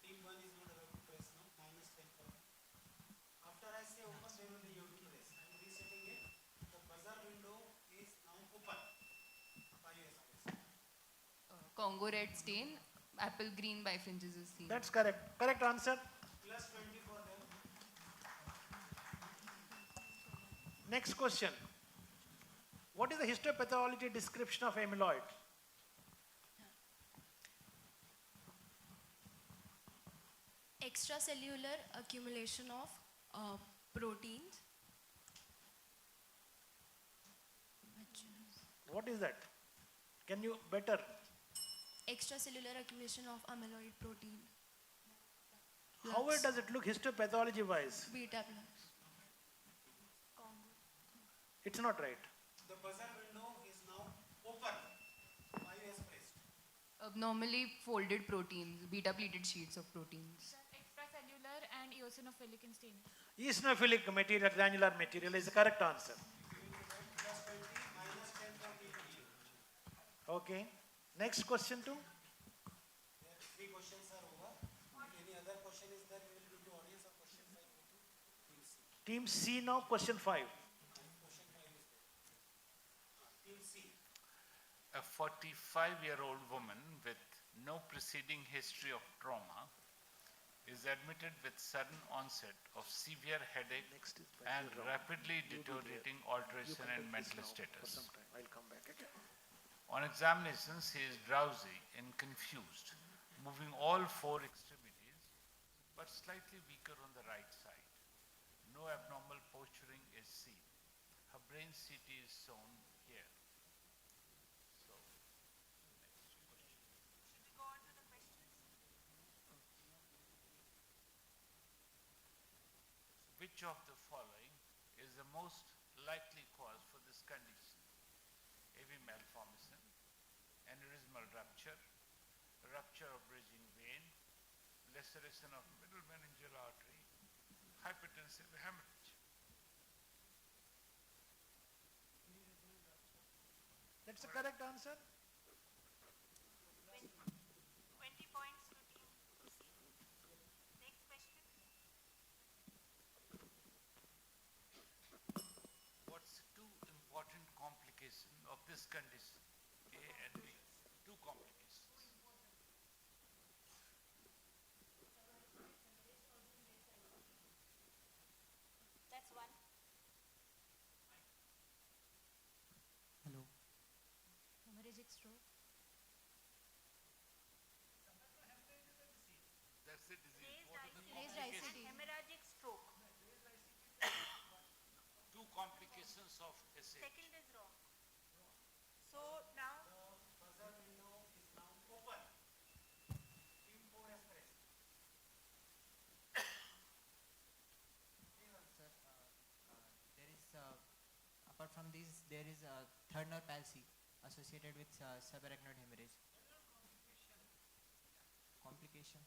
Team 1 is not allowed to press now. -10 for them. After I say open, they will be able to press. I am resetting it. The buzzer window is now open. 5 is pressed. Congo red stain, apple green bifringes is seen. That's correct. Correct answer. Plus 20 for them. Next question. What is the histopathology description of amyloid? Extracellular accumulation of proteins. What is that? Can you better? Extracellular accumulation of amyloid protein. How does it look histopathology wise? Beta plus. It's not right. The buzzer window is now open. 5 is pressed. Abnormally folded proteins, beta pleated sheets of proteins. Extracellular and eosinophilic in staining. Eosinophilic material, granular material is the correct answer. Plus 20, -10 for team B. Okay. Next question too. 3 questions are over. Any other question is there? We will go to audience or question 5 go to team C. Team C now, question 5. Question 5 is there. Team C. A 45-year-old woman with no preceding history of trauma is admitted with sudden onset of severe headache and rapidly deteriorating alteration in mental status. I'll come back again. On examination, she is drowsy and confused, moving all 4 extremities, but slightly weaker on the right side. No abnormal posturing is seen. Her brain CT is shown here. So, next question. Should we go on to the questions? Which of the following is the most likely cause for this condition? AV malformation, aneurysmal rupture, rupture of bridging vein, laceration of middle meningeal artery, hypertensive hemorrhage. That's the correct answer. 20 points to team C. Next question. What's 2 important complications of this condition? A and B. 2 complications. That's one. Hello. Hemorrhagic stroke. That's the disease. Raised What are the Raised complications? ICD. Hemorrhagic stroke. 2 complications of SH. Second is wrong. So now The buzzer window is now open. Team 4 is pressed. Sir, there is, apart from these, there is a third nerve palsy associated with subarachnoid hemorrhage. Complication.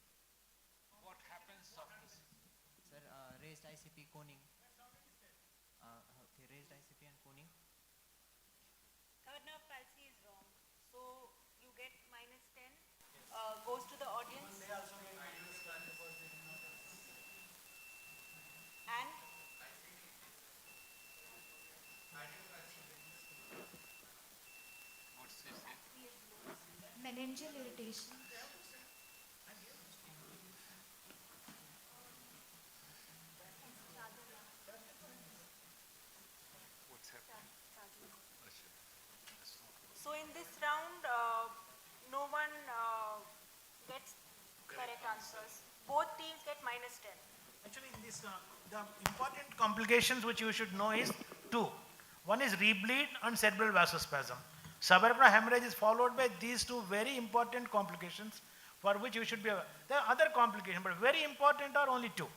What happens after Sir, raised ICP coning. Okay, raised ICP and coning. third nerve palsy is wrong. So you get -10. Goes to the audience. They also get -10 because they did not answer. And what's this? Meningeal irritation. What's happening? so in this round, no one gets correct answers. Both teams get -10. Actually, in this, the important complications which you should know is 2. One is rebleed and cerebral vasospasm. Subarachnoid hemorrhage is followed by these 2 very important complications for which you should be aware. There are other complications, but very important are only 2.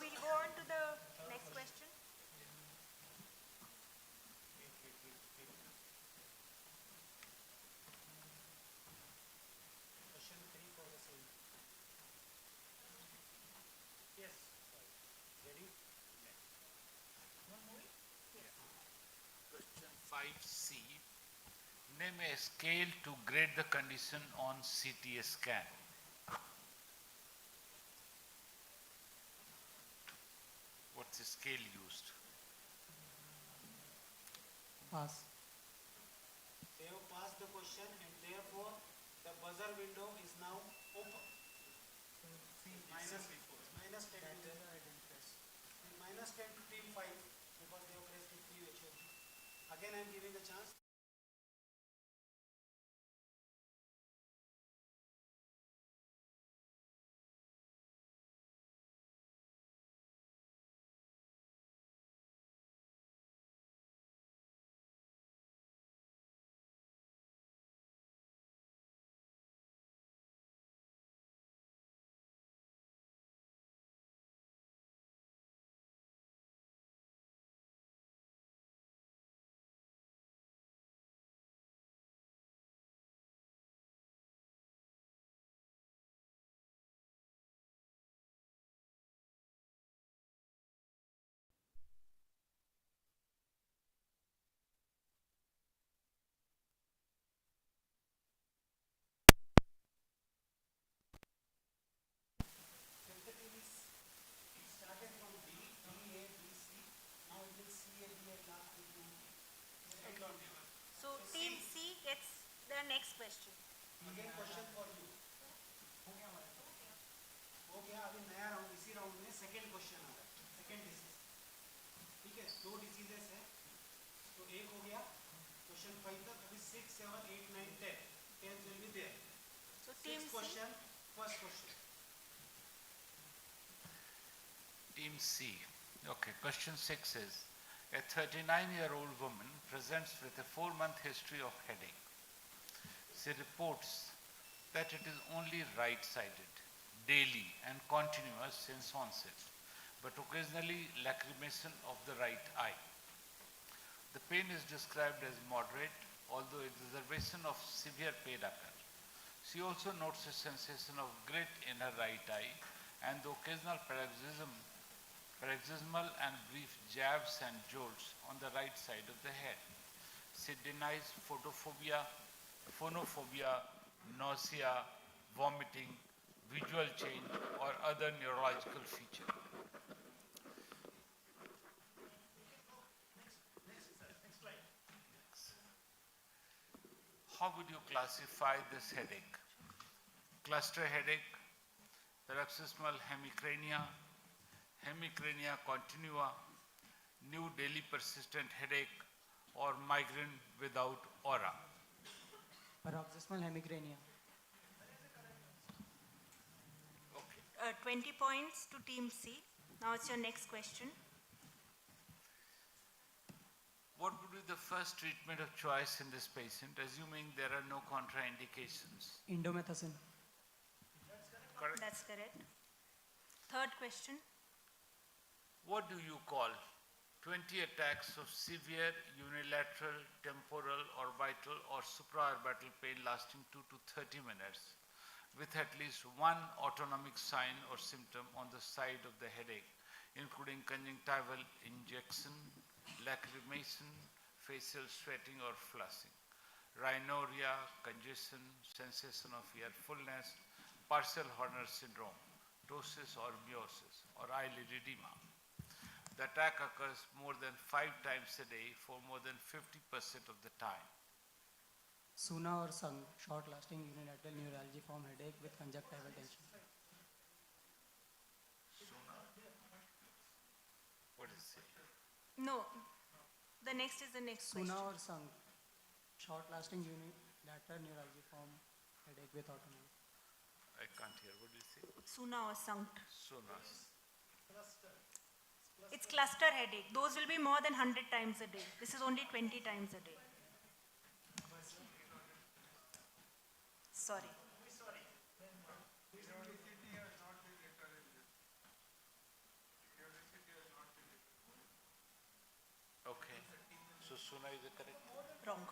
We'll go on to the next question. 5C, name a scale to grade the condition on CT scan. What's the scale used? Pass. They have passed the question and therefore the buzzer window is now open. Minus 10 to minus 10 to team 5 because they have pressed it prematurely. Again I am giving a chance. So team C gets the next question. Again question for you. हो गया अभी नया round इसी round में second question आ रहा है second disease ठीक है दो डिसीजेस है तो एक हो गया क्वेश्चन 5 तक अभी 6 7 8 9 10 10 will be there So team C. question first question Team C. Okay, question 6 is, a 39-year-old woman presents with a 4-month history of headache. She reports that it is only right-sided, daily and continuous since onset, but occasionally lacrimation of the right eye. The pain is described as moderate, although exacerbation of severe pain occurs. She also notes a sensation of grit in her right eye and the occasional paroxysmal and brief jabs and jolts on the right side of the head. She denies phonophobia, nausea, vomiting, visual change, or other neurological feature. How would you classify this headache? Cluster headache, paroxysmal hemicrania, hemicrania continua, new daily persistent headache, or migraine without aura? Paroxysmal hemicrania. 20 points to team C. Now it's your next question. What would be the first treatment of choice in this patient, assuming there are no contraindications? Indomethacin. Correct? That's correct. Third question. What do you call 20 attacks of severe unilateral, temporal, orbital or supraorbital pain lasting 2 to 30 minutes with at least one autonomic sign or symptom on the side of the headache, including conjunctival injection, lacrimation, facial sweating or flushing, rhinorrhea, congestion, sensation of ear fullness, partial Horner syndrome, ptosis or meiosis, or eyelid edema. The attack occurs more than 5 times a day for more than 50% of the time. Suna or sung, short-lasting unilateral neuralgia form headache with conjunctival tension. What is it? No. The next is the next Suna question. or sung, short-lasting unilateral neuralgia form headache with autonomy. I can't hear. What do you say? Suna or Sankt. Sonas. It's cluster headache. Those will be more than 100 times a day. This is only 20 times a day. Sorry. Okay. So Suna is the correct? Wrong.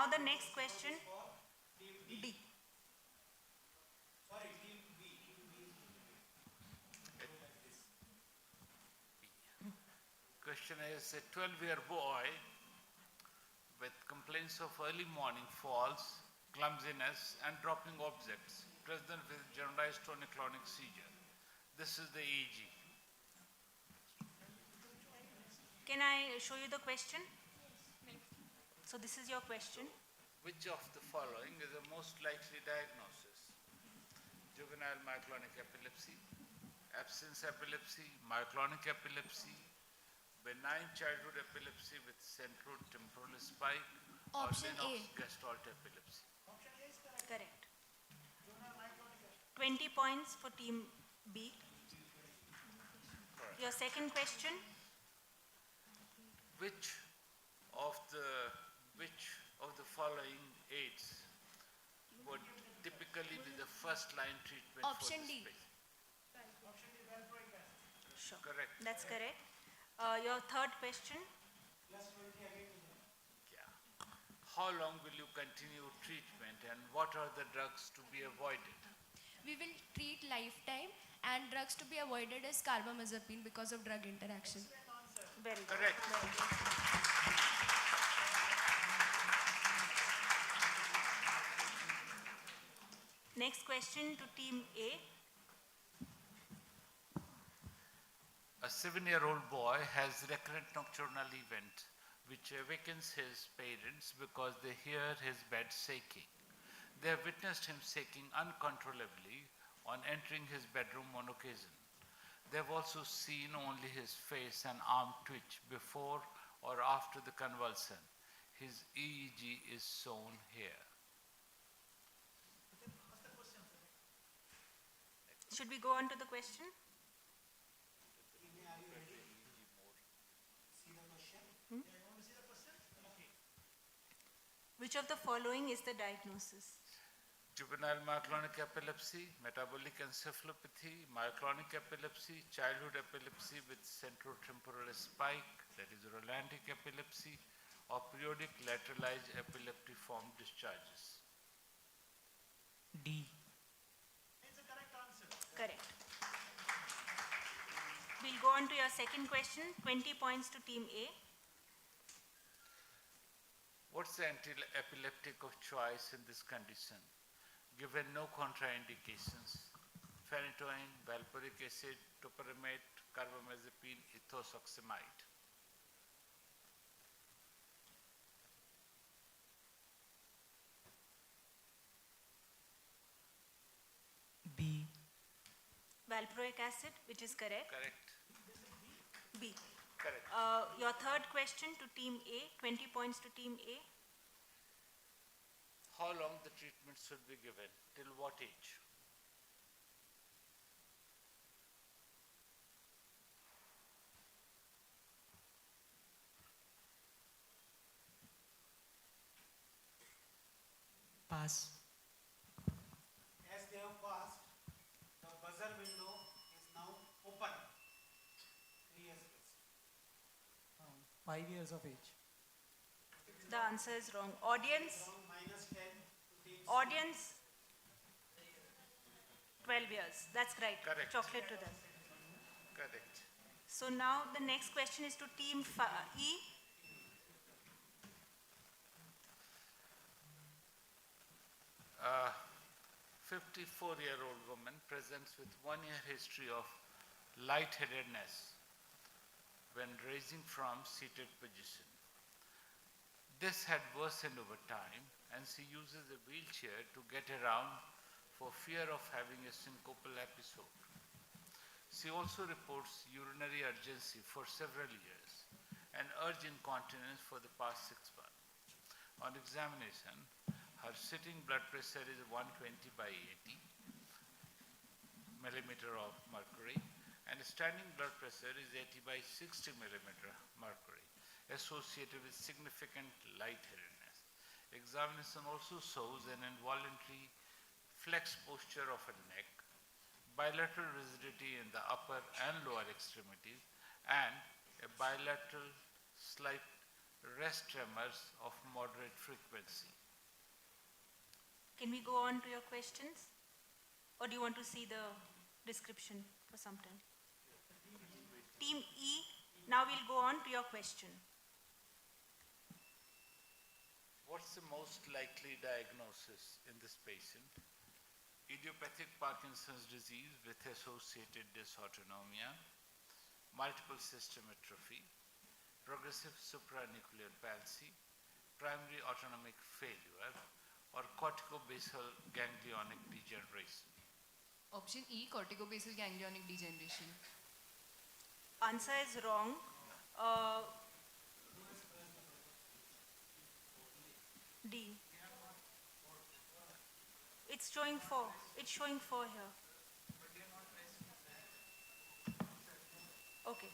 Now the next question, D. Question is, a 12-year boy with complaints of early morning falls, clumsiness, and dropping objects, present with generalized tonic-clonic seizure. This is the EEG. Can I show you the question? So this is your question. Which of the following is the most likely diagnosis? Juvenile myoclonic epilepsy, absence epilepsy, myoclonic epilepsy, benign childhood epilepsy with central temporal spike, Option or A. Lennox-Gastaut epilepsy. Correct. 20 points for team B. Your second question, Which of the following aids would typically be the first line treatment Option for this D. patient? sure. Correct. That's correct. Your third question, Yeah. How long will you continue treatment and what are the drugs to be avoided? We will treat lifetime, and drugs to be avoided is carbamazepine because of drug interaction. very good. Correct. Very good. Next question to team A. A 7-year-old boy has recurrent nocturnal event which awakens his parents because they hear his bed shaking. They have witnessed him shaking uncontrollably on entering his bedroom on occasion. They have also seen only his face and arm twitch before or after the convulsion. His EEG is shown here. Should we go on to the question? Which of the following is the diagnosis? Juvenile myoclonic epilepsy, metabolic encephalopathy, myoclonic epilepsy, childhood epilepsy with centrotemporal spike, that is rolandic epilepsy, or periodic lateralized epileptiform discharges. D. Correct. We'll go on to your second question. 20 points to team A. What's the anti-epileptic of choice in this condition? Given no contraindications, phenytoin, valproic acid, topiramate, carbamazepine, ethosuximide. B. Valproic acid, which is correct. Correct. B. Correct. Your third question to team A. 20 points to team A. How long the treatment should be given? Till what age? Pass. As they have passed, the buzzer window is now open. 3 years best. 5 years of age. The answer is wrong. Audience, From minus 10 to team C. audience, 12 years. That's right. Correct. Chocolate to them. Correct. So now the next question is to team E. A 54-year-old woman presents with 1-year history of lightheadedness when raising from seated position. This had worsened over time and she uses a wheelchair to get around for fear of having a syncopal episode. She also reports urinary urgency for several years and urge incontinence for the past 6 months. On examination, her sitting blood pressure is 120 by 80 millimeter of mercury and standing blood pressure is 80 by 60 millimeter mercury, associated with significant lightheadedness. Examination also shows an involuntary flexed posture of her neck, bilateral rigidity in the upper and lower extremities, and a bilateral slight rest tremors of moderate frequency. Can we go on to your questions? Or do you want to see the description for some time? Team E, now we'll go on to your question. What's the most likely diagnosis in this patient? Idiopathic Parkinson's disease with associated dysautonomia, multiple system atrophy, progressive supranuclear palsy, primary autonomic failure, or corticobasal ganglionic degeneration. Option E, corticobasal ganglionic degeneration. Answer is wrong. D. It's showing 4. It's showing 4 here. Okay.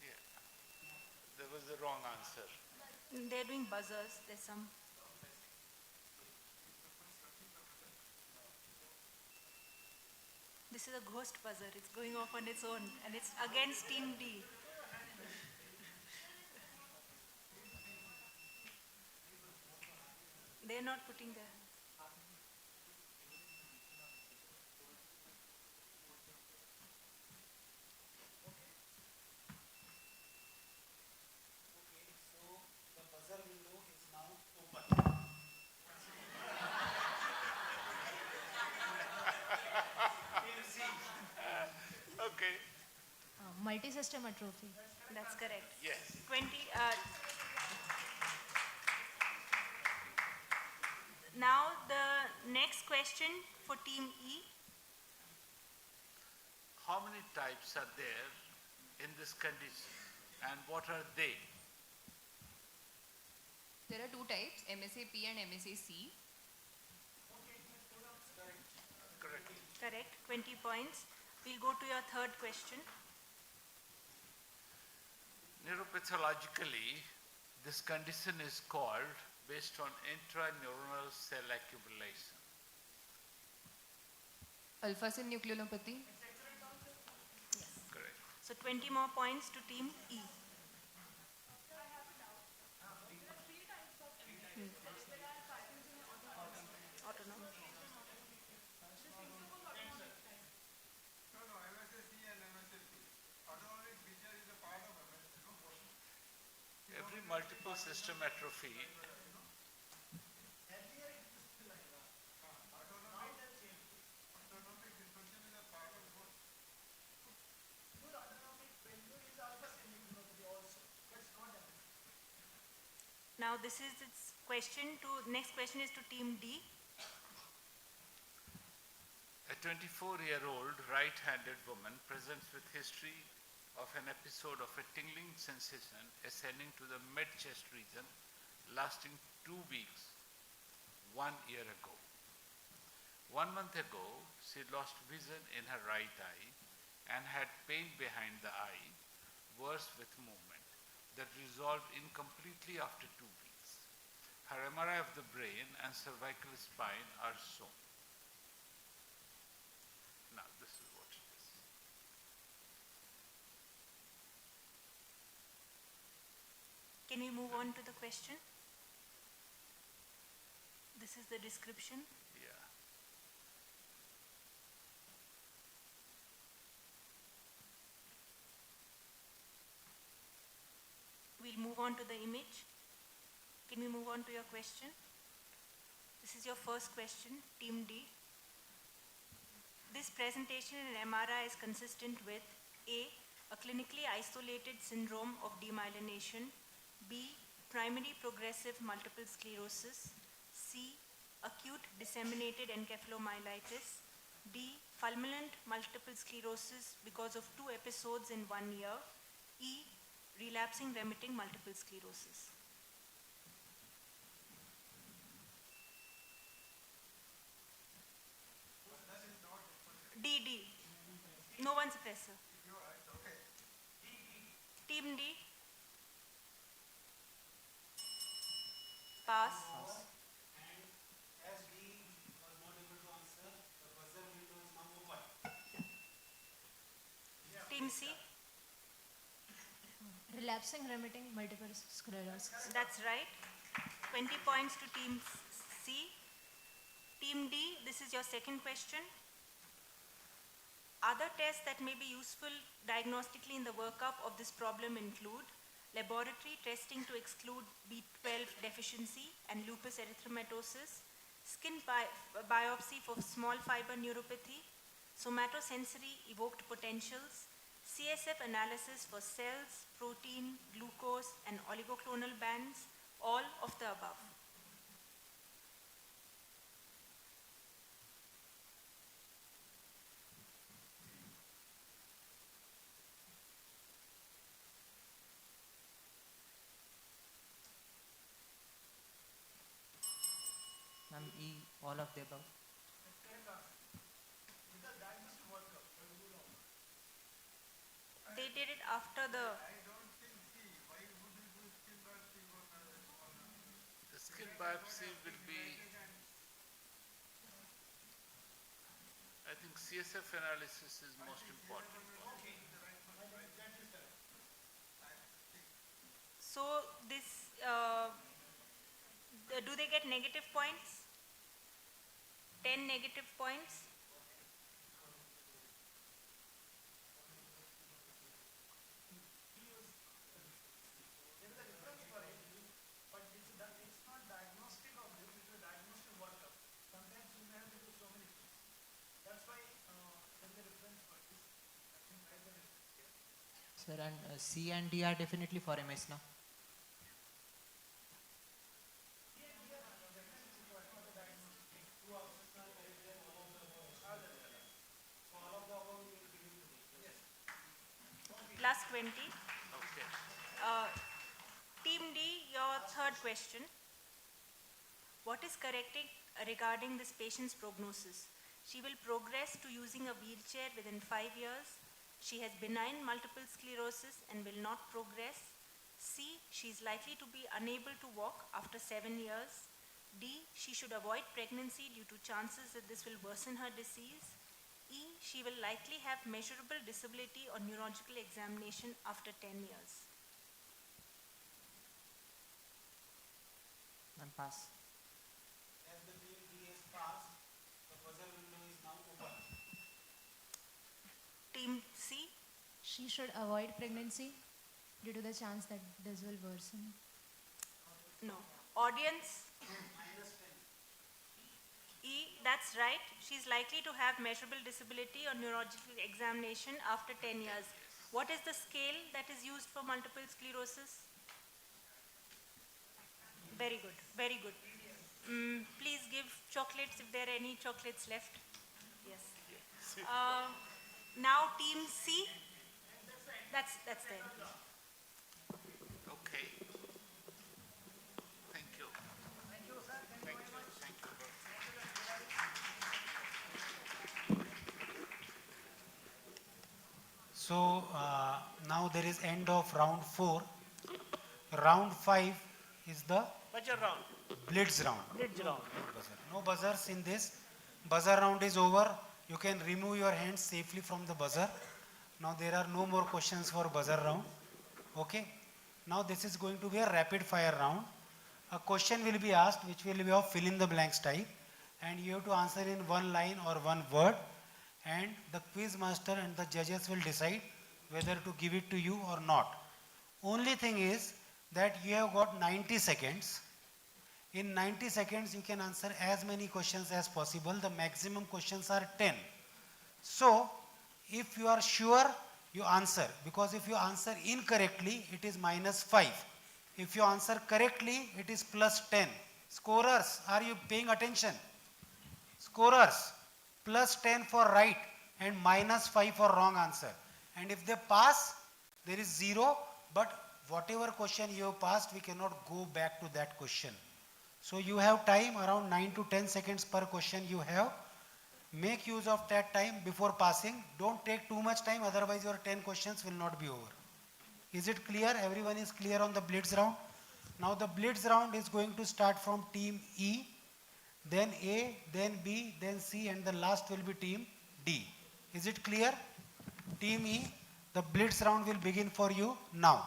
Yeah. There was the wrong answer. They're doing buzzers. There's some. This is a ghost buzzer. It's going off on its own, and it's against Team D. They're not putting their. The buzzer window is now open. Okay. Multisystem atrophy. That's correct. Yes. 20. Now the next question for Team E. How many types are there in this condition and what are they? There are two types, MSAP and MSAC. Correct. Correct. 20 points. We'll go to your third question. Neuropathologically, this condition is called based on intraneuronal cell accumulation. Alpha-synucleinopathy. Yes. Correct. So 20 more points to Team E. Autonomic. Every multiple system atrophy Now this is its question to, next question is to Team D. A 24-year-old right-handed woman presents with history of an episode of a tingling sensation ascending to the mid-chest region lasting 2 weeks 1 year ago. 1 month ago, she lost vision in her right eye and had pain behind the eye, worse with movement, that resolved incompletely after 2 weeks. Her MRI of the brain and cervical spine are shown. Now, this is what it is. Can we move on to the question? This is the description. Yeah. We'll move on to the image. Can we move on to your question? This is your first question, Team D. This presentation in MRI is consistent with A, a clinically isolated syndrome of demyelination, B, primary progressive multiple sclerosis, C, acute disseminated encephalomyelitis, D, fulminant multiple sclerosis because of 2 episodes in 1 year, E, relapsing remitting multiple sclerosis. D. No one's a presser. Team D. Pass. As we was not able to answer, the buzzer window is now open. Team C. Relapsing remitting multiple sclerosis. That's right. 20 points to Team C. Team D, this is your second question. Other tests that may be useful diagnostically in the workup of this problem include laboratory testing to exclude B12 deficiency and lupus erythematosus, skin biopsy for small fiber neuropathy, somatosensory evoked potentials, CSF analysis for cells, protein, glucose, and oligoclonal bands, all of the above. Ma'am, E, all of the above. They did it after the... The skin biopsy will be, I think CSF analysis is most important. So this, do they get negative points? 10 negative points? Sir, and C and D are definitely for MS now. Plus 20. Okay. Team D, your third question. What is corrected regarding this patient's prognosis? She will progress to using a wheelchair within 5 years. She has benign multiple sclerosis and will not progress. C, she is likely to be unable to walk after 7 years. D, she should avoid pregnancy due to chances that this will worsen her disease. E, she will likely have measurable disability on neurological examination after 10 years. Ma'am, pass. As the team D has passed, the buzzer window is now open. Team C, She should avoid pregnancy due to the chance that this will worsen. no. Audience, E, that's right. She's likely to have measurable disability on neurological examination after 10 years. What is the scale that is used for multiple sclerosis? Very good, very good. Please give chocolates if there are any chocolates left. Yes. Now team C. That's there. Okay. Thank you. Thank you, sir. Thank you. Thank you. So now there is end of round 4. Round 5 is the Blitz round. No buzzers in this. Buzzer round is over. You can remove your hands safely from the buzzer. Now there are no more questions for buzzer round. Okay. Now this is going to be a rapid fire round. A question will be asked which will be of fill in the blanks type, and you have to answer in one line or one word, and the quiz master and the judges will decide whether to give it to you or not. Only thing is that you have got 90 seconds. In 90 seconds you can answer as many questions as possible. The maximum questions are 10. So if you are sure, you answer, because if you answer incorrectly it is -5. If you answer correctly it is +10. Scorers, are you paying attention? Scorers, +10 for right and -5 for wrong answer. And if they pass, there is 0, but whatever question you have passed, we cannot go back to that question. So you have time, around 9 to 10 seconds per question you have. Make use of that time before passing. Don't take too much time, otherwise your 10 questions will not be over. Is it clear? Everyone is clear on the Blitz round? Now the Blitz round is going to start from team E, then A, then B, then C, and the last will be team D. Is it clear? Team E, the Blitz round will begin for you now.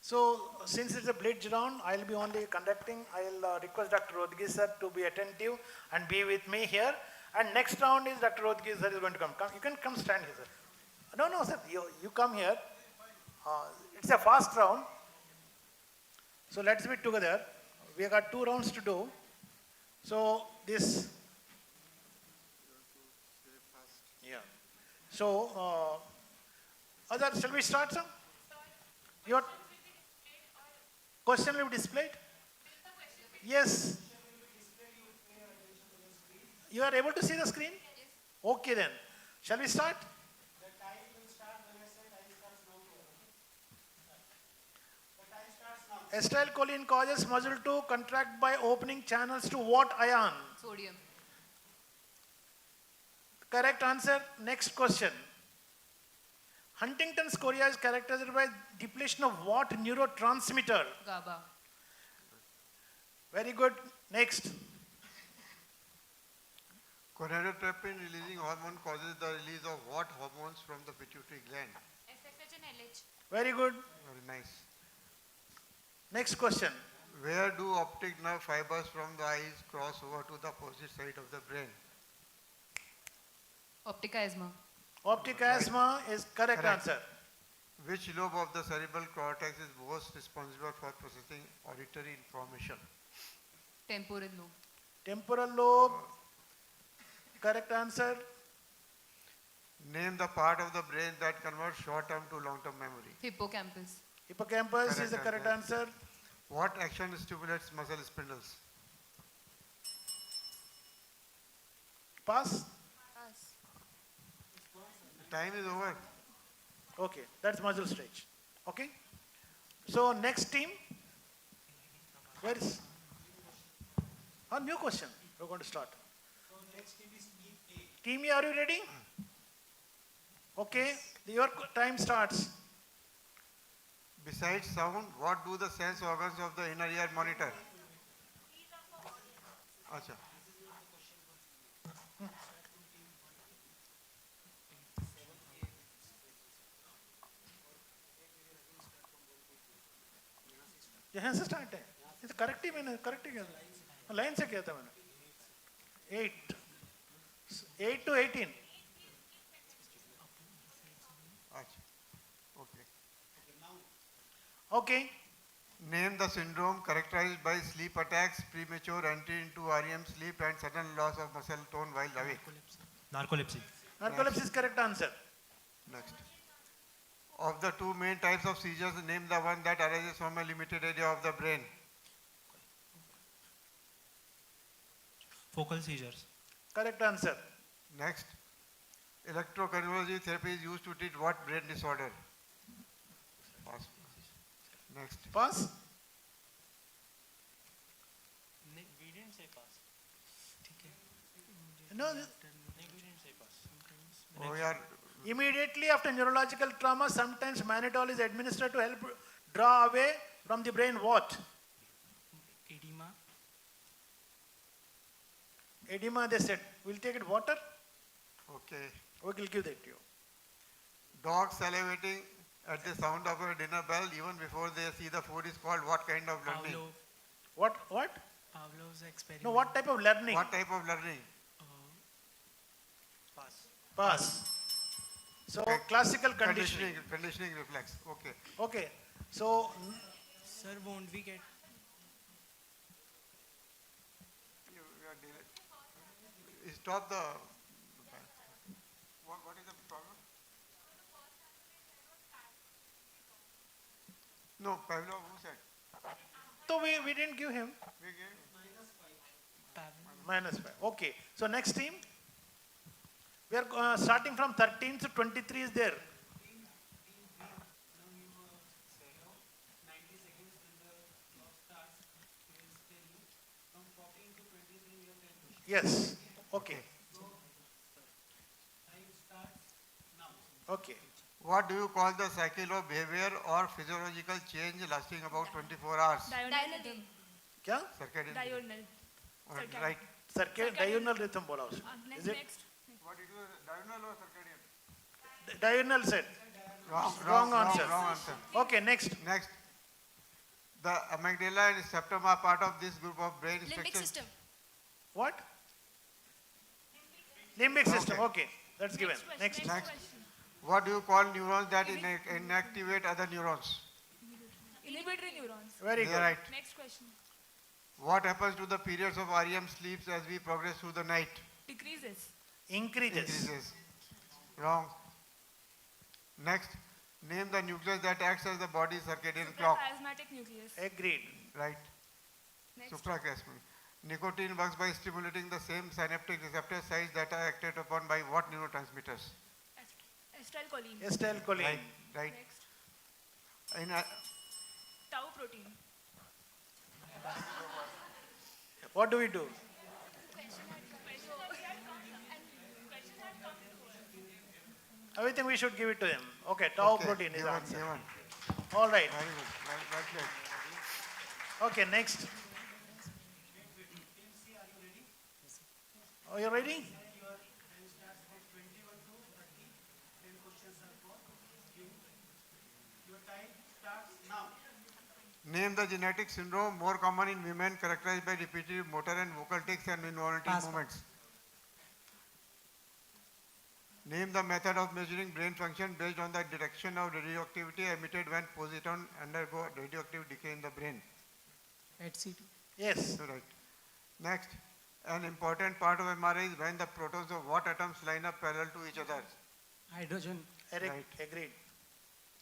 So, since it's a Blitz round, I'll be only conducting. I'll request Dr. Rodgers sir to be attentive and be with me here. And next round is Dr. Rodgers sir is going to come. You can come stand here, sir. No, sir, you come here. It's a fast round. So let's be together. We have got 2 rounds to do. So this, yeah. So, shall we start, sir? Your question will be displayed? Yes. You are able to see the screen? Okay then. Shall we start? Acetylcholine causes muscle to contract by opening channels to what ion? Sodium. Correct answer. Next question. Huntington's chorea is characterized by depletion of what neurotransmitter? GABA. Very good. Next. Gonadotropin releasing hormone causes the release of what hormones from the pituitary gland? FSH and LH. Very good. Very nice. Next question. Where do optic nerve fibers from the eyes cross over to the opposite side of the brain? Optic asthma. Optic asthma is correct answer. Which lobe of the cerebral cortex is most responsible for processing auditory information? Temporal lobe. Temporal lobe. Correct answer. Name the part of the brain that converts short-term to long-term memory. Hippocampus. Hippocampus is the correct answer. What action stimulates muscle spindles? Pass. Pass. Time is over. Okay, that's muscle stretch. Okay. So next team. Where is? New question. We're going to start. So next team is team A. Team A, are you ready? Okay, your time starts. Besides sound, what do the sense organs of the inner ear monitor? Acha. यहाँ से start है ये correct ही मैंने correct ही किया line से किया था मैंने 8 to 18 Okay. Okay. Name the syndrome characterized by sleep attacks, premature entry into REM sleep and sudden loss of muscle tone while awake. Narcolepsy. Narcolepsy is correct answer. Next. Of the 2 main types of seizures, name the one that arises from a limited area of the brain. Focal seizures. Correct answer. Next. Electroconvulsive therapy is used to treat what brain disorder? Pass. Next. Pass. We didn't say pass. No. We didn't say pass. Oh, yeah. Immediately after neurological trauma, sometimes mannitol is administered to help draw away from the brain what? Edema. Edema, they said. We'll take it water. Okay. We will give that to you. Dogs salivating at the sound of a dinner bell even before they see the food is called what kind of learning? What? Pavlov's experiment. No, what type of learning? What type of learning? Pass. Pass. So, classical conditioning. Conditioning reflex. Okay. Okay. So, Sir, won't we get? Stop the. What is the problem? No, Pavlov, who said? so we didn't give him. We gave -5. Okay. So, next team. We are starting from 13 to 23 is there. Yes. Okay. Okay. What do you call the cycle of behavior or physiological change lasting about 24 hours? Diurnal rhythm. क्या? Circadian. Diurnal. Right. Diurnal rhythm बोला उसने. Is it? Next. What it was, diurnal or circadian? Diurnal said. Wrong answer. Wrong answer. Okay, next. Next. The amygdala and septum are part of this group of brain Limbic structures. system. What? Limbic system. Okay, that's given. Next. Next. What do you call neurons that inactivate other neurons? Inhibitory neurons. Very good. Right. Next question. What happens to the periods of REM sleeps as we progress through the night? Decreases. Increases. Wrong. Next. Name the nucleus that acts as the body's circadian clock. Suprachiasmatic nucleus. Agreed. Right. Next. Suprachiasmatic. Nicotine works by stimulating the same synaptic receptor sites that are acted upon by what neurotransmitters? Acetylcholine. Acetylcholine. Right. Next. In Tau protein. What do we do? I think we should give it to him. Okay, tau protein is the answer. given. All right. Very good. Well played. Okay, next. Are you ready? Name the genetic syndrome more common in women characterized by repetitive motor and vocal tics and involuntary movements. Name the method of measuring brain function based on the detection of radioactivity emitted when positron undergo radioactive decay in the brain. HCT. Yes. Right. Next, an important part of MRI is when the protons of what atoms line up parallel to each other. Hydrogen. Eric, Right. agreed.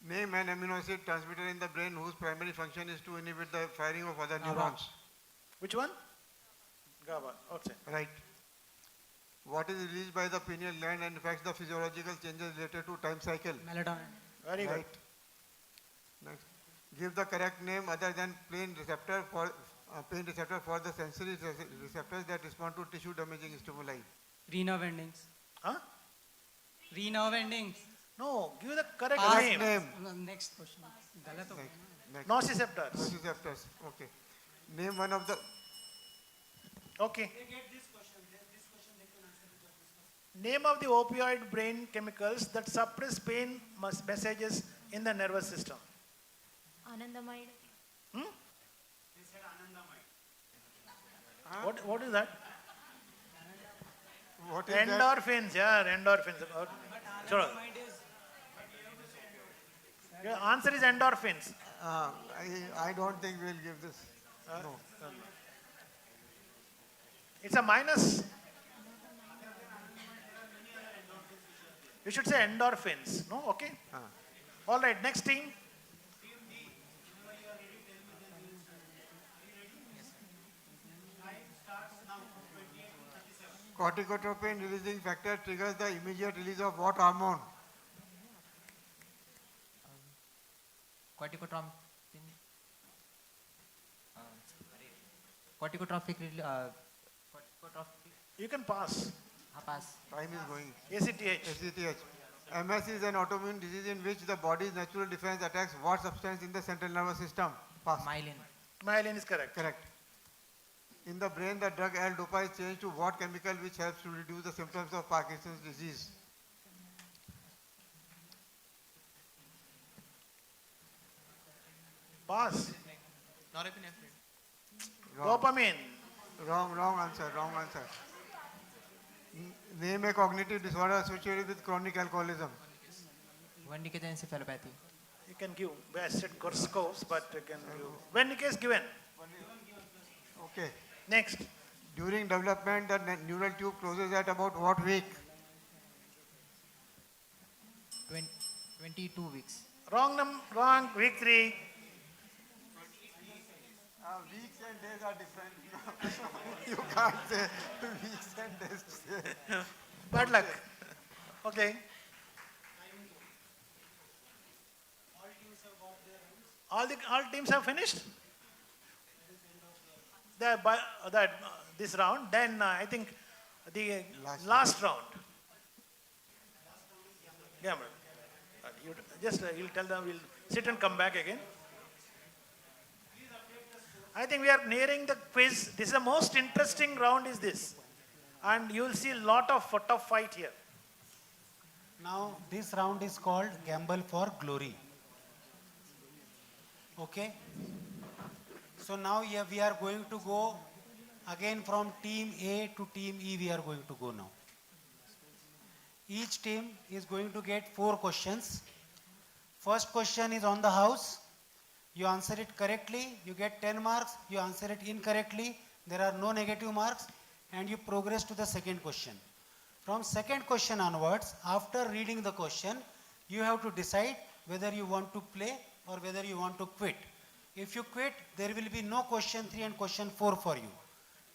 Name an amino acid transmitter in the brain whose primary function is to inhibit the firing of other neurons. Which one? GABA. Okay. Right. What is released by the pineal gland and affects the physiological changes related to time cycle? Melatonin. Very good. Right. Next. Give the correct name other than pain receptor for the sensory receptors that respond to tissue damaging stimuli. Renerve endings. Huh? Renerve endings. No, give the correct Past name. name. Next question. गलत हो गया ना? Next. Nociceptors. Nociceptors. Okay. Name one of the. Okay. Name of the opioid brain chemicals that suppress pain messages in the nervous system. Anandamide. Hmm? What is that? What is that? Endorphins, yeah, endorphins. Sure. Your answer is endorphins. I don't think we'll give this. No. It's a minus. You should say endorphins. No? Okay. All right, next team. Corticotropin releasing factor triggers the immediate release of what hormone? Corticotropin. Corticotrophic. You can pass. Pass. Time is going. ACTH. ACTH. MS is an autoimmune disease in which the body's natural defense attacks what substance in the central nervous system? Pass. Myelin. Myelin is correct. Correct. In the brain, the drug L-dopa is changed to what chemical which helps to reduce the symptoms of Parkinson's disease? Pass. Norepinephrine. Dopamine. Wrong answer. Name a cognitive disorder associated with chronic alcoholism. Wernicke encephalopathy. You can give. I said Korsakoff's, but you can give. Wernicke is given. Okay. Next. During development, the neural tube closes at about what week? 22 weeks. Wrong. Week 3. Weeks and days are different. You can't say weeks and days. Bad luck. Okay. All teams have finished? This round. Then I think the last round. Yeah, madam. You'll tell them, we'll sit and come back again. I think we are nearing the quiz. This is the most interesting round is this. And you will see a lot of tough fight here. Now this round is called Gamble for Glory. Okay? So now here we are going to go again from team A to team E, we are going to go now. Each team is going to get 4 questions. First question is on the house. You answer it correctly, you get 10 marks. You answer it incorrectly, there are no negative marks, and you progress to the second question. From second question onwards, after reading the question, you have to decide whether you want to play or whether you want to quit. If you quit, there will be no question 3 and question 4 for you.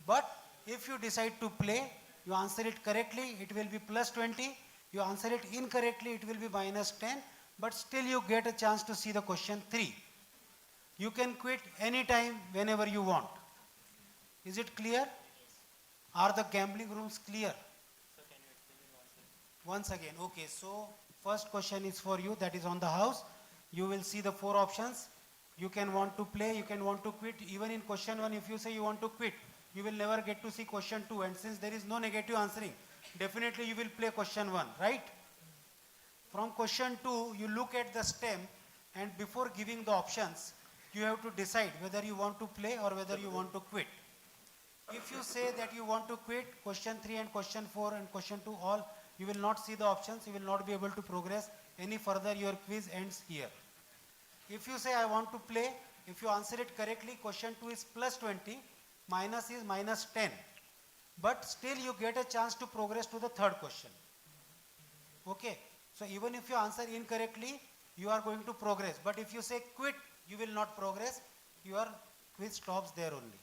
But if you decide to play, you answer it correctly, it will be plus 20. You answer it incorrectly, it will be minus 10. But still you get a chance to see the question 3. You can quit anytime, whenever you want. Is it clear? Are the gambling rules clear? Once again, okay, so first question is for you, that is on the house. You will see the 4 options. You can want to play, you can want to quit. Even in question 1, if you say you want to quit, you will never get to see question 2. And since there is no negative answering, definitely you will play question 1, right? From question 2, you look at the stem, and before giving the options, you have to decide whether you want to play or whether you want to quit. If you say that you want to quit, question 3 and question 4 and question 2 all, you will not see the options, you will not be able to progress any further, your quiz ends here. If you say I want to play, if you answer it correctly, question 2 is plus 20, minus is minus 10. But still you get a chance to progress to the third question. Okay, so even if you answer incorrectly, you are going to progress. But if you say quit, you will not progress, your quiz stops there only.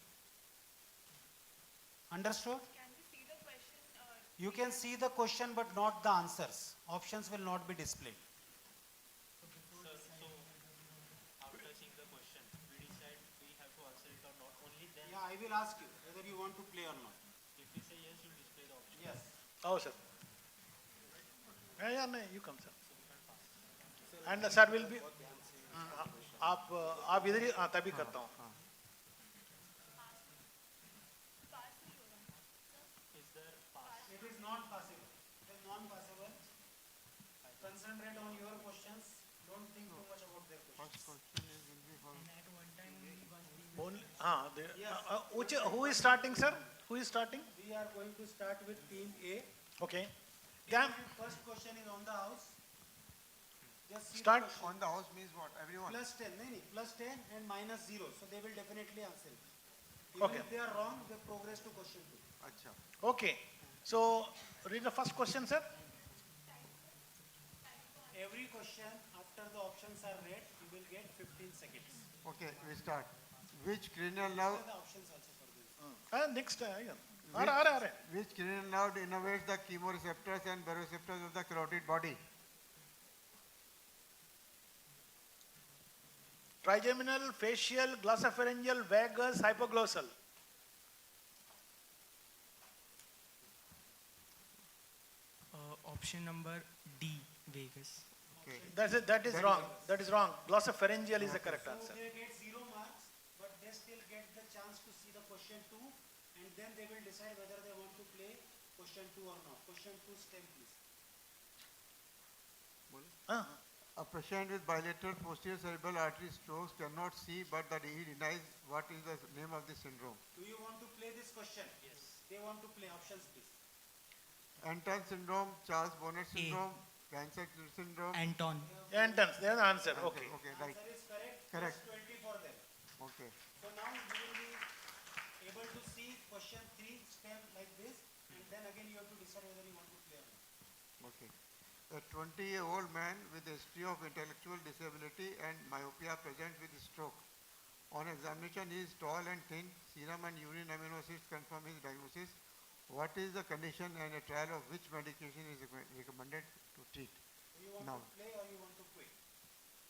Understood? You can see the question but not the answers. Options will not be displayed. After seeing the question, we decide we have to answer it or not. Only then. Yeah, I will ask you whether you want to play or not. If we say yes, you display the option. Yes. Oh, sir. Yeah, you come, sir. And sir will be. आप इधर ही तभी करता हूँ. It is not possible. It is non-possible. Concentrate on your questions. Don't think too much about their questions. Only, who is starting, sir? Who is starting? We are going to start with team A. Okay. First question is on the house. Just Start. On the house means what? Everyone? Plus 10, plus 10 and minus 0. So they will definitely answer it. Even Okay. if they are wrong, they progress to question 2. Acha. Okay. So, read the first question, sir. Every question after the options are read, you will get 15 seconds. Okay, we start. Which cranial nerve? The options also for this. Next. Which cranial nerve innervates the chemoreceptors and baroreceptors of the carotid body? Trigeminal, facial, glossopharyngeal, vagus, hypoglossal. Option number D, vagus. Okay. That is wrong. That is wrong. Glossopharyngeal is the correct answer. So they get 0 marks, but they still get the chance to see the question 2, and then they will decide whether they want to play question 2 or not. Question 2 stem, please. A patient with bilateral posterior cerebral artery strokes cannot see, but that he denies. What is the name of this syndrome? Do you want to play this question? Yes. They want to play. Options, please. Anton syndrome, Charles Bonnet syndrome, Cancer syndrome. Anton. Anton's, there's the answer. Okay. Okay, right. Answer is correct. Correct. Plus 20 for them. Okay. So now you will be able to see question 3 stem like this, and then again you have to decide whether you want to play or not. Okay. A 20-year-old man with a history of intellectual disability and myopia present with stroke. On examination, he is tall and thin. Serum and urine amino acids confirm his diagnosis. What is the condition and a trial of which medication is recommended to treat? Do you want Now. to play or you want to quit?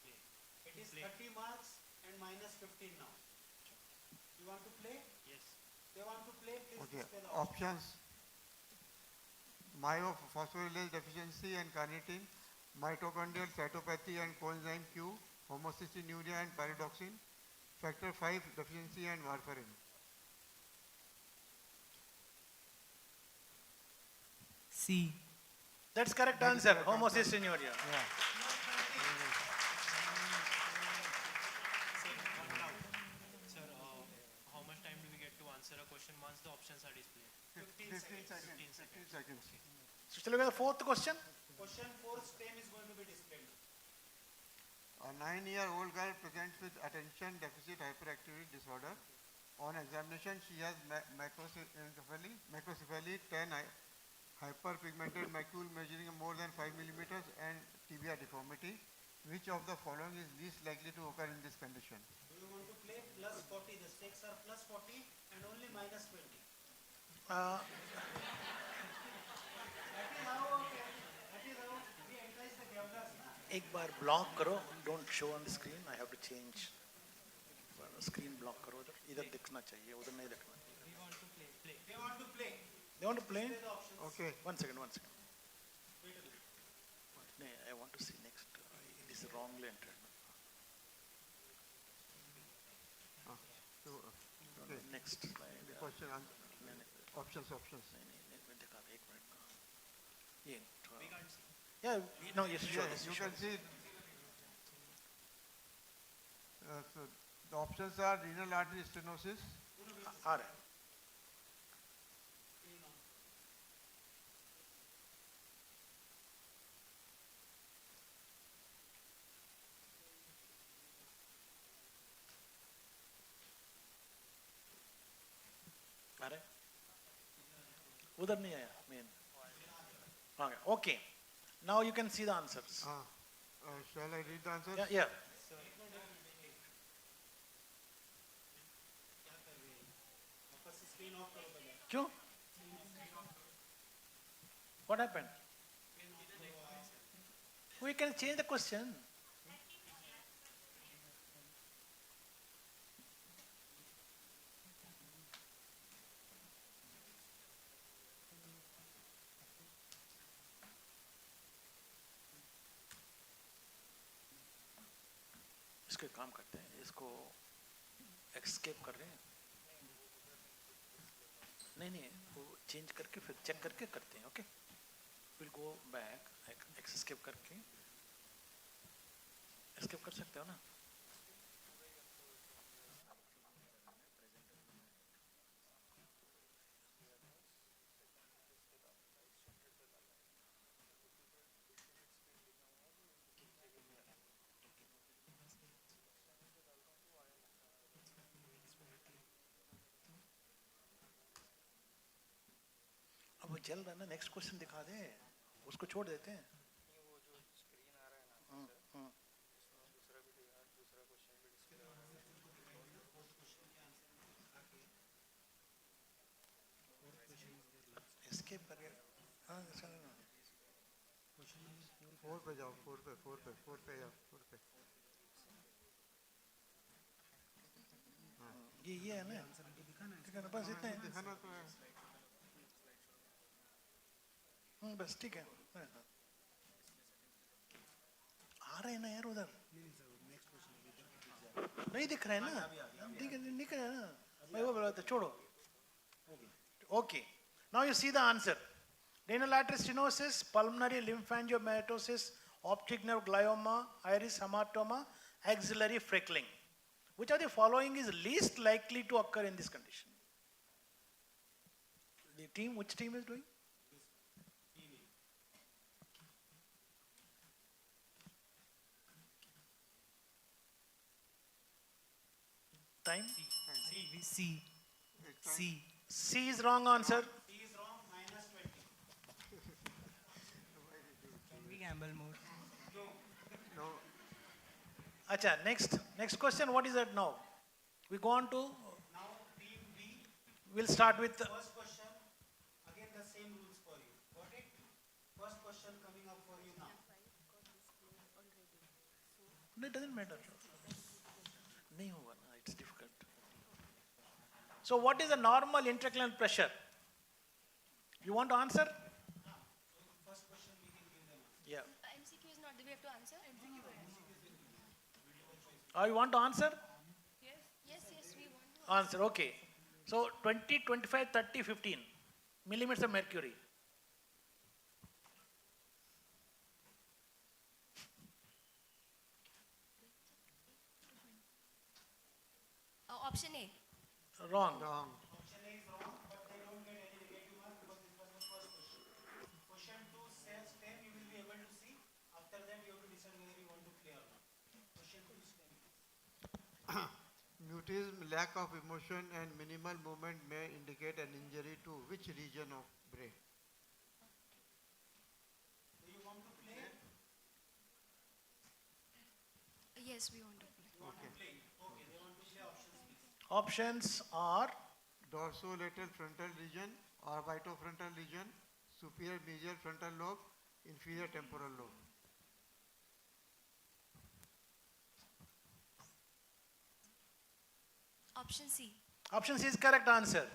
Play. It is 30 marks and minus 15 now. You want to play? Yes. They want to play, please Okay. display the options. Options. Myophosphorylase deficiency and carnitine, mitochondrial cytopathy and coenzyme Q, homocystinuria and pyridoxine, factor 5 deficiency and warfarin. C. That's correct answer, homocystinuria. Yeah. Sir, how much time do we get to answer a question once the options are displayed? 15 seconds. 15 seconds. So shall we go to the fourth question? Question 4's name is going to be displayed. A 9-year-old girl presents with attention deficit hyperactivity disorder. On examination, she has macrocephaly, 10 hyperpigmented macule measuring more than 5 millimeters and tibia deformity. Which of the following is least likely to occur in this condition? Do you want to play plus 40? The stakes are plus 40 and only minus 20. Uh, That is how we entice the gamblers. एक बार block करो, don't show on the screen. I have to change. Screen block करो उधर, इधर दिखना चाहिए, उधर नहीं दिखना चाहिए. We want to play. They want to play. They want to play? Display the options. Okay. One second. Wait a minute. No, I want to see next. It is wrongly entered. Okay. Next slide. Question answer. Options. नहीं दिखा दे एक minute. ये. We can't see. Yeah, no, yes, sure. Yes, you can see. So the options are renal artery stenosis. आ रहा है. आ रहा है. उधर नहीं आया main. Okay. Now you can see the answers. Shall I read the answers? Yeah. क्यों? What happened? We can change the question. इसको एक काम करते हैं, इसको एक्सकेप कर रहे हैं. नहीं वो चेंज करके फिर चेक करके करते हैं. Okay, will go back, escape करके एस्केप कर सकते हो ना. वो चल रहा है ना, नेक्स्ट क्वेश्चन दिखा दे, उसको छोड़ देते हैं. वो जो स्क्रीन आ रहा है ना सर, इसमें दूसरा भी दूसरा क्वेश्चन भी डिस्प्ले हो रहा है. एस्केप करके. हाँ चल ना. 4 पे जाओ, 4 पे जाओ, 4 पे. ये है ना, दिखाना बस इतना है. दिखाना तो है. बस ठीक है. आ रहे हैं ना यार उधर. नहीं दिख रहा है ना. ठीक है, दिख रहा है ना. मैं वो बोला था छोड़ो. Okay. Now you see the answer. Renal artery stenosis, pulmonary lymphangiomatosis, optic nerve glioma, iris hematoma, axillary freckling. Which of the following is least likely to occur in this condition? The team, which team is doing? Time? C is wrong answer. C is wrong, minus 20. Can we gamble more? No. Acha, next question. What is that now? We go on to. Now team B. We'll start with. First question. Again the same rules for you. Got it? First question coming up for you now. No, it doesn't matter. नहीं होगा ना. It's difficult. So what is the normal intracranial pressure? You want to answer? First question we can give them. Yeah. MCQ is not we have to answer? You want to answer? Yes, we want to Answer, okay. So 20, 25, 30, 15 millimeters of mercury. Option A. Wrong. Option A is wrong, but they don't get any negative mark because this was the first question. Question 2 says 10, you will be able to see. After that, you have to decide whether you want to play or not. Question 2 is 10. Mutism, lack of emotion and minimal movement may indicate an injury to which region of brain? Do you want to play? Yes, we want to play. Okay, they want to play options, please. Options are Dorsolateral frontal region, orbitofrontal region, superior mesial frontal lobe, inferior temporal lobe. Option C. Option C is correct answer.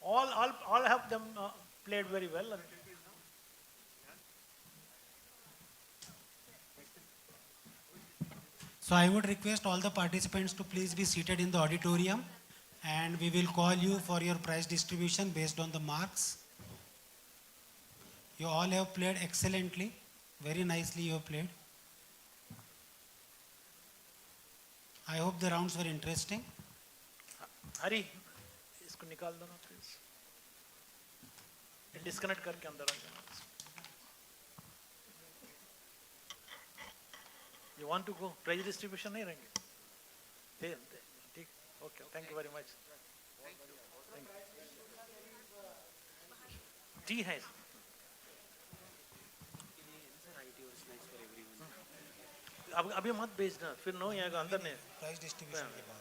all of them played very well. So I would request all the participants to please be seated in the auditorium, and we will call you for your prize distribution based on the marks. You all have played excellently. Very nicely you have played. I hope the rounds were interesting. हरी इसको निकाल दो ना please, disconnect करके अंदर आ जाना. You want to go? Prize distribution नहीं रहेंगे? ठीक. Okay. Thank you very much. Thank you. T है. अब अभी मत भेजना, फिर नो यहाँ का अंदर नहीं. प्राइज डिस्ट्रीब्यूशन के बाद.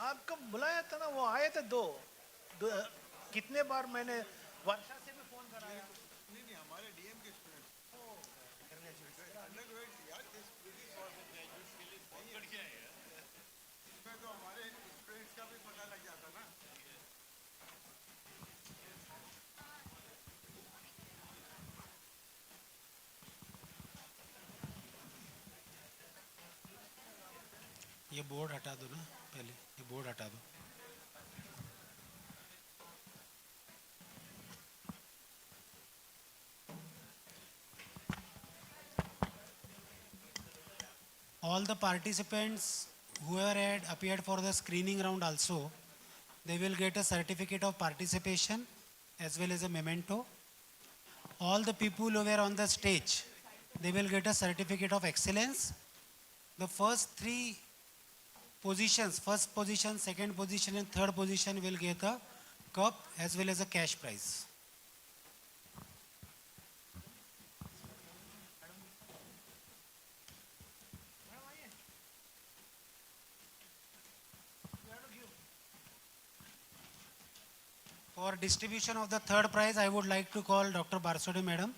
आपको बुलाया था ना, वो आए थे दो कितने बार मैंने वर्षा से भी फोन कराया. नहीं हमारे डीएम के स्टूडेंट इसमें तो हमारे स्टूडेंट्स का भी पता लग जाता ना. ये बोर्ड हटा दो ना पहले, ये बोर्ड हटा दो. All the participants who had appeared for the screening round also, they will get a certificate of participation as well as a memento. All the people who were on the stage, they will get a certificate of excellence. The first three positions, first position, second position and third position will get a cup as well as a cash prize. For distribution of the third prize, I would like to call Dr. Barsode Madam.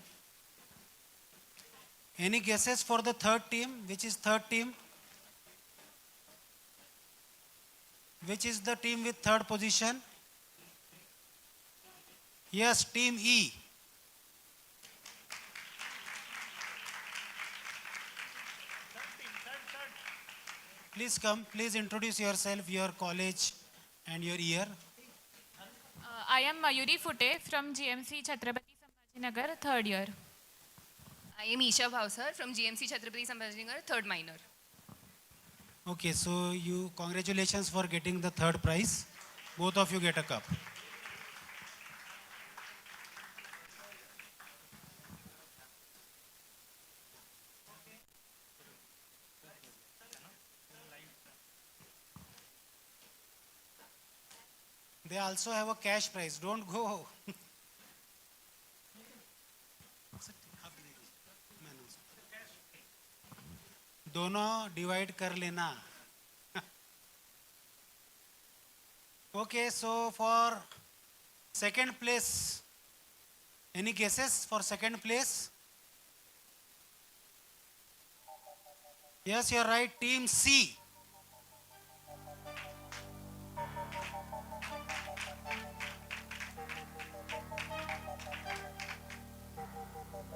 Any guesses for the third team? Which is third team? Which is the team with third position? Yes, team E. Please come, please introduce yourself, your college and your year. I am Mayuri Fute from GMC Chhatrapati Sambhajinagar, third year. I am Isha Bhavsar from GMC Chhatrapati Sambhajinagar, third minor. Okay, so you, congratulations for getting the third prize. Both of you get a cup. They also have a cash prize. Don't go. दोनों divide कर लेना. Okay, so for second place, any guesses for second place? Yes, you're right, team C.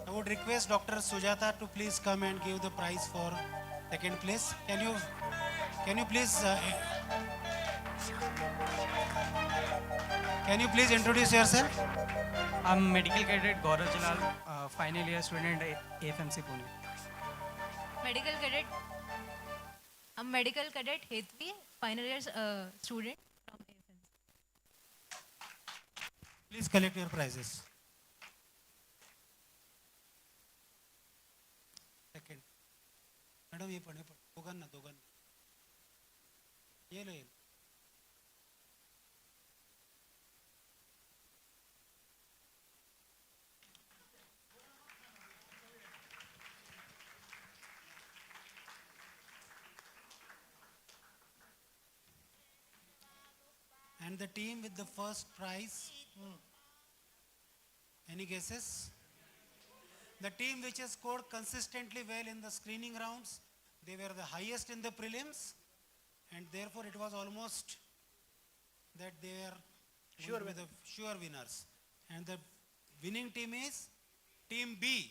I would request Dr. Sujata to please come and give the prize for second place. Can you please introduce yourself? I'm medical cadet Gaurav Jalal, final year student at AFMC Pune. I'm medical cadet Hetvi, final year student from AFMC. Please collect your prizes. Second. Madam, ये पढ़े दोगन ये लो. And the team with the first prize, any guesses? The team which has scored consistently well in the screening rounds, they were the highest in the prelims, and therefore it was almost that they were the sure winners. And the winning team is Team B.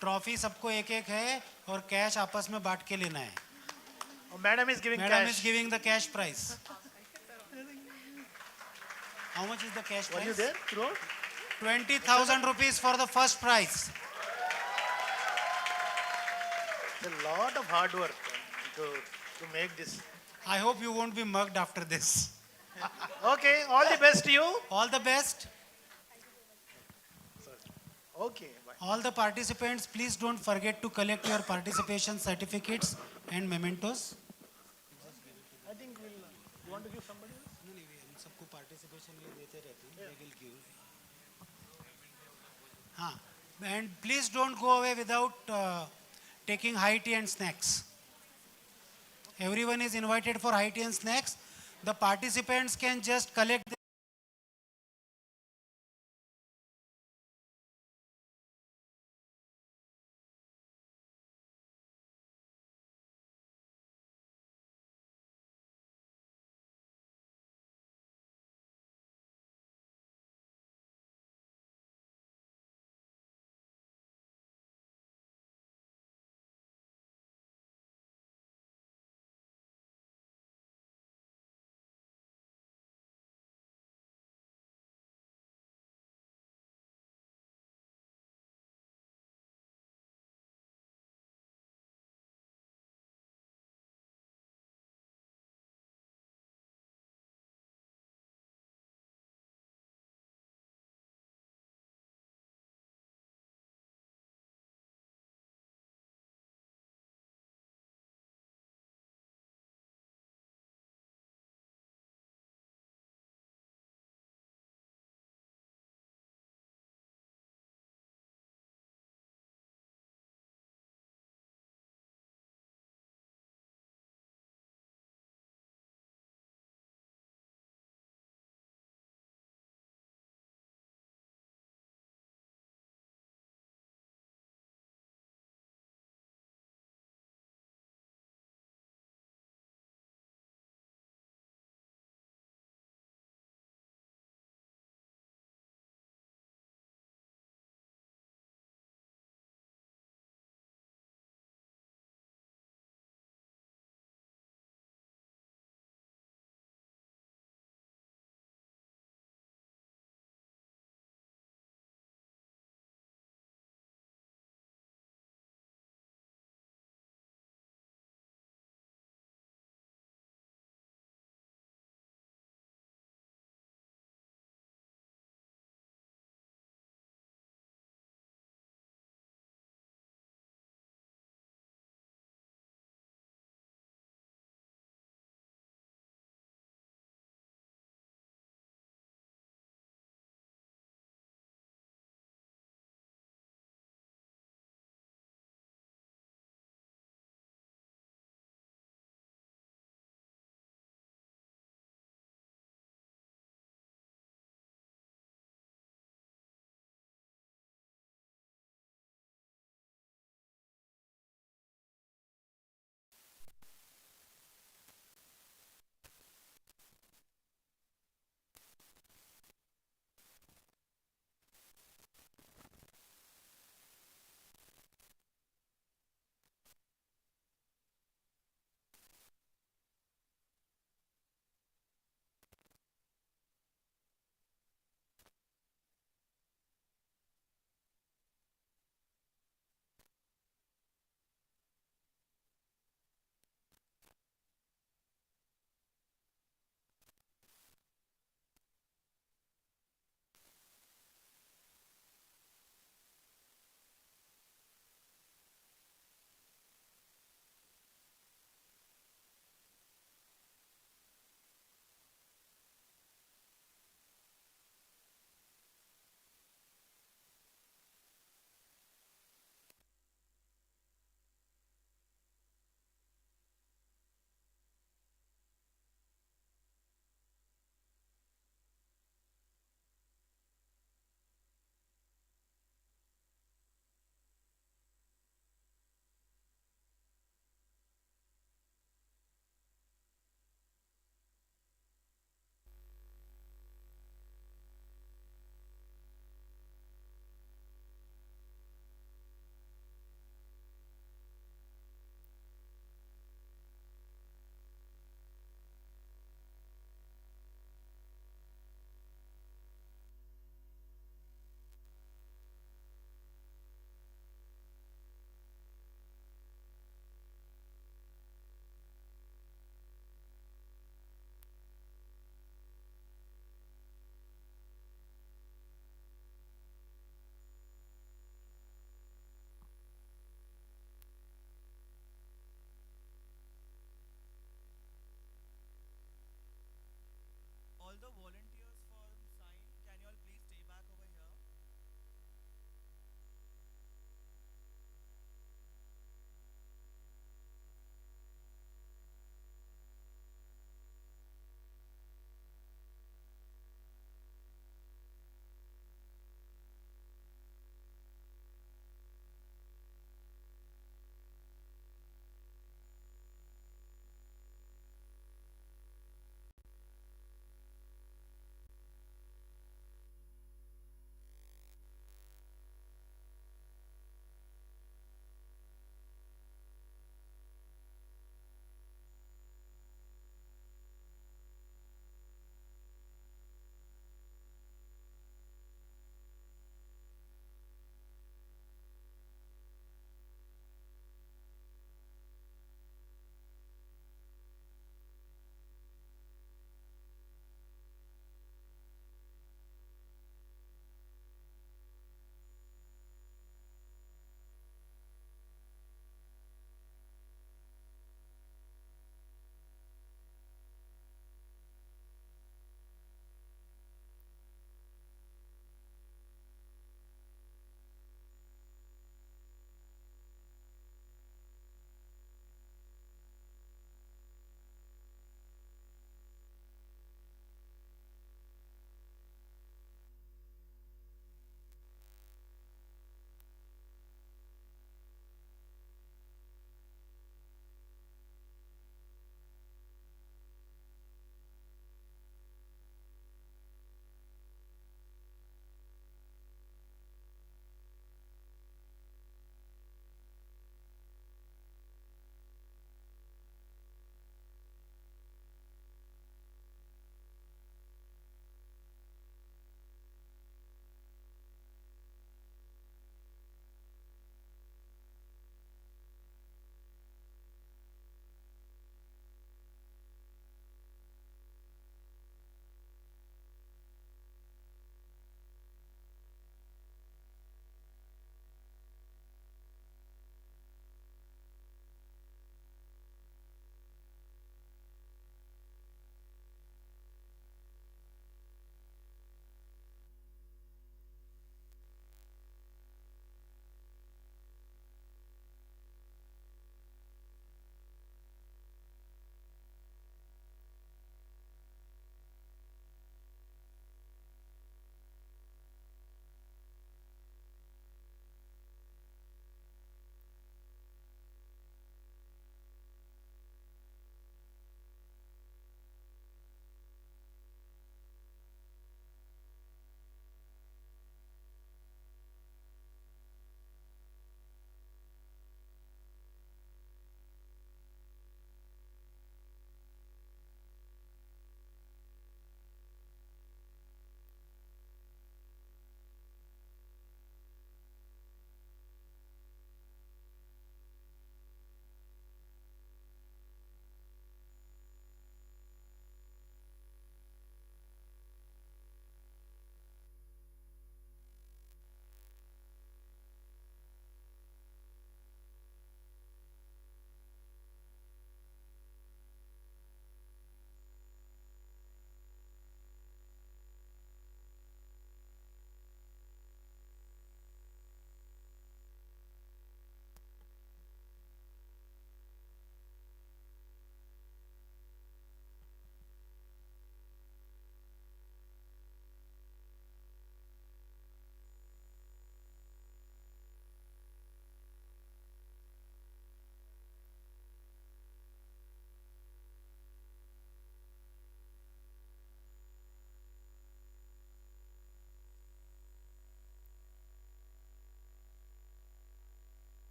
Trophy सबको एक एक है और cash आपस में बांट के लेना है. Madam is giving Madam cash. is giving the cash prize. How much is the cash prize? Were you there throughout? 20,000 rupees for the first prize. It's a lot of hard work to make this. I hope you won't be mugged after this. Okay, all the best to you. All the best. Okay, bye. All the participants, please don't forget to collect your participation certificates and mementos. I think we'll. You want to give somebody else? No, हम सबको participation ये देते रहते हैं. They will give. हाँ, and please don't go away without taking high tea and snacks. Everyone is invited for high tea and snacks. The participants can just collect